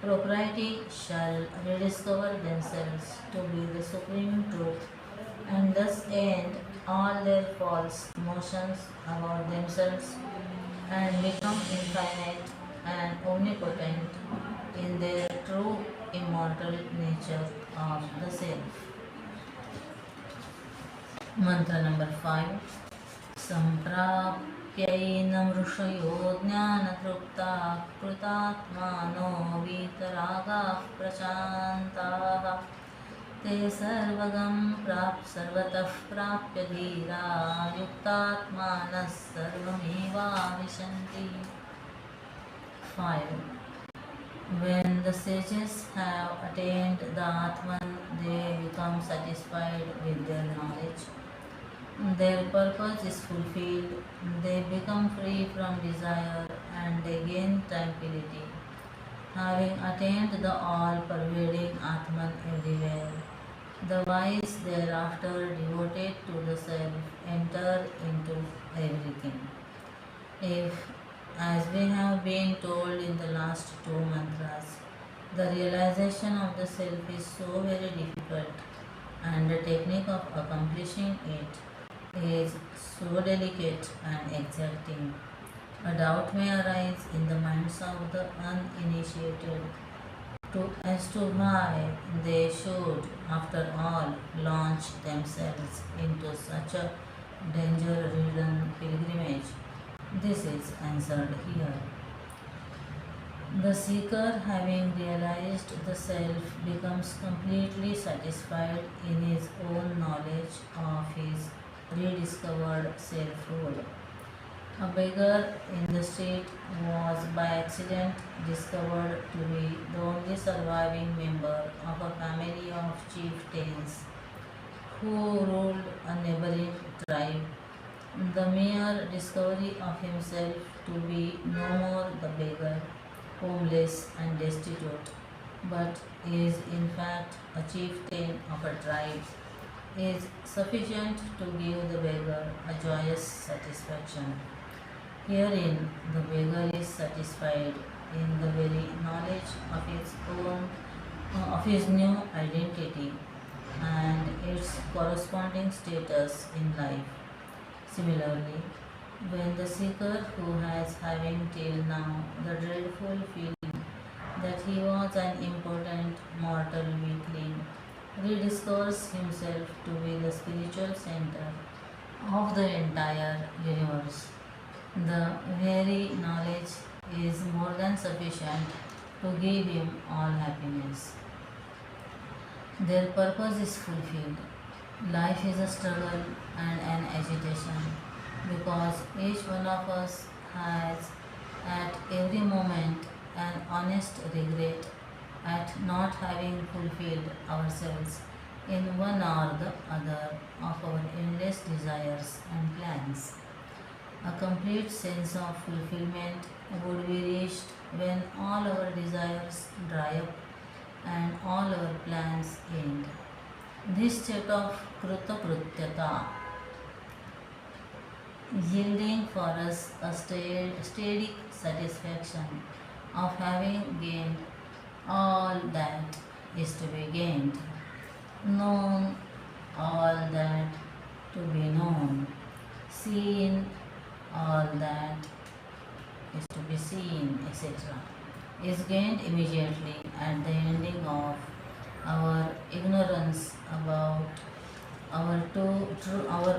propriety shall rediscover themselves to be the supreme truth and thus end all their false notions about themselves and become infinite and omnipotent in their true immortal nature of the self. Mantra number 5. Samprapyainam ऋषयो ज्ञानतृप्ताः कृतात्मानो वीतरागाः प्रशान्ताः ते सर्वगं सर्वतः प्राप्य धीरा युक्तात्मानः सर्वमेवाविशन्ति. 5. When the sages have attained the Atman, they become satisfied with their knowledge. Their purpose is fulfilled, they become free from desire and they gain tranquility. Having attained the all-pervading Atman everywhere, the wise thereafter devoted to the self enter into everything. If, as we have been told in the last two mantras, the realization of the self is so very difficult and the technique of accomplishing it is so delicate and exacting, a doubt may arise in the minds of the uninitiated as to why they should, after all, launch themselves into such a danger-ridden pilgrimage. This is answered here. The seeker, having realized the self, becomes completely satisfied in his own knowledge of his rediscovered selfhood. A beggar in the street was by accident discovered to be the only surviving member of a family of chieftains who ruled a neighboring tribe. The mere discovery of himself to be no more the beggar, homeless and destitute, but is in fact a chieftain of a tribe, is sufficient to give the beggar a joyous satisfaction. Herein the beggar is satisfied in the very knowledge of his new identity and its corresponding status in life. Similarly, when the seeker who has having till now the dreadful feeling that he was an impotent mortal weakling rediscovers himself to be the spiritual center of the entire universe, the very knowledge is more than sufficient to give him all happiness. Their purpose is fulfilled. Life is a struggle and an agitation because each one of us has at every moment an honest regret at not having fulfilled ourselves in one or the other of our endless desires and plans. A complete sense of fulfillment would be reached when all our desires dry up and all our plans end. This state of Krutaprutyata, yielding for us a steady satisfaction of having gained all that is to be gained, known all that to be known, seen all that is to be seen, etc., is gained immediately at the ending of our ignorance about our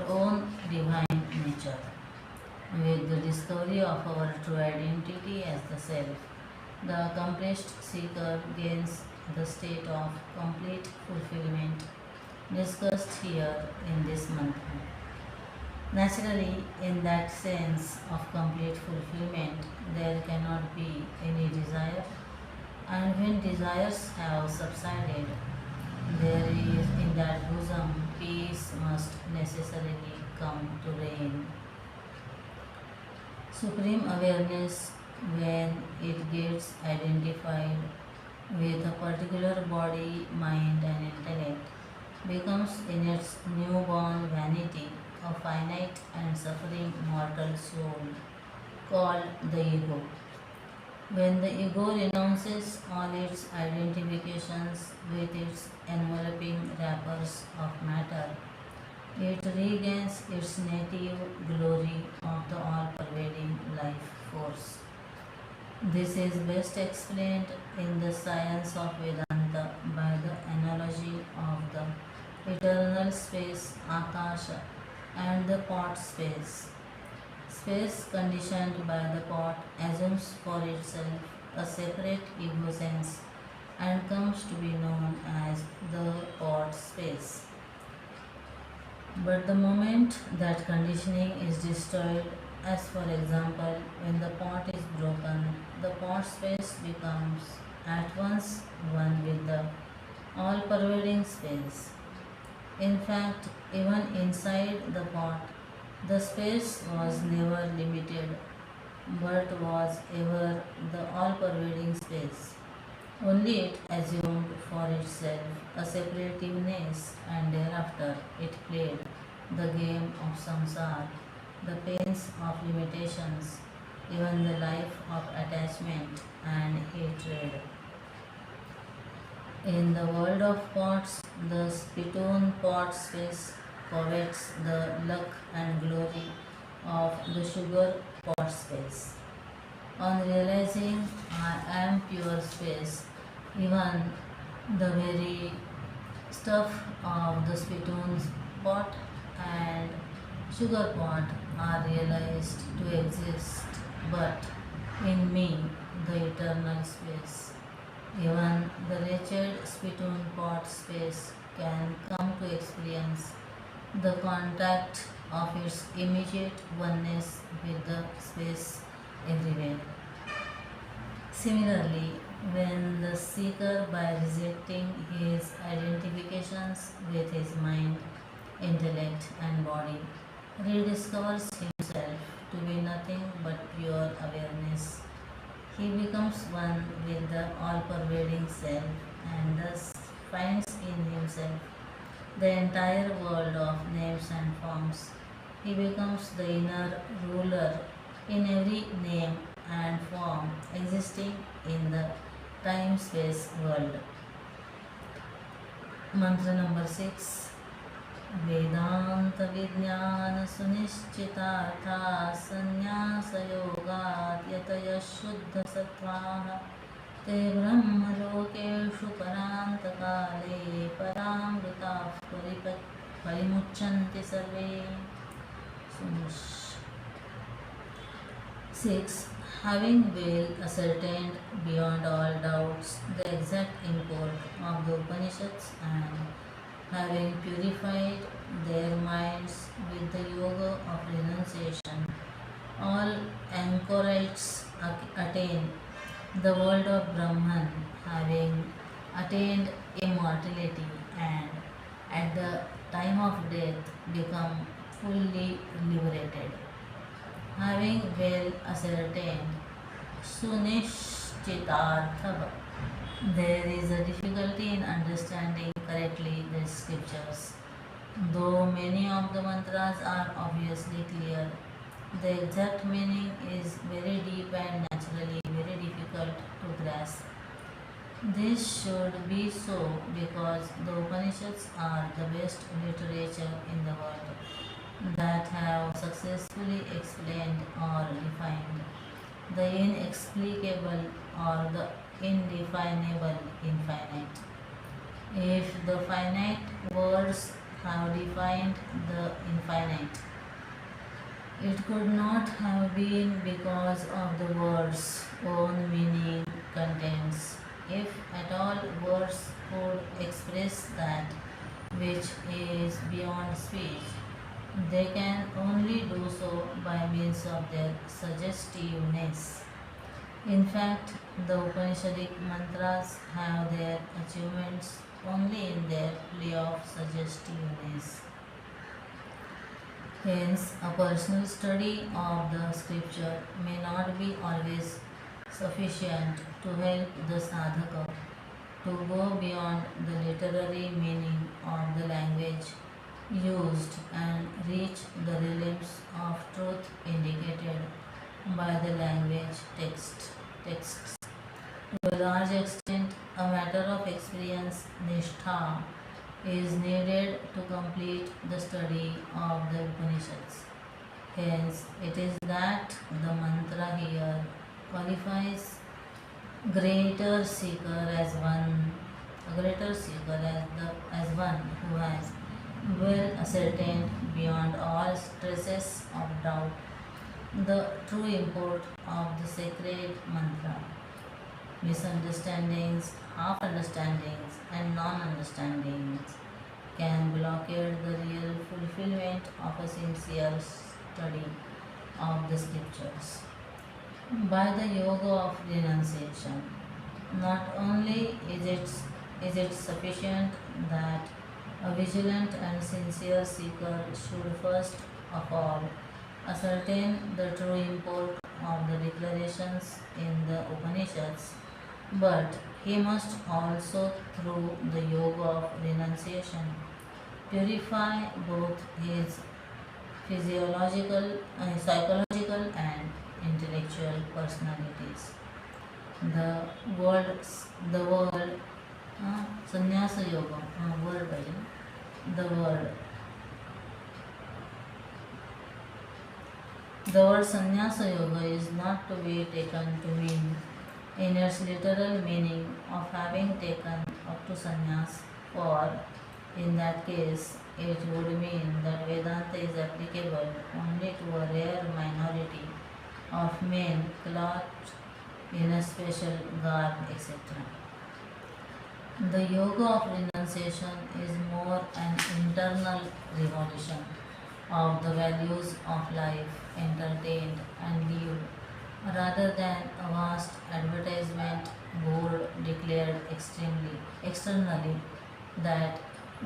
own divine nature. With the discovery of our true identity as the self, the accomplished seeker gains the state of complete fulfillment discussed here in this mantra. Naturally, in that sense of complete fulfillment, there cannot be any desire, and when desires have subsided, there is in that bosom peace must necessarily come to reign. Supreme awareness, when it gets identified with a particular body, mind, and intellect, becomes in its newborn vanity a finite and suffering mortal soul called the ego. When the ego renounces all its identifications with its enveloping wrappers of matter, it regains its native glory of the all-pervading life force. This is best explained in the science of Vedanta by the analogy of the eternal space Akasha and the pot space. Space conditioned by the pot assumes for itself a separate ego sense and comes to be known as the pot space. But the moment that conditioning is destroyed, as for example, when the pot is broken, the pot space becomes at once one with the all pervading space. In fact, even inside the pot, the space was never limited but was ever the all pervading space. Only it assumed for itself a separativeness, and thereafter it played the game of samsara, the pains of limitations, even the life of attachment and hatred. In the world of pots, the spittoon pot space covets the luck and glory of the sugar pot space. On realizing I am pure space, even the very stuff of the spittoons pot and sugar pot are realized to exist, but in me, the eternal space. Even the wretched spittoon pot space can come to experience the contact of its immediate oneness with the space everywhere. Similarly, when the seeker, by rejecting his identifications with his mind, intellect, and body, rediscovers himself to be nothing but pure awareness, he becomes one with the all pervading self and thus finds in himself the entire world of names and forms. He becomes the inner ruler in every name and form existing in the time space world. Mantra number 6. वेदांत विज्ञान सुनिश्चितार्था संन्यास योगात् यतयः शुद्ध सत्त्वाः ते ब्रह्मलोकेषु परान्तकाले परामृताः परिमुच्यन्ते सर्वे. 6. Having well ascertained beyond all doubts the exact import of the Upanishads and having purified their minds with the yoga of renunciation, all anchorites attain the world of Brahman, having attained immortality and at the time of death become fully liberated. Having well ascertained Sunishchitartha, there is a difficulty in understanding correctly the scriptures. Though many of the mantras are obviously clear, the exact meaning is very deep and naturally very difficult to grasp. This should be so because the Upanishads are the best literature in the world that have successfully explained or defined the inexplicable or the indefinable infinite. If the finite words have defined the infinite, it could not have been because of the words' own meaning contents. If at all words could express that which is beyond speech, they can only do so by means of their suggestiveness. In fact, the Upanishadic mantras have their achievements only in their play of suggestiveness. Hence, a personal study of the scripture may not be always sufficient to help the sadhaka to go beyond the literary meaning of the language used and reach the realms of truth indicated by the language texts. To a large extent, a matter of experience, nishtha, is needed to complete the study of the Upanishads. Hence, it is that the mantra here qualifies greater seeker as one, as one who has well ascertained beyond all stresses of doubt the true import of the sacred mantra. misunderstandings, half understandings, and non understandings can blockade the real fulfillment of a sincere study of the scriptures. By the yoga of renunciation, not only is it sufficient that a vigilant and sincere seeker should first of all ascertain the true import of the declarations in the Upanishads, but he must also, through the yoga of renunciation, purify both his psychological, and intellectual personalities. The world, the world, sannyasa yoga, word by the word. The word sannyasa yoga is not to be taken to mean in its literal meaning of having taken up to sannyas, for in that case it would mean that Vedanta is applicable only to a rare minority of men clothed in a special garb, etc. The yoga of renunciation is more an internal revolution of the values of life entertained and lived, rather than a vast advertisement board declared externally that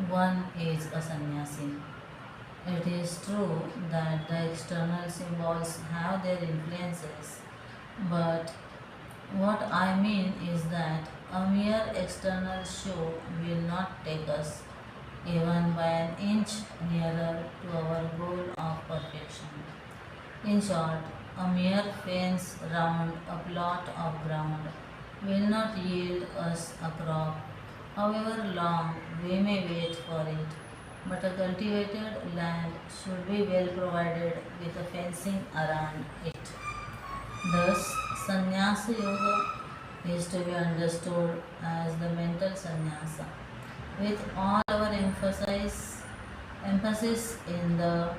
one is a sannyasi. It is true that the external symbols have their influences, but what I mean is that a mere external show will not take us even by an inch nearer to our goal of perfection. In short, a mere fence round a plot of ground will not yield us a crop, however long we may wait for it, but a cultivated land should be well provided with a fencing around it. Thus, sannyasa yoga is to be understood as the mental sannyasa, with all our emphasis in the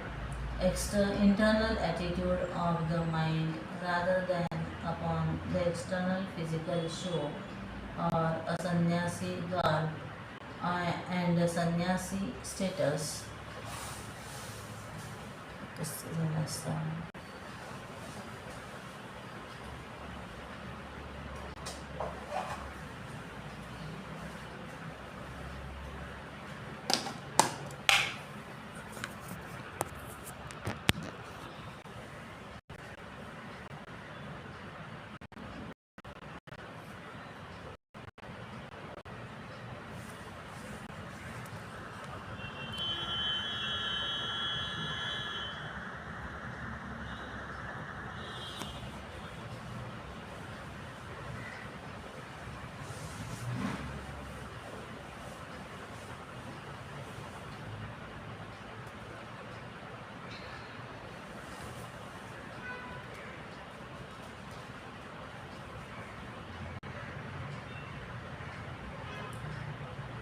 internal attitude of the mind rather than upon the external physical show or a sannyasi garb and a sannyasi status. This is the last one.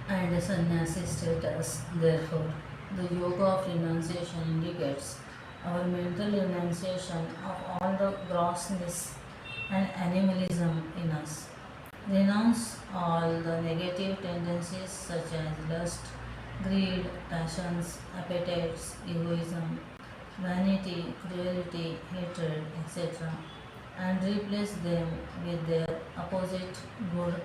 And a sannyasi status. Therefore, the yoga of renunciation indicates our mental renunciation of all the grossness and animalism in us. Renounce all the negative tendencies such as lust, greed, passions, appetites, egoism, vanity, cruelty, hatred, etc., and replace them with their opposite good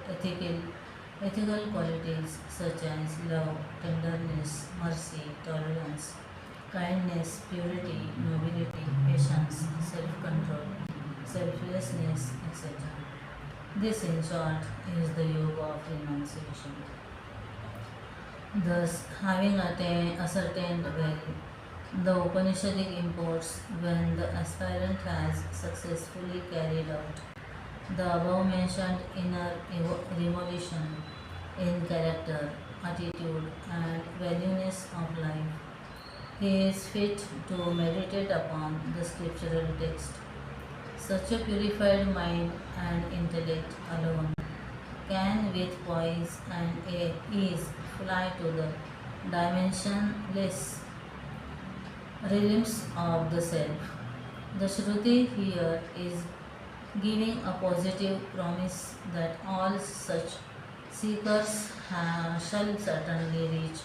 ethical qualities such as love, tenderness, mercy, tolerance, kindness, purity, nobility, patience, self-control, selflessness, etc. This, in short, is the yoga of renunciation. Thus, having ascertained well the Upanishadic imports, when the aspirant has successfully carried out the above mentioned inner revolution in character, attitude, and valueness of life, he is fit to meditate upon the scriptural text. Such a purified mind and intellect alone can with poise and ease fly to the dimensionless realms of the self. The Shruti here is giving a positive promise that all such seekers shall certainly reach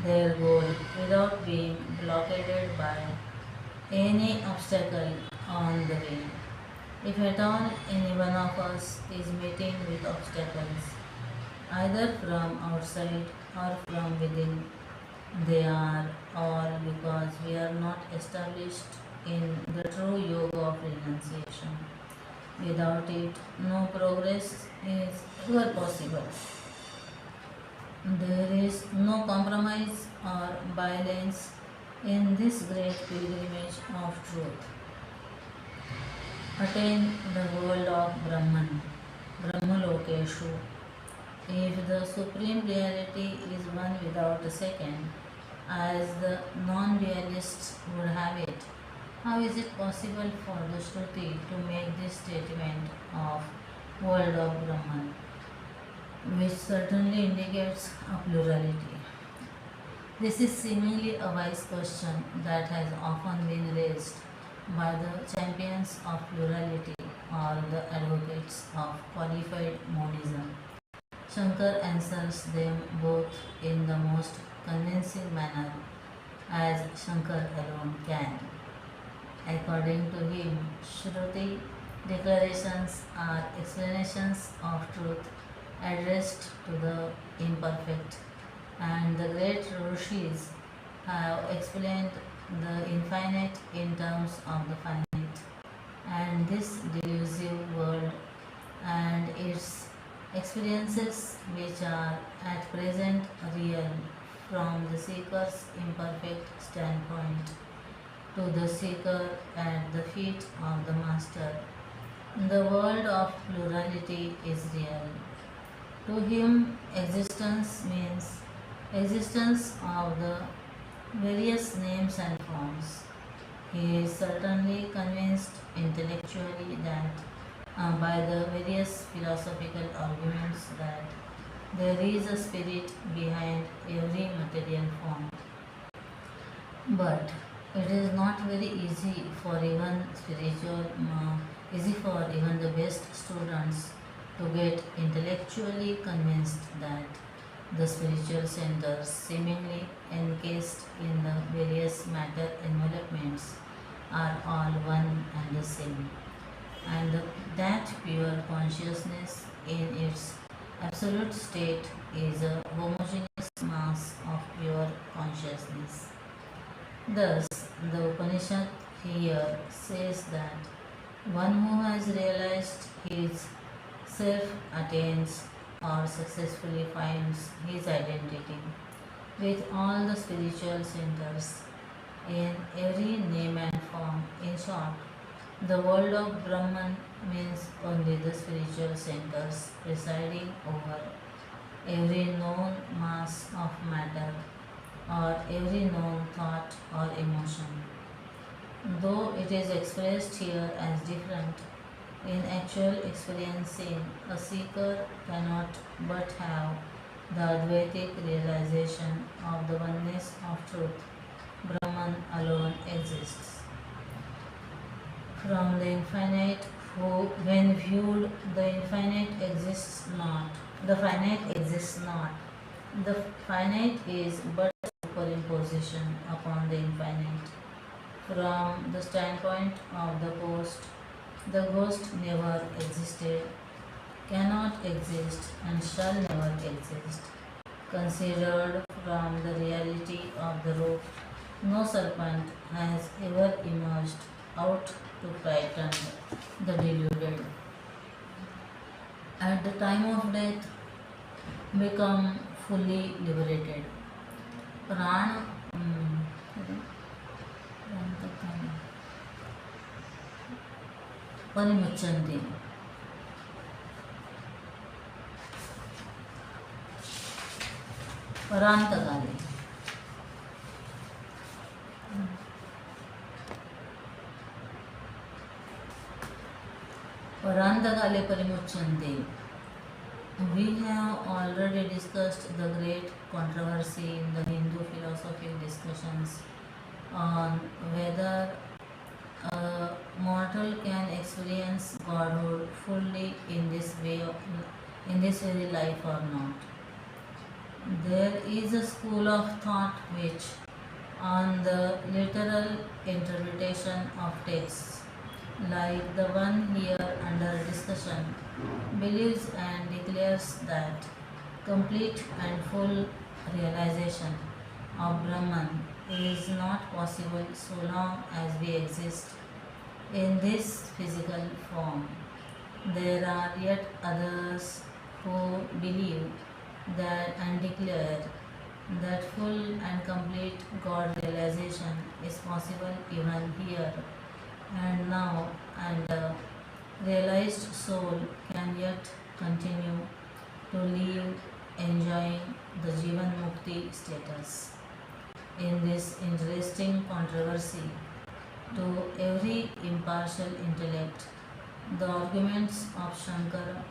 their goal without being blockaded by any obstacle on the way. If at all any one of us is meeting with obstacles, either from outside or from within, they are all because we are not established in the true yoga of renunciation. Without it, no progress is ever possible. There is no compromise or violence in this great pilgrimage of truth. Attain the world of Brahman, Brahmalokeshu. If the Supreme Reality is one without a second, as the non-realists would have it, how is it possible for the Shruti to make this statement of world of Brahman, which certainly indicates a plurality? This is seemingly a wise question that has often been raised by the champions of plurality or the advocates of qualified monism. Shankar answers them both in the most convincing manner, as Shankar alone can. According to him, Shruti declarations are explanations of truth addressed to the imperfect, and the great Rishis have explained the infinite in terms of the finite, and this delusive world and its experiences, which are at present real from the seeker's imperfect standpoint, to the seeker at the feet of the Master. The world of plurality is real. To him, existence means existence of the various names and forms. He is certainly convinced intellectually that by the various philosophical arguments that there is a spirit behind every material form. But it is not very easy for even the best students to get intellectually convinced that the spiritual centers seemingly encased in the various matter envelopments are all one and the same, and that pure consciousness in its absolute state is a homogeneous mass of pure consciousness. Thus, the Upanishad here says that one who has realized his self attains or successfully finds his identity with all the spiritual centers in every name and form. In short, the world of Brahman means only the spiritual centers presiding over every known mass of matter or every known thought or emotion. Though it is expressed here as different, in actual experiencing, a seeker cannot but have the Advaitic realization of the oneness of truth. Brahman alone exists. From the infinite, when viewed, the infinite exists not. The finite exists not. The finite is but superimposition upon the infinite. From the standpoint of the ghost never existed, cannot exist, and shall never exist. Considered from the reality of the rope, no serpent has ever emerged out to frighten the deluded. At the time of death, become fully liberated. Pran परिमुच्यन्ते. परान्तकाले Parantagale Parimuchante. We have already discussed the great controversy in the Hindu philosophical discussions on whether A mortal can experience Godhood fully in this way, in this very life or not. There is a school of thought which, on the literal interpretation of texts, like the one here under discussion, believes and declares that complete and full realization of Brahman is not possible so long as we exist in this physical form. There are yet others who believe that and declare that full and complete God realization is possible even here and now, and the realized soul can yet continue to live enjoying the Jivan Mukti status. In this interesting controversy, to every impartial intellect, the arguments of Shankara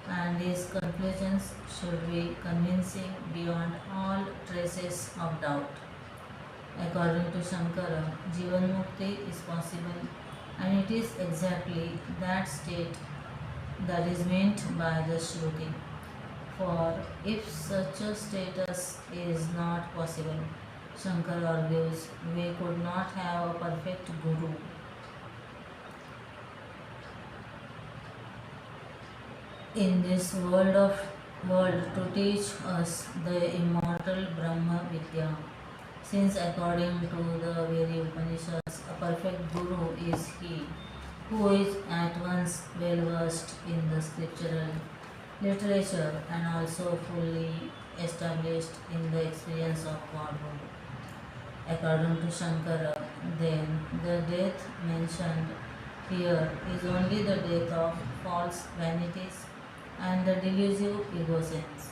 and his conclusions should be convincing beyond all traces of doubt. According to Shankara, Jivan Mukti is possible, and it is exactly that state that is meant by the Shruti. For if such a status is not possible, Shankara argues, we could not have a perfect Guru. In this world to teach us the immortal Brahma Vidya, since according to the very Upanishads, a perfect Guru is he who is at once well versed in the scriptural literature and also fully established in the experience of Godhood. According to Shankara, then the death mentioned here is only the death of false vanities and the delusive ego sense.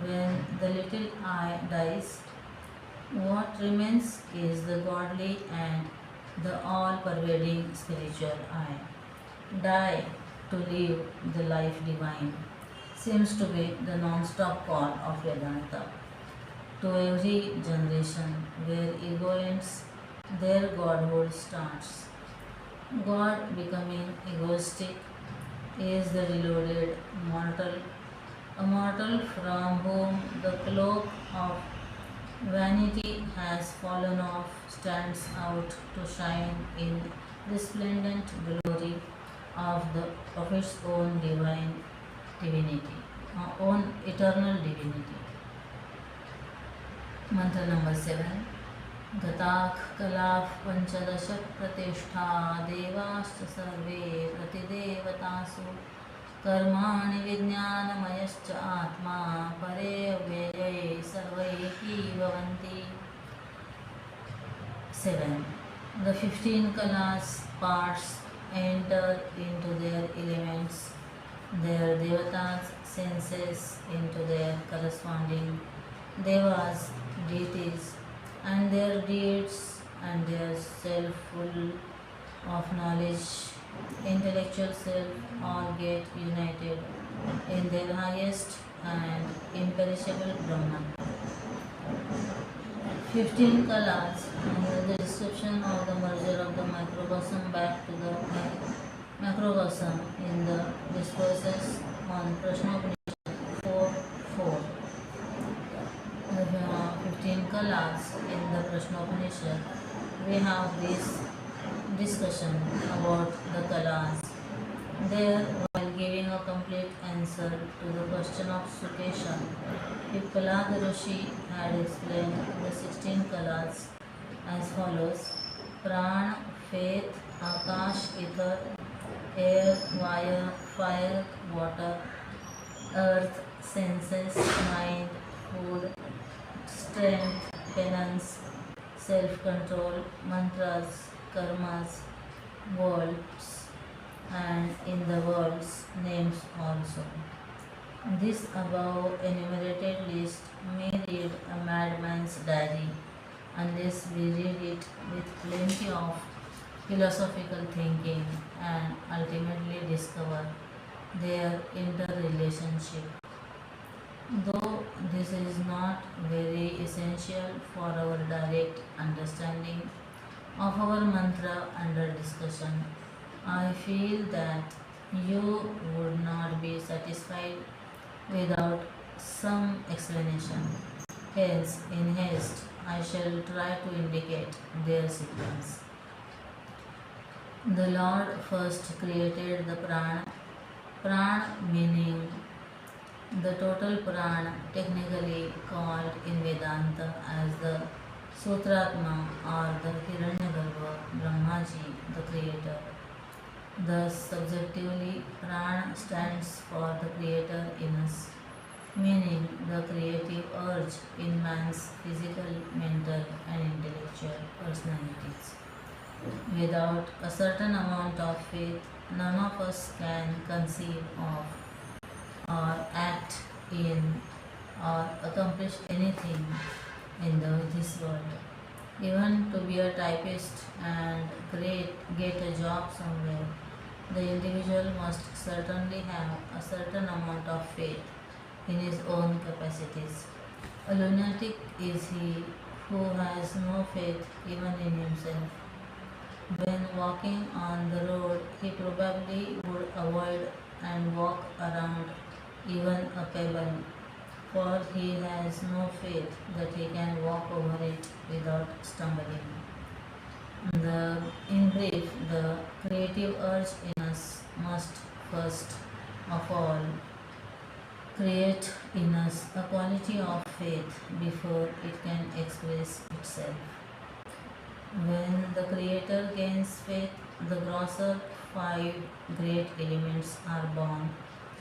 When the little I dies, what remains is the godly and the all-pervading spiritual I. Die to live the life divine seems to be the non-stop call of Vedanta. To every generation where ego ends, their godhood starts. God becoming egoistic is the deluded mortal, a mortal from whom the cloak of vanity has fallen off, stands out to shine in resplendent glory of its own divine divinity, own eternal divinity. Mantra number 7. Gatak kalaf panchadash pratishtha devascha sarve pratidevatasu कर्माणि विज्ञानमयश्च आत्मा परे व्यये सर्वैकी भवन्ति. 7. The 15 kalas parts enter into their elements, their devatas senses into their corresponding devas, deities, and their deeds and their self full of knowledge, intellectual self, all get united in their highest and imperishable Brahman. 15 kalas under the description of the merger of the microcosm back to the macrocosm in the discourses on Prashnopanishad 4.4. The 15 kalas in the Prashnopanishad, we have this discussion about the kalas. There, while giving a complete answer to the question of Sukesha, Pippalada Rishi had explained the 16 kalas as follows: Pran, faith, Akash, ether, air, fire, water, earth, senses, mind, food, strength, penance, self-control, mantras, karmas, worlds, and in the world's names also. This above enumerated list may read a madman's diary unless we read it with plenty of philosophical thinking and ultimately discover their interrelationship. Though this is not very essential for our direct understanding, of our mantra under discussion, I feel that you would not be satisfied without some explanation. Hence, in haste, I shall try to indicate their sequence. The Lord first created the prana, prana meaning the total prana, technically called in Vedanta as the Sutratma or the Hiranyagarbha, Brahmaji, the creator. Thus, subjectively, prana stands for the creator in us, meaning the creative urge in man's physical, mental, and intellectual personalities. Without a certain amount of faith, none of us can conceive of or act in or accomplish anything in this world. Even to be a typist and get a job somewhere, the individual must certainly have a certain amount of faith in his own capacities. A lunatic is he who has no faith even in himself. When walking on the road, he probably would avoid and walk around even a pebble, for he has no faith that he can walk over it without stumbling. In brief, the creative urge in us must first of all create in us a quality of faith before it can express itself. When the Creator gains faith, the grosser five great elements are born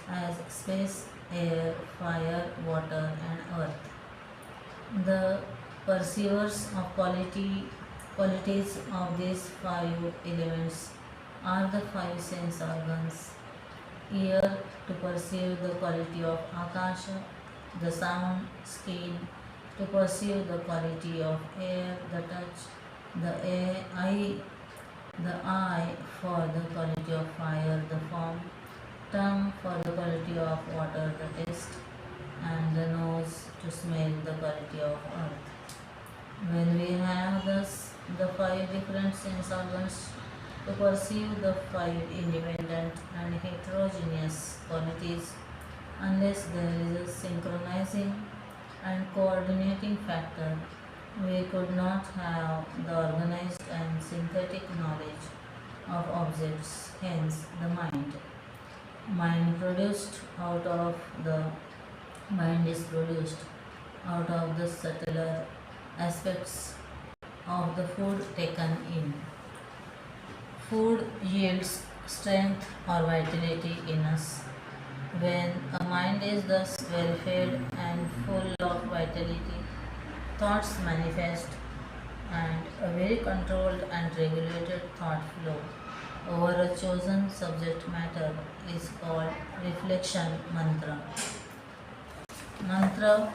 as space, air, fire, water, and earth. The perceivers of qualities of these five elements are the five sense organs. Ear to perceive the quality of akasha, the sound; skin to perceive the quality of air, the touch; the eye for the quality of fire, the form; tongue for the quality of water, the taste; and the nose to smell the quality of earth. When we have thus the five different sense organs to perceive the five independent and heterogeneous qualities, unless there is a synchronizing and coordinating factor, we could not have the organized and synthetic knowledge of objects, hence the mind. Mind is produced out of the subtler aspects of the food taken in. Food yields strength or vitality in us. When a mind is thus well fed and full of vitality, thoughts manifest, and a very controlled and regulated thought flow over a chosen subject matter is called reflection mantra. Mantra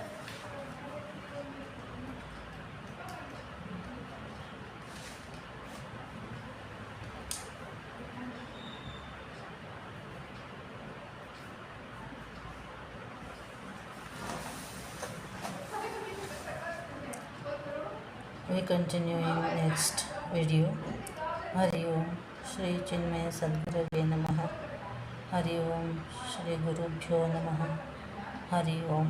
we continue in next video. Hari Om Shri Chinmaya Sadgurave Namaha. Hari Om Shri Gurubhyo Namaha. Hari Om.